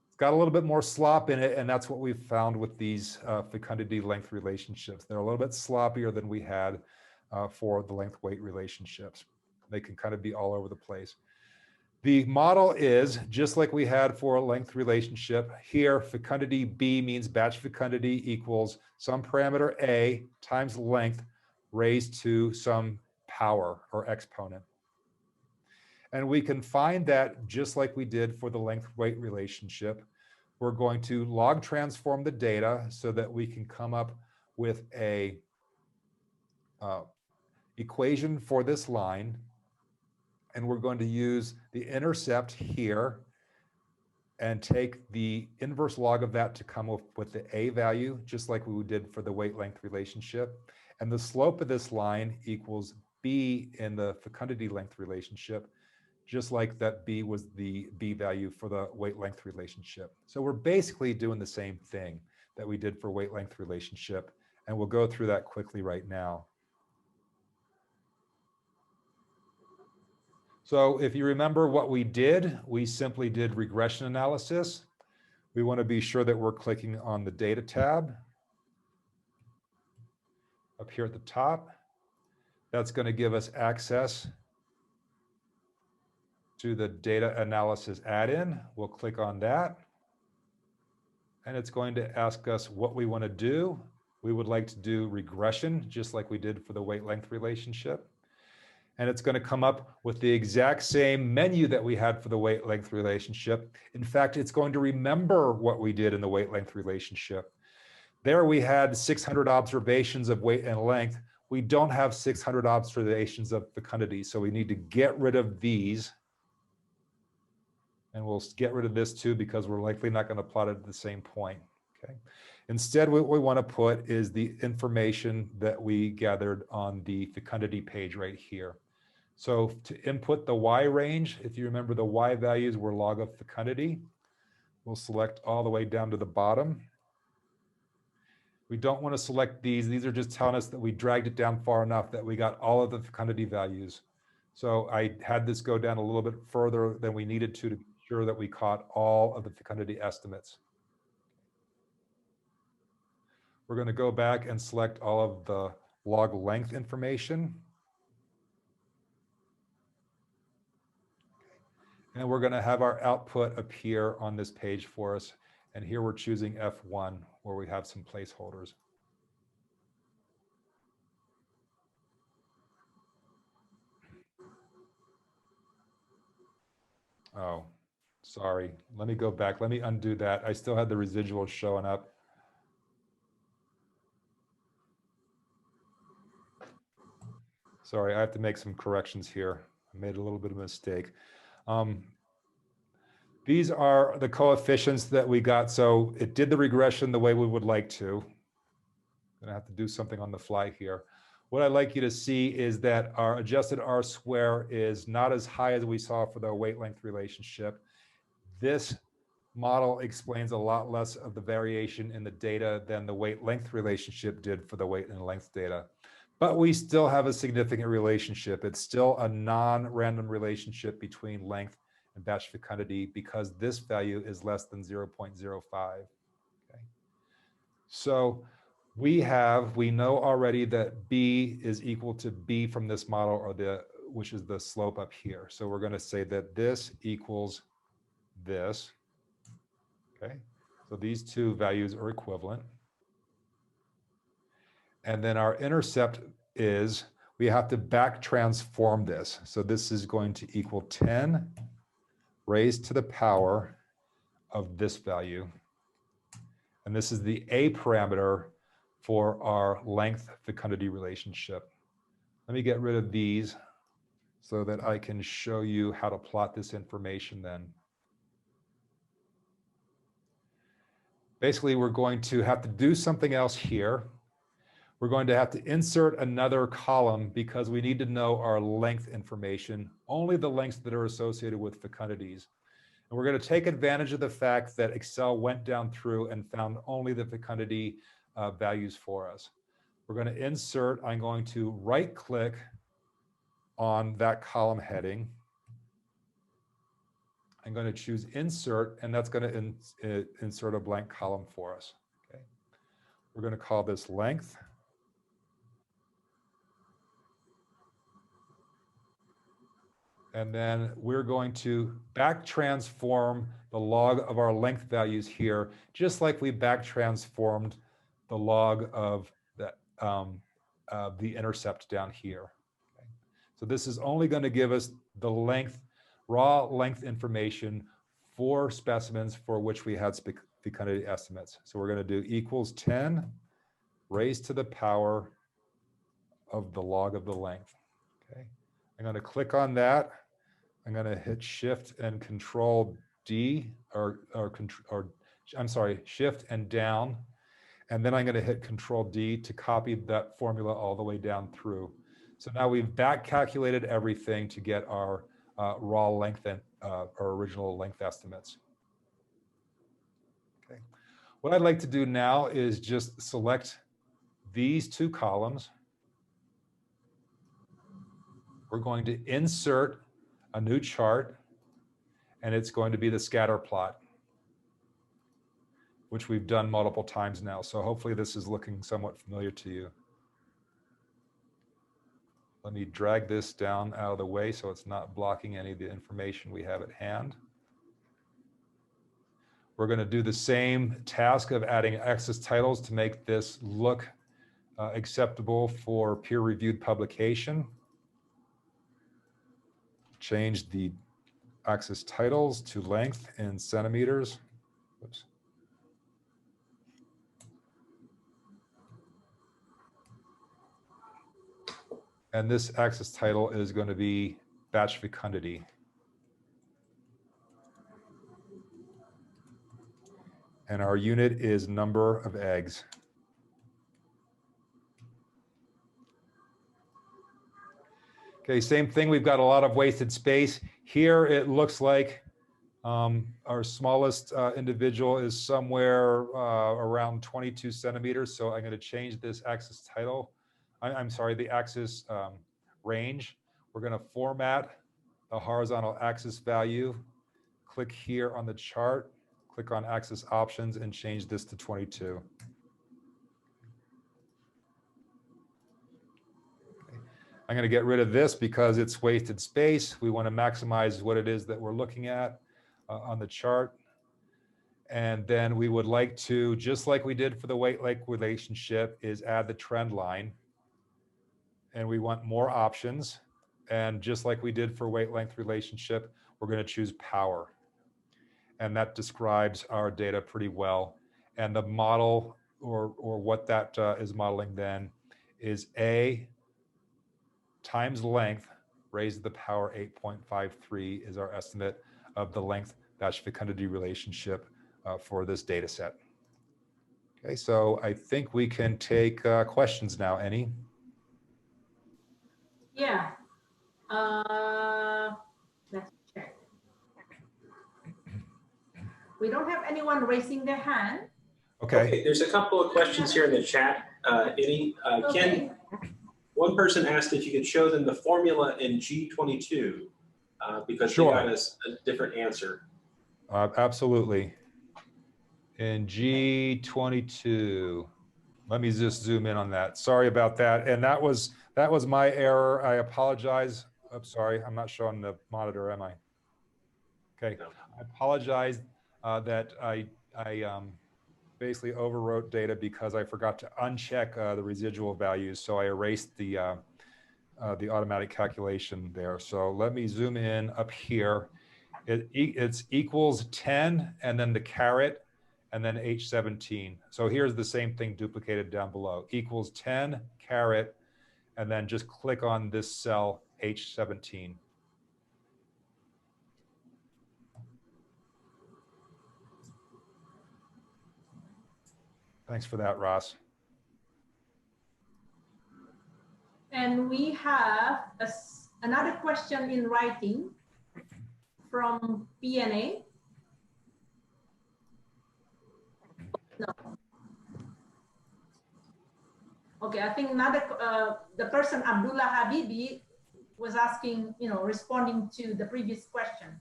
It's got a little bit more slop in it, and that's what we've found with these fecundity length relationships. They're a little bit sloppier than we had for the length-weight relationships. They can kind of be all over the place. The model is just like we had for a length relationship. Here, fecundity B means batch fecundity equals some parameter A times length raised to some power or exponent. And we can find that just like we did for the length-weight relationship. We're going to log transform the data so that we can come up with a equation for this line. And we're going to use the intercept here and take the inverse log of that to come up with the A value, just like we did for the weight-length relationship. And the slope of this line equals B in the fecundity length relationship, just like that B was the B value for the weight-length relationship. So we're basically doing the same thing that we did for weight-length relationship, and we'll go through that quickly right now. So if you remember what we did, we simply did regression analysis. We want to be sure that we're clicking on the data tab up here at the top. That's going to give us access to the data analysis add-in. We'll click on that. And it's going to ask us what we want to do. We would like to do regression, just like we did for the weight-length relationship. And it's going to come up with the exact same menu that we had for the weight-length relationship. In fact, it's going to remember what we did in the weight-length relationship. There we had 600 observations of weight and length. We don't have 600 observations of fecundity, so we need to get rid of these. And we'll get rid of this too, because we're likely not going to plot it at the same point. Okay. Instead, what we want to put is the information that we gathered on the fecundity page right here. So to input the Y range, if you remember the Y values were log of fecundity, we'll select all the way down to the bottom. We don't want to select these. These are just telling us that we dragged it down far enough that we got all of the fecundity values. So I had this go down a little bit further than we needed to be sure that we caught all of the fecundity estimates. We're going to go back and select all of the log length information. And we're going to have our output appear on this page for us. And here we're choosing F1, where we have some placeholders. Oh, sorry. Let me go back. Let me undo that. I still had the residuals showing up. Sorry, I have to make some corrections here. I made a little bit of a mistake. These are the coefficients that we got. So it did the regression the way we would like to. I'm gonna have to do something on the fly here. What I'd like you to see is that our adjusted R square is not as high as we saw for the weight length relationship. This model explains a lot less of the variation in the data than the weight length relationship did for the weight and length data. But we still have a significant relationship. It's still a non-random relationship between length and batch fecundity because this value is less than 0.05. Okay. So we know already that B is equal to B from this model, or which is the slope up here. So we're going to say that this equals this. Okay. So these two values are equivalent. And then our intercept is we have to back transform this. So this is going to equal 10 raised to the power of this value. And this is the A parameter for our length fecundity relationship. Let me get rid of these so that I can show you how to plot this information then. Basically, we're going to have to do something else here. We're going to have to insert another column because we need to know our length information, only the lengths that are associated with fecundities. And we're going to take advantage of the fact that Excel went down through and found only the fecundity values for us. We're going to insert. I'm going to right click on that column heading. I'm going to choose insert, and that's going to insert a blank column for us. Okay. We're going to call this length. And then we're going to back transform the log of our length values here, just like we back transformed the log of the intercept down here. Okay. So this is only going to give us the length, raw length information for specimens for which we had fecundity estimates. So we're going to do equals 10 raised to the power of the log of the length. Okay. I'm going to click on that. I'm going to hit Shift and Control D, I'm sorry, Shift and down. And then I'm going to hit Control D to copy that formula all the way down through. So now we've back calculated everything to get our raw length and our original length estimates. Okay. What I'd like to do now is just select these two columns. We're going to insert a new chart, and it's going to be the scatter plot, which we've done multiple times now. So hopefully this is looking somewhat familiar to you. Let me drag this down out of the way so it's not blocking any of the information we have at hand. We're going to do the same task of adding access titles to make this look acceptable for peer-reviewed publication. Change the axis titles to length in centimeters. Oops. And this axis title is going to be batch fecundity. And our unit is number of eggs. Okay, same thing. We've got a lot of wasted space. Here it looks like our smallest individual is somewhere around 22 centimeters. So I'm going to change this axis title. I'm sorry, the axis range. We're going to format the horizontal axis value. Click here on the chart, click on axis options, and change this to 22. I'm going to get rid of this because it's wasted space. We want to maximize what it is that we're looking at on the chart. And then we would like to, just like we did for the weight-length relationship, is add the trend line. And we want more options. And just like we did for weight-length relationship, we're going to choose power. And that describes our data pretty well. And the model, or what that is modeling then, is A times length raised to the power 8.53 is our estimate of the length batch fecundity relationship for this data set. Okay, so I think we can take questions now. Any?
Yeah. Let's check. We don't have anyone raising their hand.
Okay.
There's a couple of questions here in the chat. Any, Ken, one person asked if you could show them the formula in G22 because they got us a different answer.
Absolutely. In G22, let me just zoom in on that. Sorry about that. And that was my error. I apologize. I'm sorry. I'm not showing the monitor, am I? Okay. No. I apologize that I basically overwrote data because I forgot to uncheck the residual values. So I erased the automatic calculation there. So let me zoom in up here. It's equals 10 and then the caret and then H17. So here's the same thing duplicated down below. Equals 10 caret and then just click on this cell H17. Thanks for that, Ross.
And we have another question in writing from PNA. Okay, I think another, the person Abdullah Habibi was asking, responding to the previous question.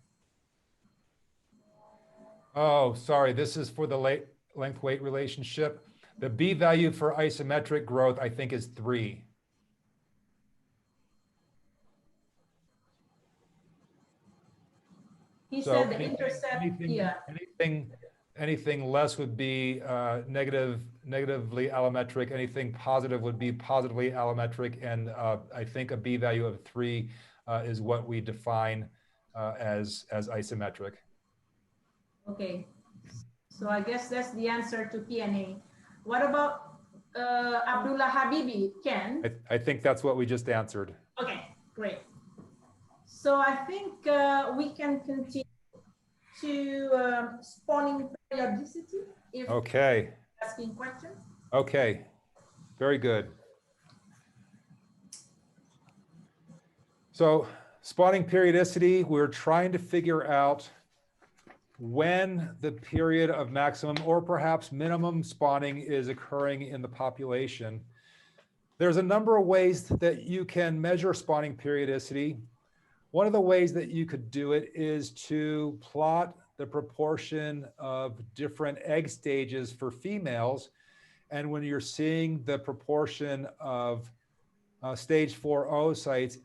Oh, sorry, this is for the length-weight relationship. The B value for isometric growth, I think, is 3.
He said the intercept,
anything less would be negatively allometric. Anything positive would be positively allometric. And I think a B value of 3 is what we define as isometric.
Okay, so I guess that's the answer to P&A. What about Abdullah Habibi, Ken?
I think that's what we just answered.
Okay, great. So I think we can continue to spawning periodicity if asking questions.
Okay, very good. So spawning periodicity, we're trying to figure out when the period of maximum or perhaps minimum spawning is occurring in the population. There's a number of ways that you can measure spawning periodicity. One of the ways that you could do it is to plot the proportion of different egg stages for females. And when you're seeing the proportion of stage 4 oocytes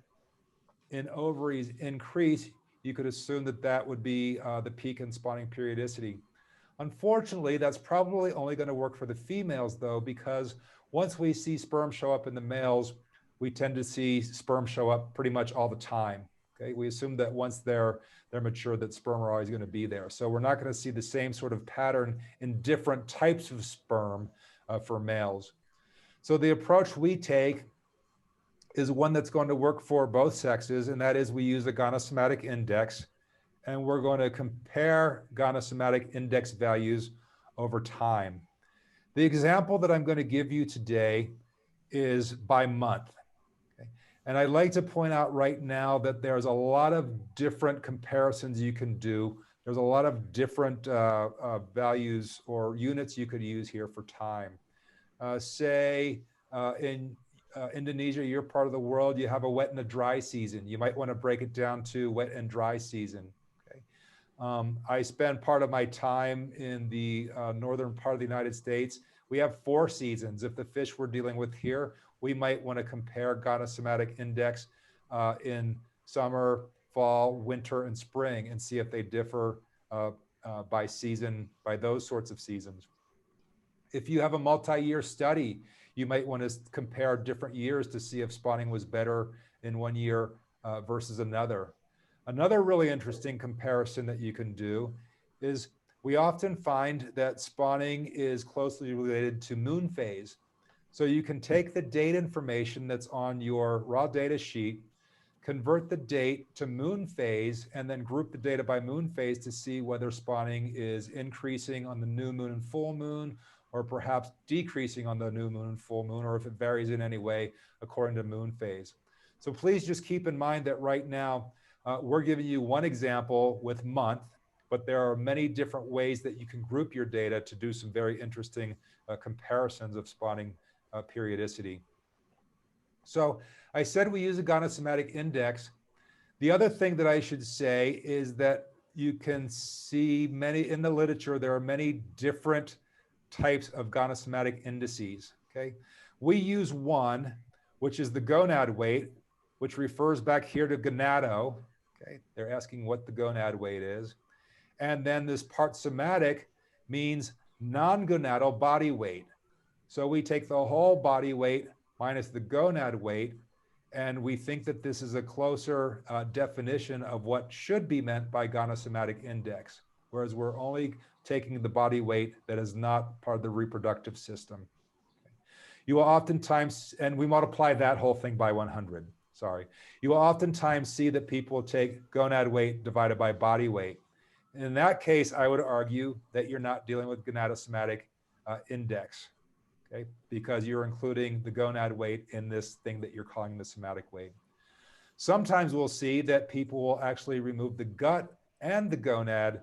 in ovaries increase, you could assume that that would be the peak in spawning periodicity. Unfortunately, that's probably only going to work for the females, though, because once we see sperm show up in the males, we tend to see sperm show up pretty much all the time. Okay, we assume that once they're mature, that sperm are always going to be there. So we're not going to see the same sort of pattern in different types of sperm for males. So the approach we take is one that's going to work for both sexes, and that is we use a gonosomatic index, and we're going to compare gonosomatic index values over time. The example that I'm going to give you today is by month. And I'd like to point out right now that there's a lot of different comparisons you can do. There's a lot of different values or units you could use here for time. Say in Indonesia, your part of the world, you have a wet and a dry season. You might want to break it down to wet and dry season. Okay. I spend part of my time in the northern part of the United States. We have 4 seasons. If the fish we're dealing with here, we might want to compare gonosomatic index in summer, fall, winter, and spring and see if they differ by season, by those sorts of seasons. If you have a multi-year study, you might want to compare different years to see if spawning was better in one year versus another. Another really interesting comparison that you can do is we often find that spawning is closely related to moon phase. So you can take the date information that's on your raw data sheet, convert the date to moon phase, and then group the data by moon phase to see whether spawning is increasing on the new moon and full moon, or perhaps decreasing on the new moon and full moon, or if it varies in any way according to moon phase. So please just keep in mind that right now, we're giving you one example with month, but there are many different ways that you can group your data to do some very interesting comparisons of spawning periodicity. So I said we use a gonosomatic index. The other thing that I should say is that you can see in the literature, there are many different types of gonosomatic indices, okay? We use one, which is the gonad weight, which refers back here to gonado, okay? They're asking what the gonad weight is. And then this part somatic means non-gonadal body weight. So we take the whole body weight minus the gonad weight, and we think that this is a closer definition of what should be meant by gonosomatic index, whereas we're only taking the body weight that is not part of the reproductive system. You will oftentimes, and we multiply that whole thing by 100, sorry. You will oftentimes see that people take gonad weight divided by body weight. In that case, I would argue that you're not dealing with gonadosomatic index, okay? Because you're including the gonad weight in this thing that you're calling the somatic weight. Sometimes we'll see that people will actually remove the gut and the gonad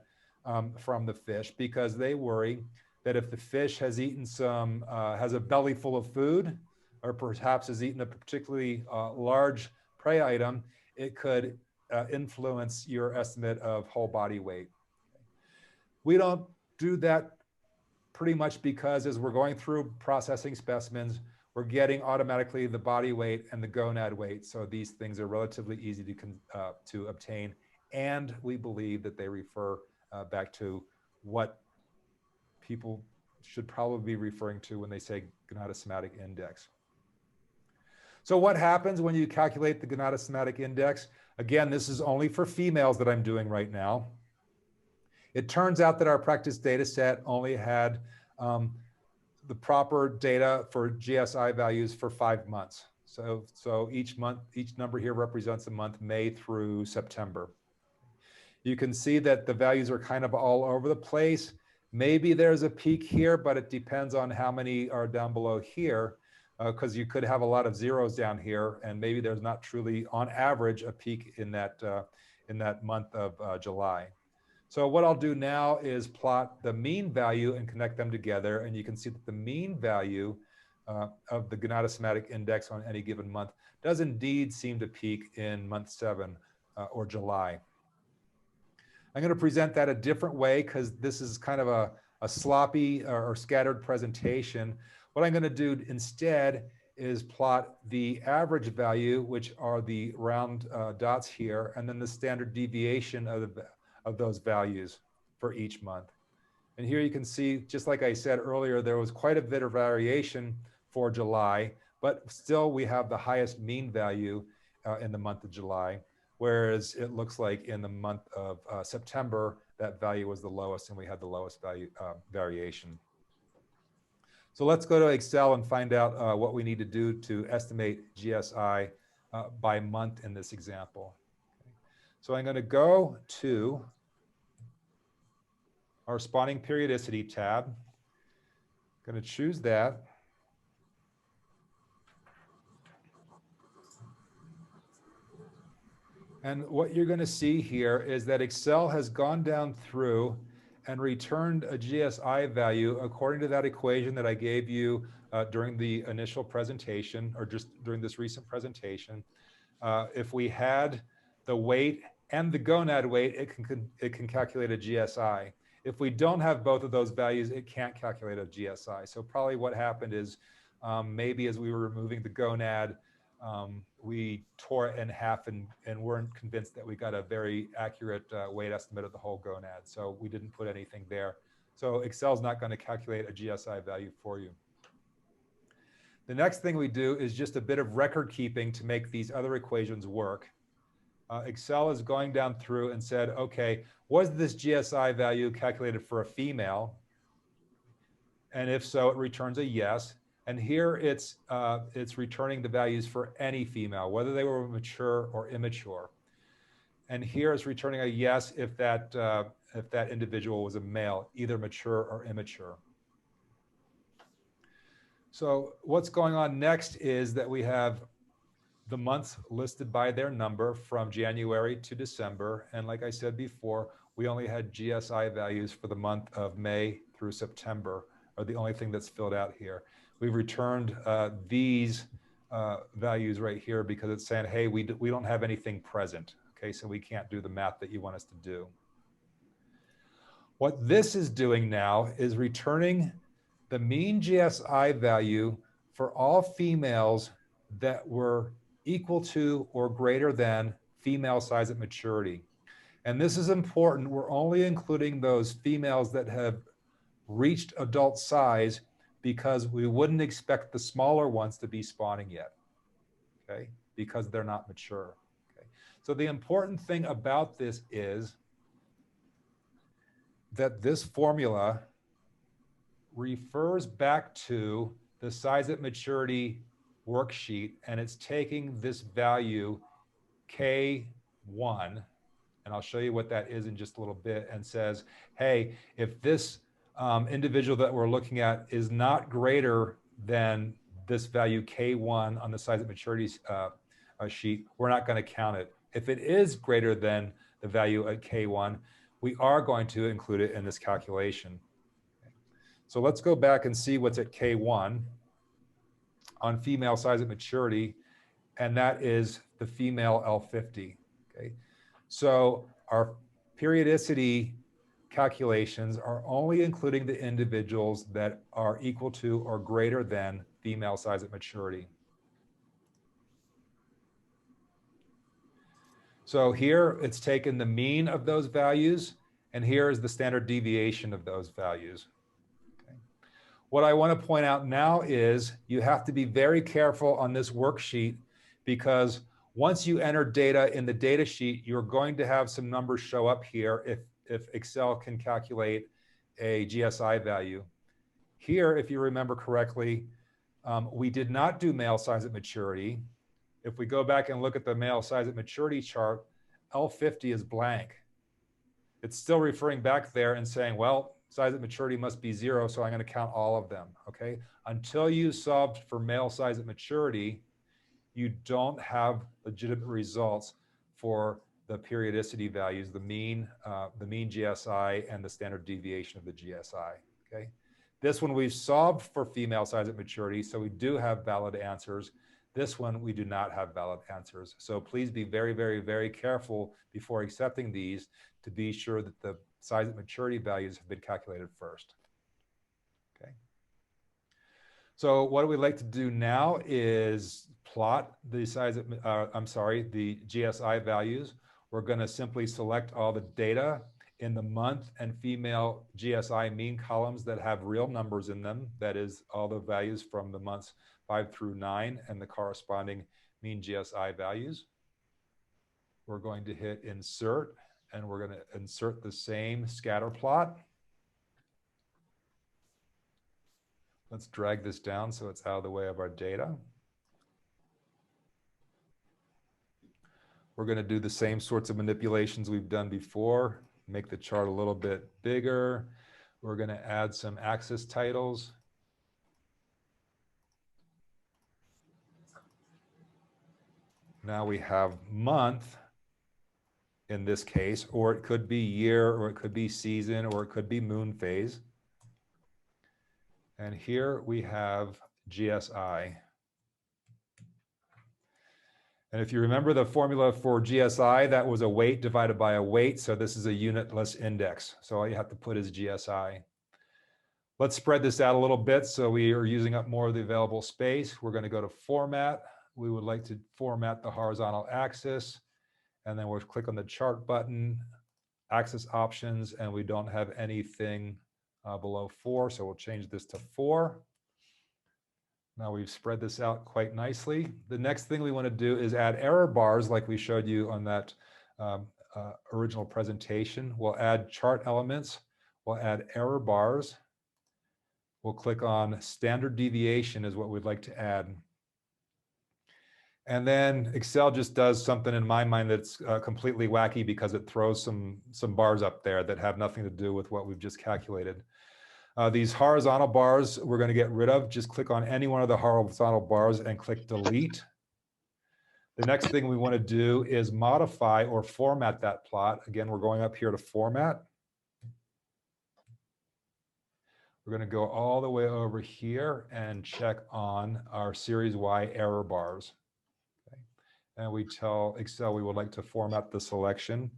from the fish because they worry that if the fish has eaten has a belly full of food, or perhaps has eaten a particularly large prey item, it could influence your estimate of whole body weight. We don't do that pretty much because as we're going through processing specimens, we're getting automatically the body weight and the gonad weight. So these things are relatively easy to obtain. And we believe that they refer back to what people should probably be referring to when they say gonatosomatic index. So what happens when you calculate the gonatosomatic index? Again, this is only for females that I'm doing right now. It turns out that our practice data set only had the proper data for GSI values for 5 months. So each month, each number here represents a month, May through September. You can see that the values are kind of all over the place. Maybe there's a peak here, but it depends on how many are down below here, because you could have a lot of zeros down here, and maybe there's not truly, on average, a peak in that month of July. So what I'll do now is plot the mean value and connect them together, and you can see that the mean value of the gonatosomatic index on any given month does indeed seem to peak in month 7 or July. I'm going to present that a different way because this is kind of a sloppy or scattered presentation. What I'm going to do instead is plot the average value, which are the round dots here, and then the standard deviation of those values for each month. And here you can see, just like I said earlier, there was quite a bit of variation for July, but still we have the highest mean value in the month of July. Whereas it looks like in the month of September, that value was the lowest and we had the lowest value variation. So let's go to Excel and find out what we need to do to estimate GSI by month in this example. Okay. So I'm going to go to our spawning periodicity tab. I'm going to choose that. And what you're going to see here is that Excel has gone down through and returned a GSI value according to that equation that I gave you during the initial presentation, or just during this recent presentation. If we had the weight and the gonad weight, it can calculate a GSI. If we don't have both of those values, it can't calculate a GSI. So probably what happened is maybe as we were removing the gonad, we tore it in half and weren't convinced that we got a very accurate weight estimate of the whole gonad. So we didn't put anything there. So Excel's not going to calculate a GSI value for you. The next thing we do is just a bit of record keeping to make these other equations work. Excel is going down through and said, okay, was this GSI value calculated for a female? And if so, it returns a yes. And here it's returning the values for any female, whether they were mature or immature. And here it's returning a yes if that individual was a male, either mature or immature. So what's going on next is that we have the months listed by their number from January to December. And like I said before, we only had GSI values for the month of May through September, are the only thing that's filled out here. We've returned these values right here because it's saying, hey, we don't have anything present. Okay, so we can't do the math that you want us to do. What this is doing now is returning the mean GSI value for all females that were equal to or greater than female size at maturity. And this is important. We're only including those females that have reached adult size because we wouldn't expect the smaller ones to be spawning yet, okay? Because they're not mature, okay? So the important thing about this is that this formula refers back to the size at maturity worksheet, and it's taking this value K1, and I'll show you what that is in just a little bit, and says, hey, if this individual that we're looking at is not greater than this value K1 on the size at maturity sheet, we're not going to count it. If it is greater than the value at K1, we are going to include it in this calculation. So let's go back and see what's at K1. on female size at maturity, and that is the female L50. Okay, so our periodicity calculations are only including the individuals that are equal to or greater than female size at maturity. So here it's taken the mean of those values, and here is the standard deviation of those values. Okay. What I want to point out now is you have to be very careful on this worksheet, because once you enter data in the data sheet, you're going to have some numbers show up here if Excel can calculate a GSI value. Here, if you remember correctly, we did not do male size at maturity. If we go back and look at the male size at maturity chart, L50 is blank. It's still referring back there and saying, well, size at maturity must be 0, so I'm going to count all of them, okay? Until you solved for male size at maturity, you don't have legitimate results for the periodicity values, the mean GSI and the standard deviation of the GSI, okay? This one we've solved for female size at maturity, so we do have valid answers. This one, we do not have valid answers. So please be very, very, very careful before accepting these to be sure that the size at maturity values have been calculated first. Okay. So what we'd like to do now is plot the size of, the GSI values. We're going to simply select all the data in the month and female GSI mean columns that have real numbers in them. That is all the values from the months 5 through 9 and the corresponding mean GSI values. We're going to hit insert, and we're going to insert the same scatter plot. Let's drag this down so it's out of the way of our data. We're going to do the same sorts of manipulations we've done before. Make the chart a little bit bigger. We're going to add some axis titles. Now we have month in this case, or it could be year, or it could be season, or it could be moon phase. And here we have GSI. And if you remember the formula for GSI, that was a weight divided by a weight. So this is a unitless index. So all you have to put is GSI. Let's spread this out a little bit so we are using up more of the available space. We're going to go to Format. We would like to format the horizontal axis. And then we'll click on the chart button, axis options, and we don't have anything below 4. So we'll change this to 4. Now we've spread this out quite nicely. The next thing we want to do is add error bars like we showed you on that original presentation. We'll add chart elements. We'll add error bars. We'll click on standard deviation is what we'd like to add. And then Excel just does something in my mind that's completely wacky because it throws some bars up there that have nothing to do with what we've just calculated. These horizontal bars we're going to get rid of. Just click on any one of the horizontal bars and click delete. The next thing we want to do is modify or format that plot. Again, we're going up here to format. We're going to go all the way over here and check on our Series Y error bars. Okay. And we tell Excel we would like to format the selection.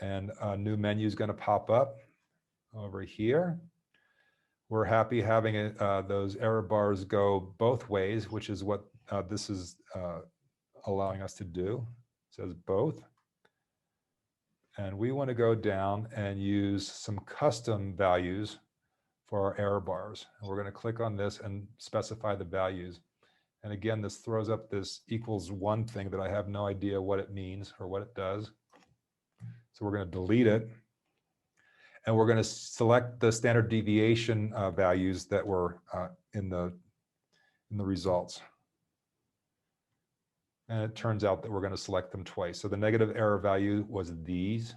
And a new menu is going to pop up over here. We're happy having those error bars go both ways, which is what this is allowing us to do. It says both. And we want to go down and use some custom values for our error bars. And we're going to click on this and specify the values. And again, this throws up this =1 thing that I have no idea what it means or what it does. So we're going to delete it. And we're going to select the standard deviation values that were in the results. And it turns out that we're going to select them twice. So the negative error value was these,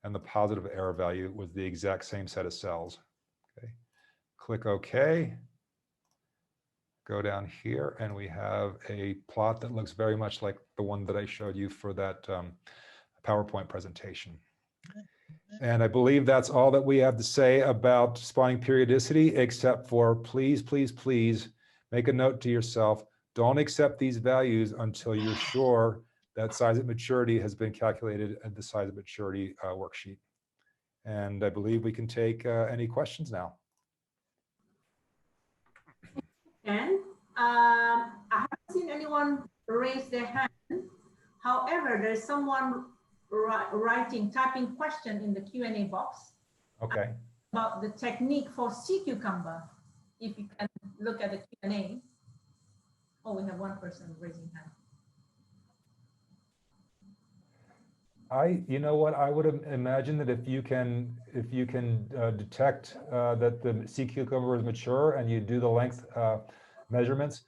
and the positive error value was the exact same set of cells. Okay. Click OK. Go down here, and we have a plot that looks very much like the one that I showed you for that PowerPoint presentation. And I believe that's all that we have to say about spawning periodicity, except for please, please, please make a note to yourself, don't accept these values until you're sure that size at maturity has been calculated at the size at maturity worksheet. And I believe we can take any questions now.
And I haven't seen anyone raise their hand. However, there's someone typing question in the Q&A box.
Okay.
About the technique for sea cucumber. If you can look at the Q&A. Oh, we have one person raising hand.
You know what, I would imagine that if you can detect that the sea cucumber is mature and you do the length measurements,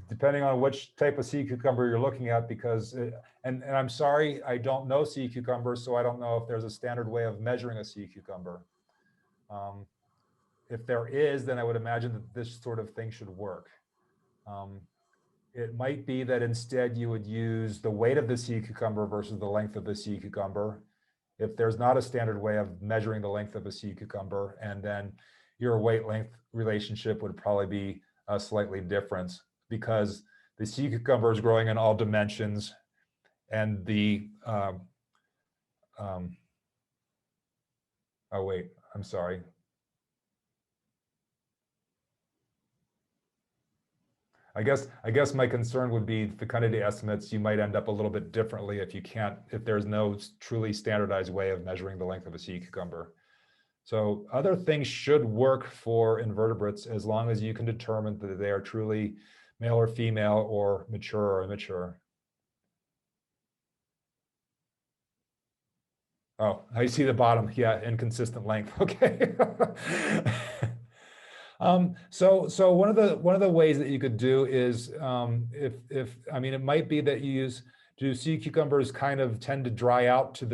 depending on which type of sea cucumber you're looking at, because, and I'm sorry, I don't know sea cucumbers, so I don't know if there's a standard way of measuring a sea cucumber. If there is, then I would imagine that this sort of thing should work. It might be that instead you would use the weight of the sea cucumber versus the length of the sea cucumber. If there's not a standard way of measuring the length of a sea cucumber, and then your weight length relationship would probably be slightly different, because the sea cucumber is growing in all dimensions, and the oh wait, I'm sorry. I guess my concern would be fecundity estimates. You might end up a little bit differently if there's no truly standardized way of measuring the length of a sea cucumber. So other things should work for invertebrates as long as you can determine that they are truly male or female, or mature or immature. Oh, I see the bottom. Yeah, inconsistent length. Okay. So one of the ways that you could do is, I mean, it might be that do sea cucumbers kind of tend to dry out to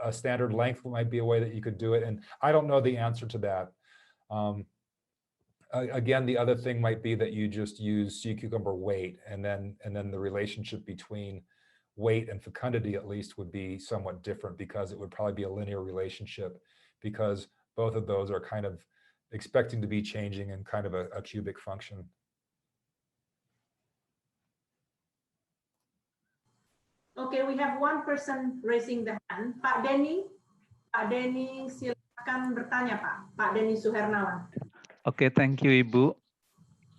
a standard length? Might be a way that you could do it, and I don't know the answer to that. Again, the other thing might be that you just use sea cucumber weight, and then the relationship between weight and fecundity at least would be somewhat different, because it would probably be a linear relationship, because both of those are kind of expecting to be changing in kind of a cubic function.
Okay, we have one person raising the hand. Pak Denny silakan bertanya, Pak. Pak Denny Suhernawan.
Okay, thank you, Ibu.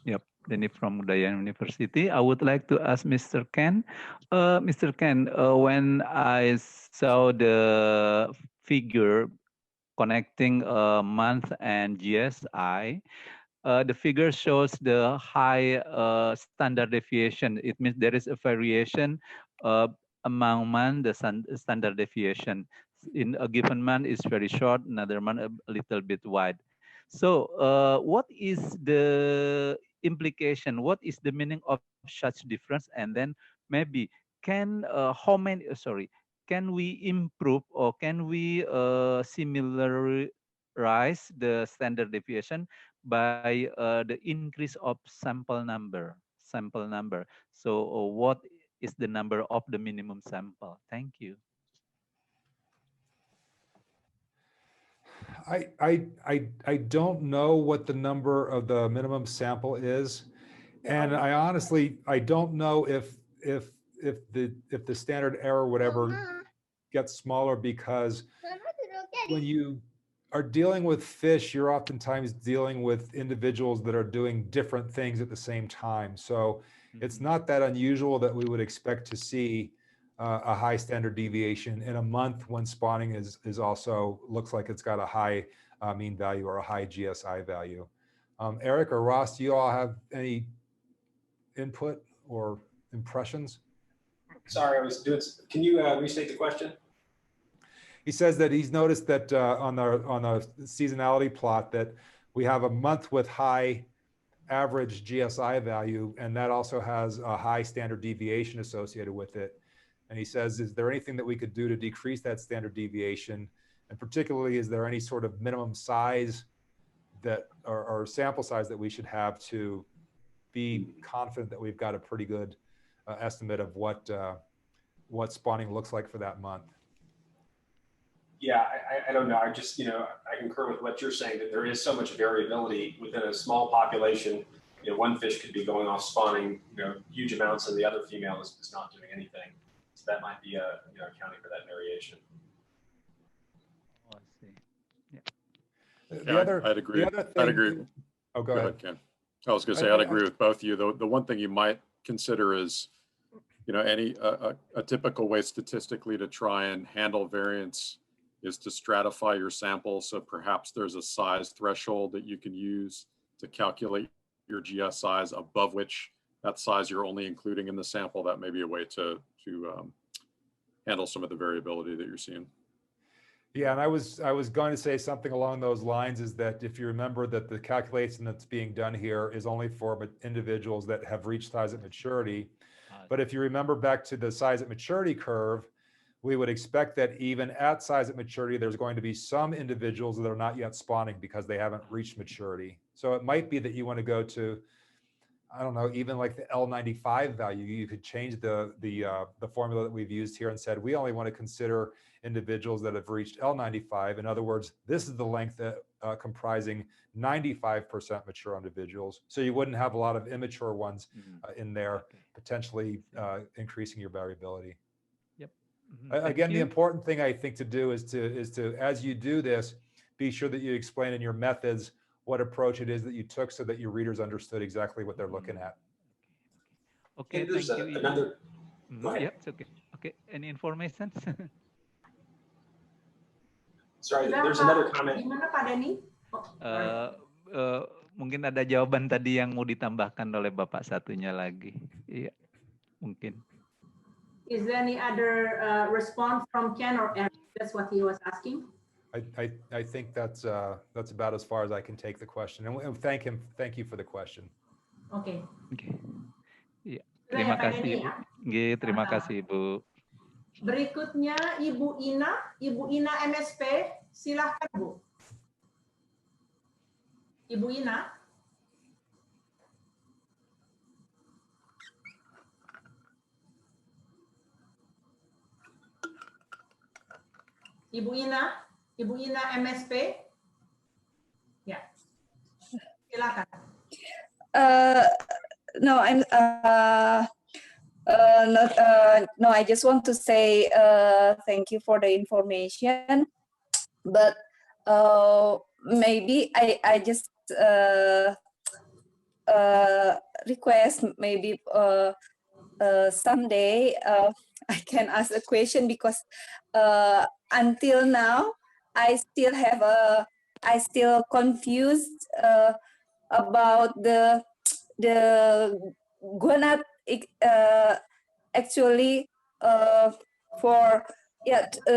Yep, Denny from Udayana University. I would like to ask Mr. Ken. Mr. Ken, when I saw the figure connecting month and GSI, the figure shows the high standard deviation. It means there is a variation among month, the standard deviation. In a given month is very short, another month a little bit wide. So what is the implication? What is the meaning of such difference? And then maybe can can we improve, or can we similarize the standard deviation by the increase of sample number? So what is the number of the minimum sample? Thank you.
I don't know what the number of the minimum sample is, and I honestly don't know if the standard error would ever get smaller, because when you are dealing with fish, you're oftentimes dealing with individuals that are doing different things at the same time. So it's not that unusual that we would expect to see a high standard deviation in a month when spawning is also looks like it's got a high mean value or a high GSI value. Eric or Ross, do you all have any input or impressions?
Sorry, I was doing. Can you restate the question?
He says that he's noticed that on the seasonality plot that we have a month with high average GSI value, and that also has a high standard deviation associated with it. And he says, is there anything that we could do to decrease that standard deviation? And particularly, is there any sort of minimum size that or sample size that we should have to be confident that we've got a pretty good estimate of what spawning looks like for that month?
Yeah, I don't know. I just, I concur with what you're saying, that there is so much variability within a small population. one fish could be going off spawning huge amounts, and the other female is not doing anything. So that might be accounting for that variation.
Oh, I see.
I'd agree. I'd agree.
Oh, go ahead,
Ken. I was going to say, I'd agree with both of you. The one thing you might consider is, a typical way statistically to try and handle variance is to stratify your sample. So perhaps there's a size threshold that you can use to calculate your GS size, above which that size you're only including in the sample. That may be a way to handle some of the variability that you're seeing.
Yeah, and I was going to say something along those lines, is that if you remember that the calculation that's being done here is only for individuals that have reached size at maturity. But if you remember back to the size at maturity curve, we would expect that even at size at maturity, there's going to be some individuals that are not yet spawning because they haven't reached maturity. So it might be that you want to go to, I don't know, even like the L95 value. You could change the formula that we've used here and said, we only want to consider individuals that have reached L95. In other words, this is the length that comprising 95% mature individuals. So you wouldn't have a lot of immature ones in there, potentially increasing your variability.
Yep.
Again, the important thing I think to do is to, as you do this, be sure that you explain in your methods what approach it is that you took so that your readers understood exactly what they're looking at.
Okay,
there's
thank you.
another. Go ahead.
Yep, it's okay. Okay, any information?
Sorry, there's another comment.
Gimana Pak Denny?
Mungkin ada jawaban tadi yang mau ditambahkan oleh Bapak satunya lagi. Iya, mungkin.
Is there any other response from Ken or Eric? That's what he was asking.
I think that's about as far as I can take the question. And thank you for the question.
Okay.
Okay. Iya, terima kasih, Bu. Nggih, terima kasih, Bu.
Berikutnya Ibu Ina MSP, silahkan Bu. Ibu Ina. Ibu Ina MSP. Ya. Silakan.
No, I'm no, I just want to say thank you for the information, but maybe I just request maybe someday I can ask a question, because until now I still confused about the gonad actually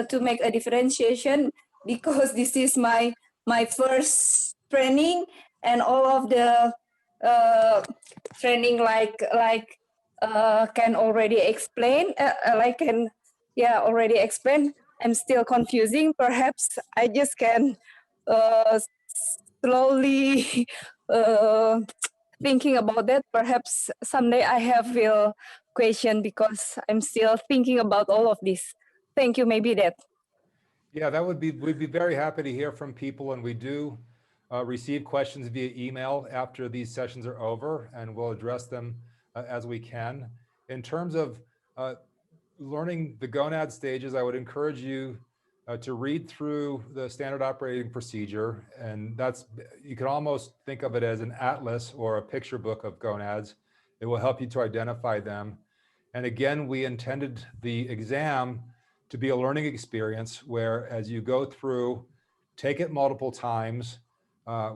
to make a differentiation, because this is my first training, and all of the training like can already explain already explain. I'm still confusing. Perhaps I just can slowly thinking about that. Perhaps someday I have real question, because I'm still thinking about all of this. Thank you. Maybe that.
Yeah, we'd be very happy to hear from people, and we do receive questions via email after these sessions are over, and we'll address them as we can. In terms of learning the gonad stages, I would encourage you to read through the standard operating procedure, and you can almost think of it as an atlas or a picture book of gonads. It will help you to identify them. And again, we intended the exam to be a learning experience where, as you go through, take it multiple times.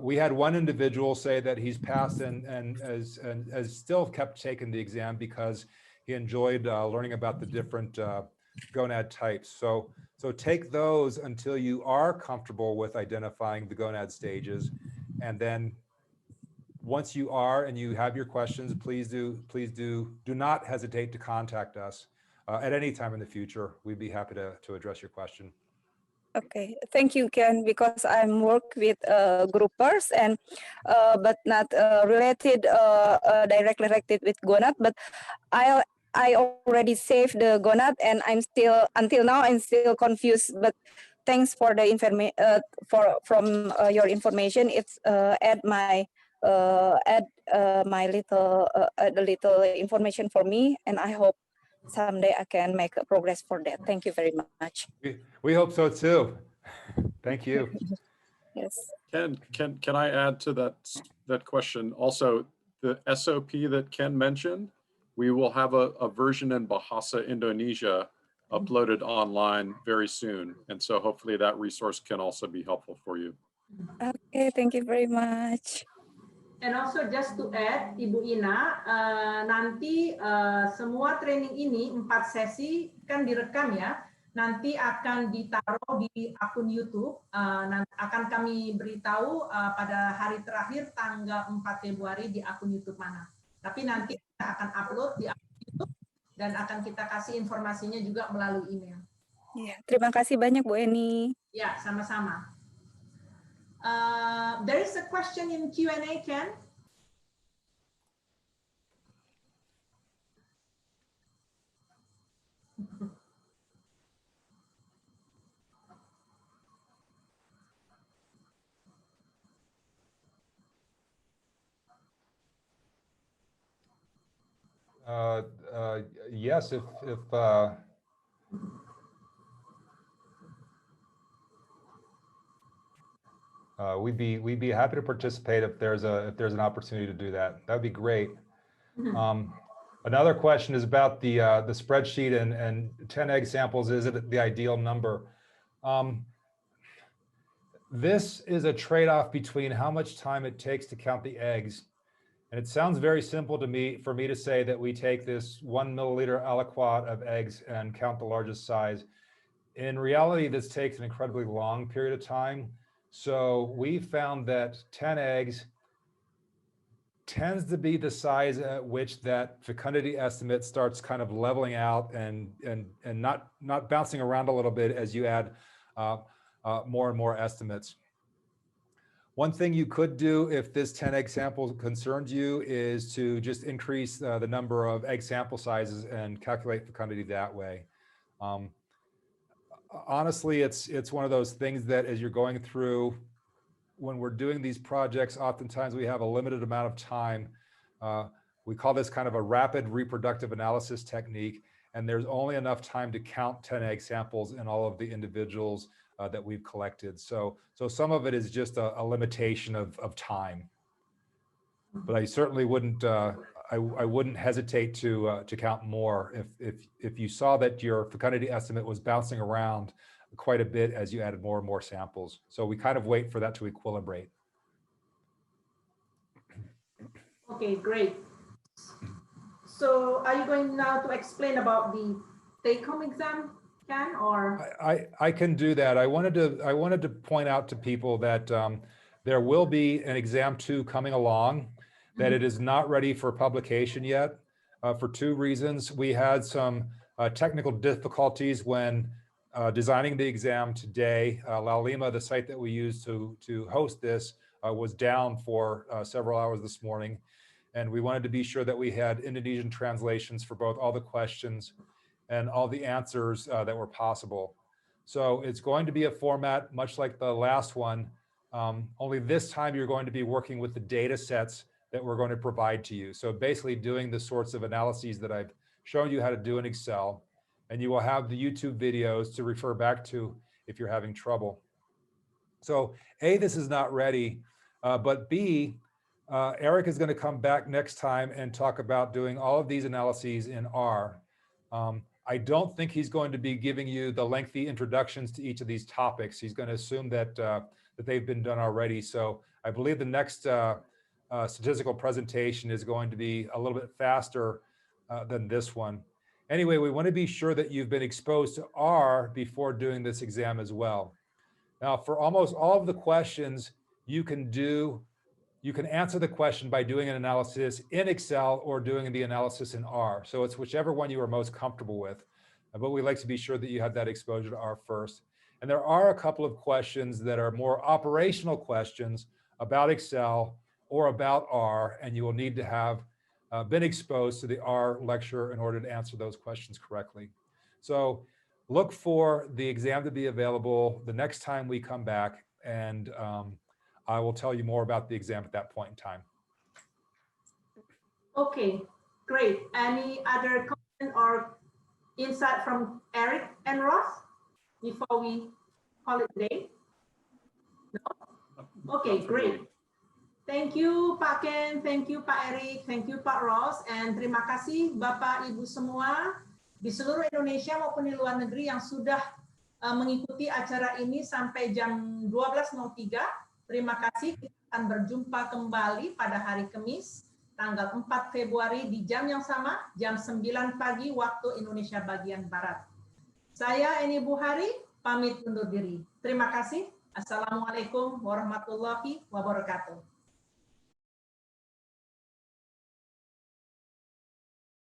We had one individual say that he's passed and has still kept taking the exam because he enjoyed learning about the different gonad types. So take those until you are comfortable with identifying the gonad stages, and then once you are and you have your questions, please do not hesitate to contact us at any time in the future. We'd be happy to address your question.
Okay, thank you, Ken, because I'm work with groupers and but not related directly related with gonad, but I already saved the gonad, and I'm still until now I'm still confused. But thanks for the information from your information. It's add my add my little the little information for me, and I hope someday I can make a progress for that. Thank you very much.
We hope so too. Thank you.
Yes.
Can I add to that question? Also, the SOP that Ken mentioned, we will have a version in Bahasa Indonesia uploaded online very soon. And so hopefully that resource can also be helpful for you.
Okay, thank you very much.
And also just to add, Ibu Ina, nanti semua training ini 4 sesi kan direkam ya. Nanti akan ditaruh di akun YouTube. Akan kami beritahu pada hari terakhir tanggal 4 Februari di akun YouTube mana. Tapi nanti kita akan upload di akun YouTube dan akan kita kasih informasinya juga melalui email.
Ya, terima kasih banyak Bu Eni.
Ya, sama-sama. There is a question in Q&A, Ken.
Yes, if we'd be happy to participate if there's an opportunity to do that. That'd be great. Another question is about the spreadsheet and 10 egg samples. Is it the ideal number? This is a trade-off between how much time it takes to count the eggs. And it sounds very simple to me for me to say that we take this 1 milliliter aliquot of eggs and count the largest size. In reality, this takes an incredibly long period of time. So we found that 10 eggs tends to be the size at which that fecundity estimate starts kind of leveling out and not bouncing around a little bit as you add more and more estimates. One thing you could do if this 10 egg sample concerns you is to just increase the number of egg sample sizes and calculate fecundity that way. Honestly, it's one of those things that as you're going through, when we're doing these projects, oftentimes we have a limited amount of time. We call this kind of a rapid reproductive analysis technique, and there's only enough time to count 10 egg samples in all of the individuals that we've collected. So some of it is just a limitation of time. But I certainly wouldn't I wouldn't hesitate to count more if you saw that your fecundity estimate was bouncing around quite a bit as you added more and more samples. So we kind of wait for that to equilibrate.
Okay, great. So are you going now to explain about the take-home exam, Ken, or?
I can do that. I wanted to point out to people that there will be an exam 2 coming along, that it is not ready for publication yet for 2 reasons. We had some technical difficulties when designing the exam today. La Lima, the site that we use to host this, was down for several hours this morning. And we wanted to be sure that we had Indonesian translations for both all the questions and all the answers that were possible. So it's going to be a format much like the last one, only this time you're going to be working with the data sets that we're going to provide to you. So basically doing the sorts of analyses that I've shown you how to do in Excel, and you will have the YouTube videos to refer back to if you're having trouble. So A, this is not ready, but B, Eric is going to come back next time and talk about doing all of these analyses in R. I don't think he's going to be giving you the lengthy introductions to each of these topics. He's going to assume that, that they've been done already. So I believe the next statistical presentation is going to be a little bit faster than this one. Anyway, we want to be sure that you've been exposed to R before doing this exam as well. Now, for almost all of the questions, you can answer the question by doing an analysis in Excel or doing the analysis in R. So it's whichever one you are most comfortable with. But we like to be sure that you have that exposure to R first. And there are a couple of questions that are more operational questions about Excel or about R, and you will need to have been exposed to the R lecture in order to answer those questions correctly. So look for the exam to be available the next time we come back, and I will tell you more about the exam at that point in time.
Okay, great. Any other comment or insight from Eric and Ross before we call it a day? No? Okay, great. Thank you Pak Ken, thank you Pak Eric, thank you Pak Ross, and terima kasih Bapak Ibu semua di seluruh Indonesia maupun di luar negeri yang sudah mengikuti acara ini sampai jam 12.03. Terima kasih, kita akan berjumpa kembali pada hari Kamis, tanggal 4 Februari di jam yang sama, jam 9 pagi waktu Indonesia bagian Barat. Saya Eni Buhari, pamit undur diri. Terima kasih. Assalamualaikum warahmatullahi wabarakatuh.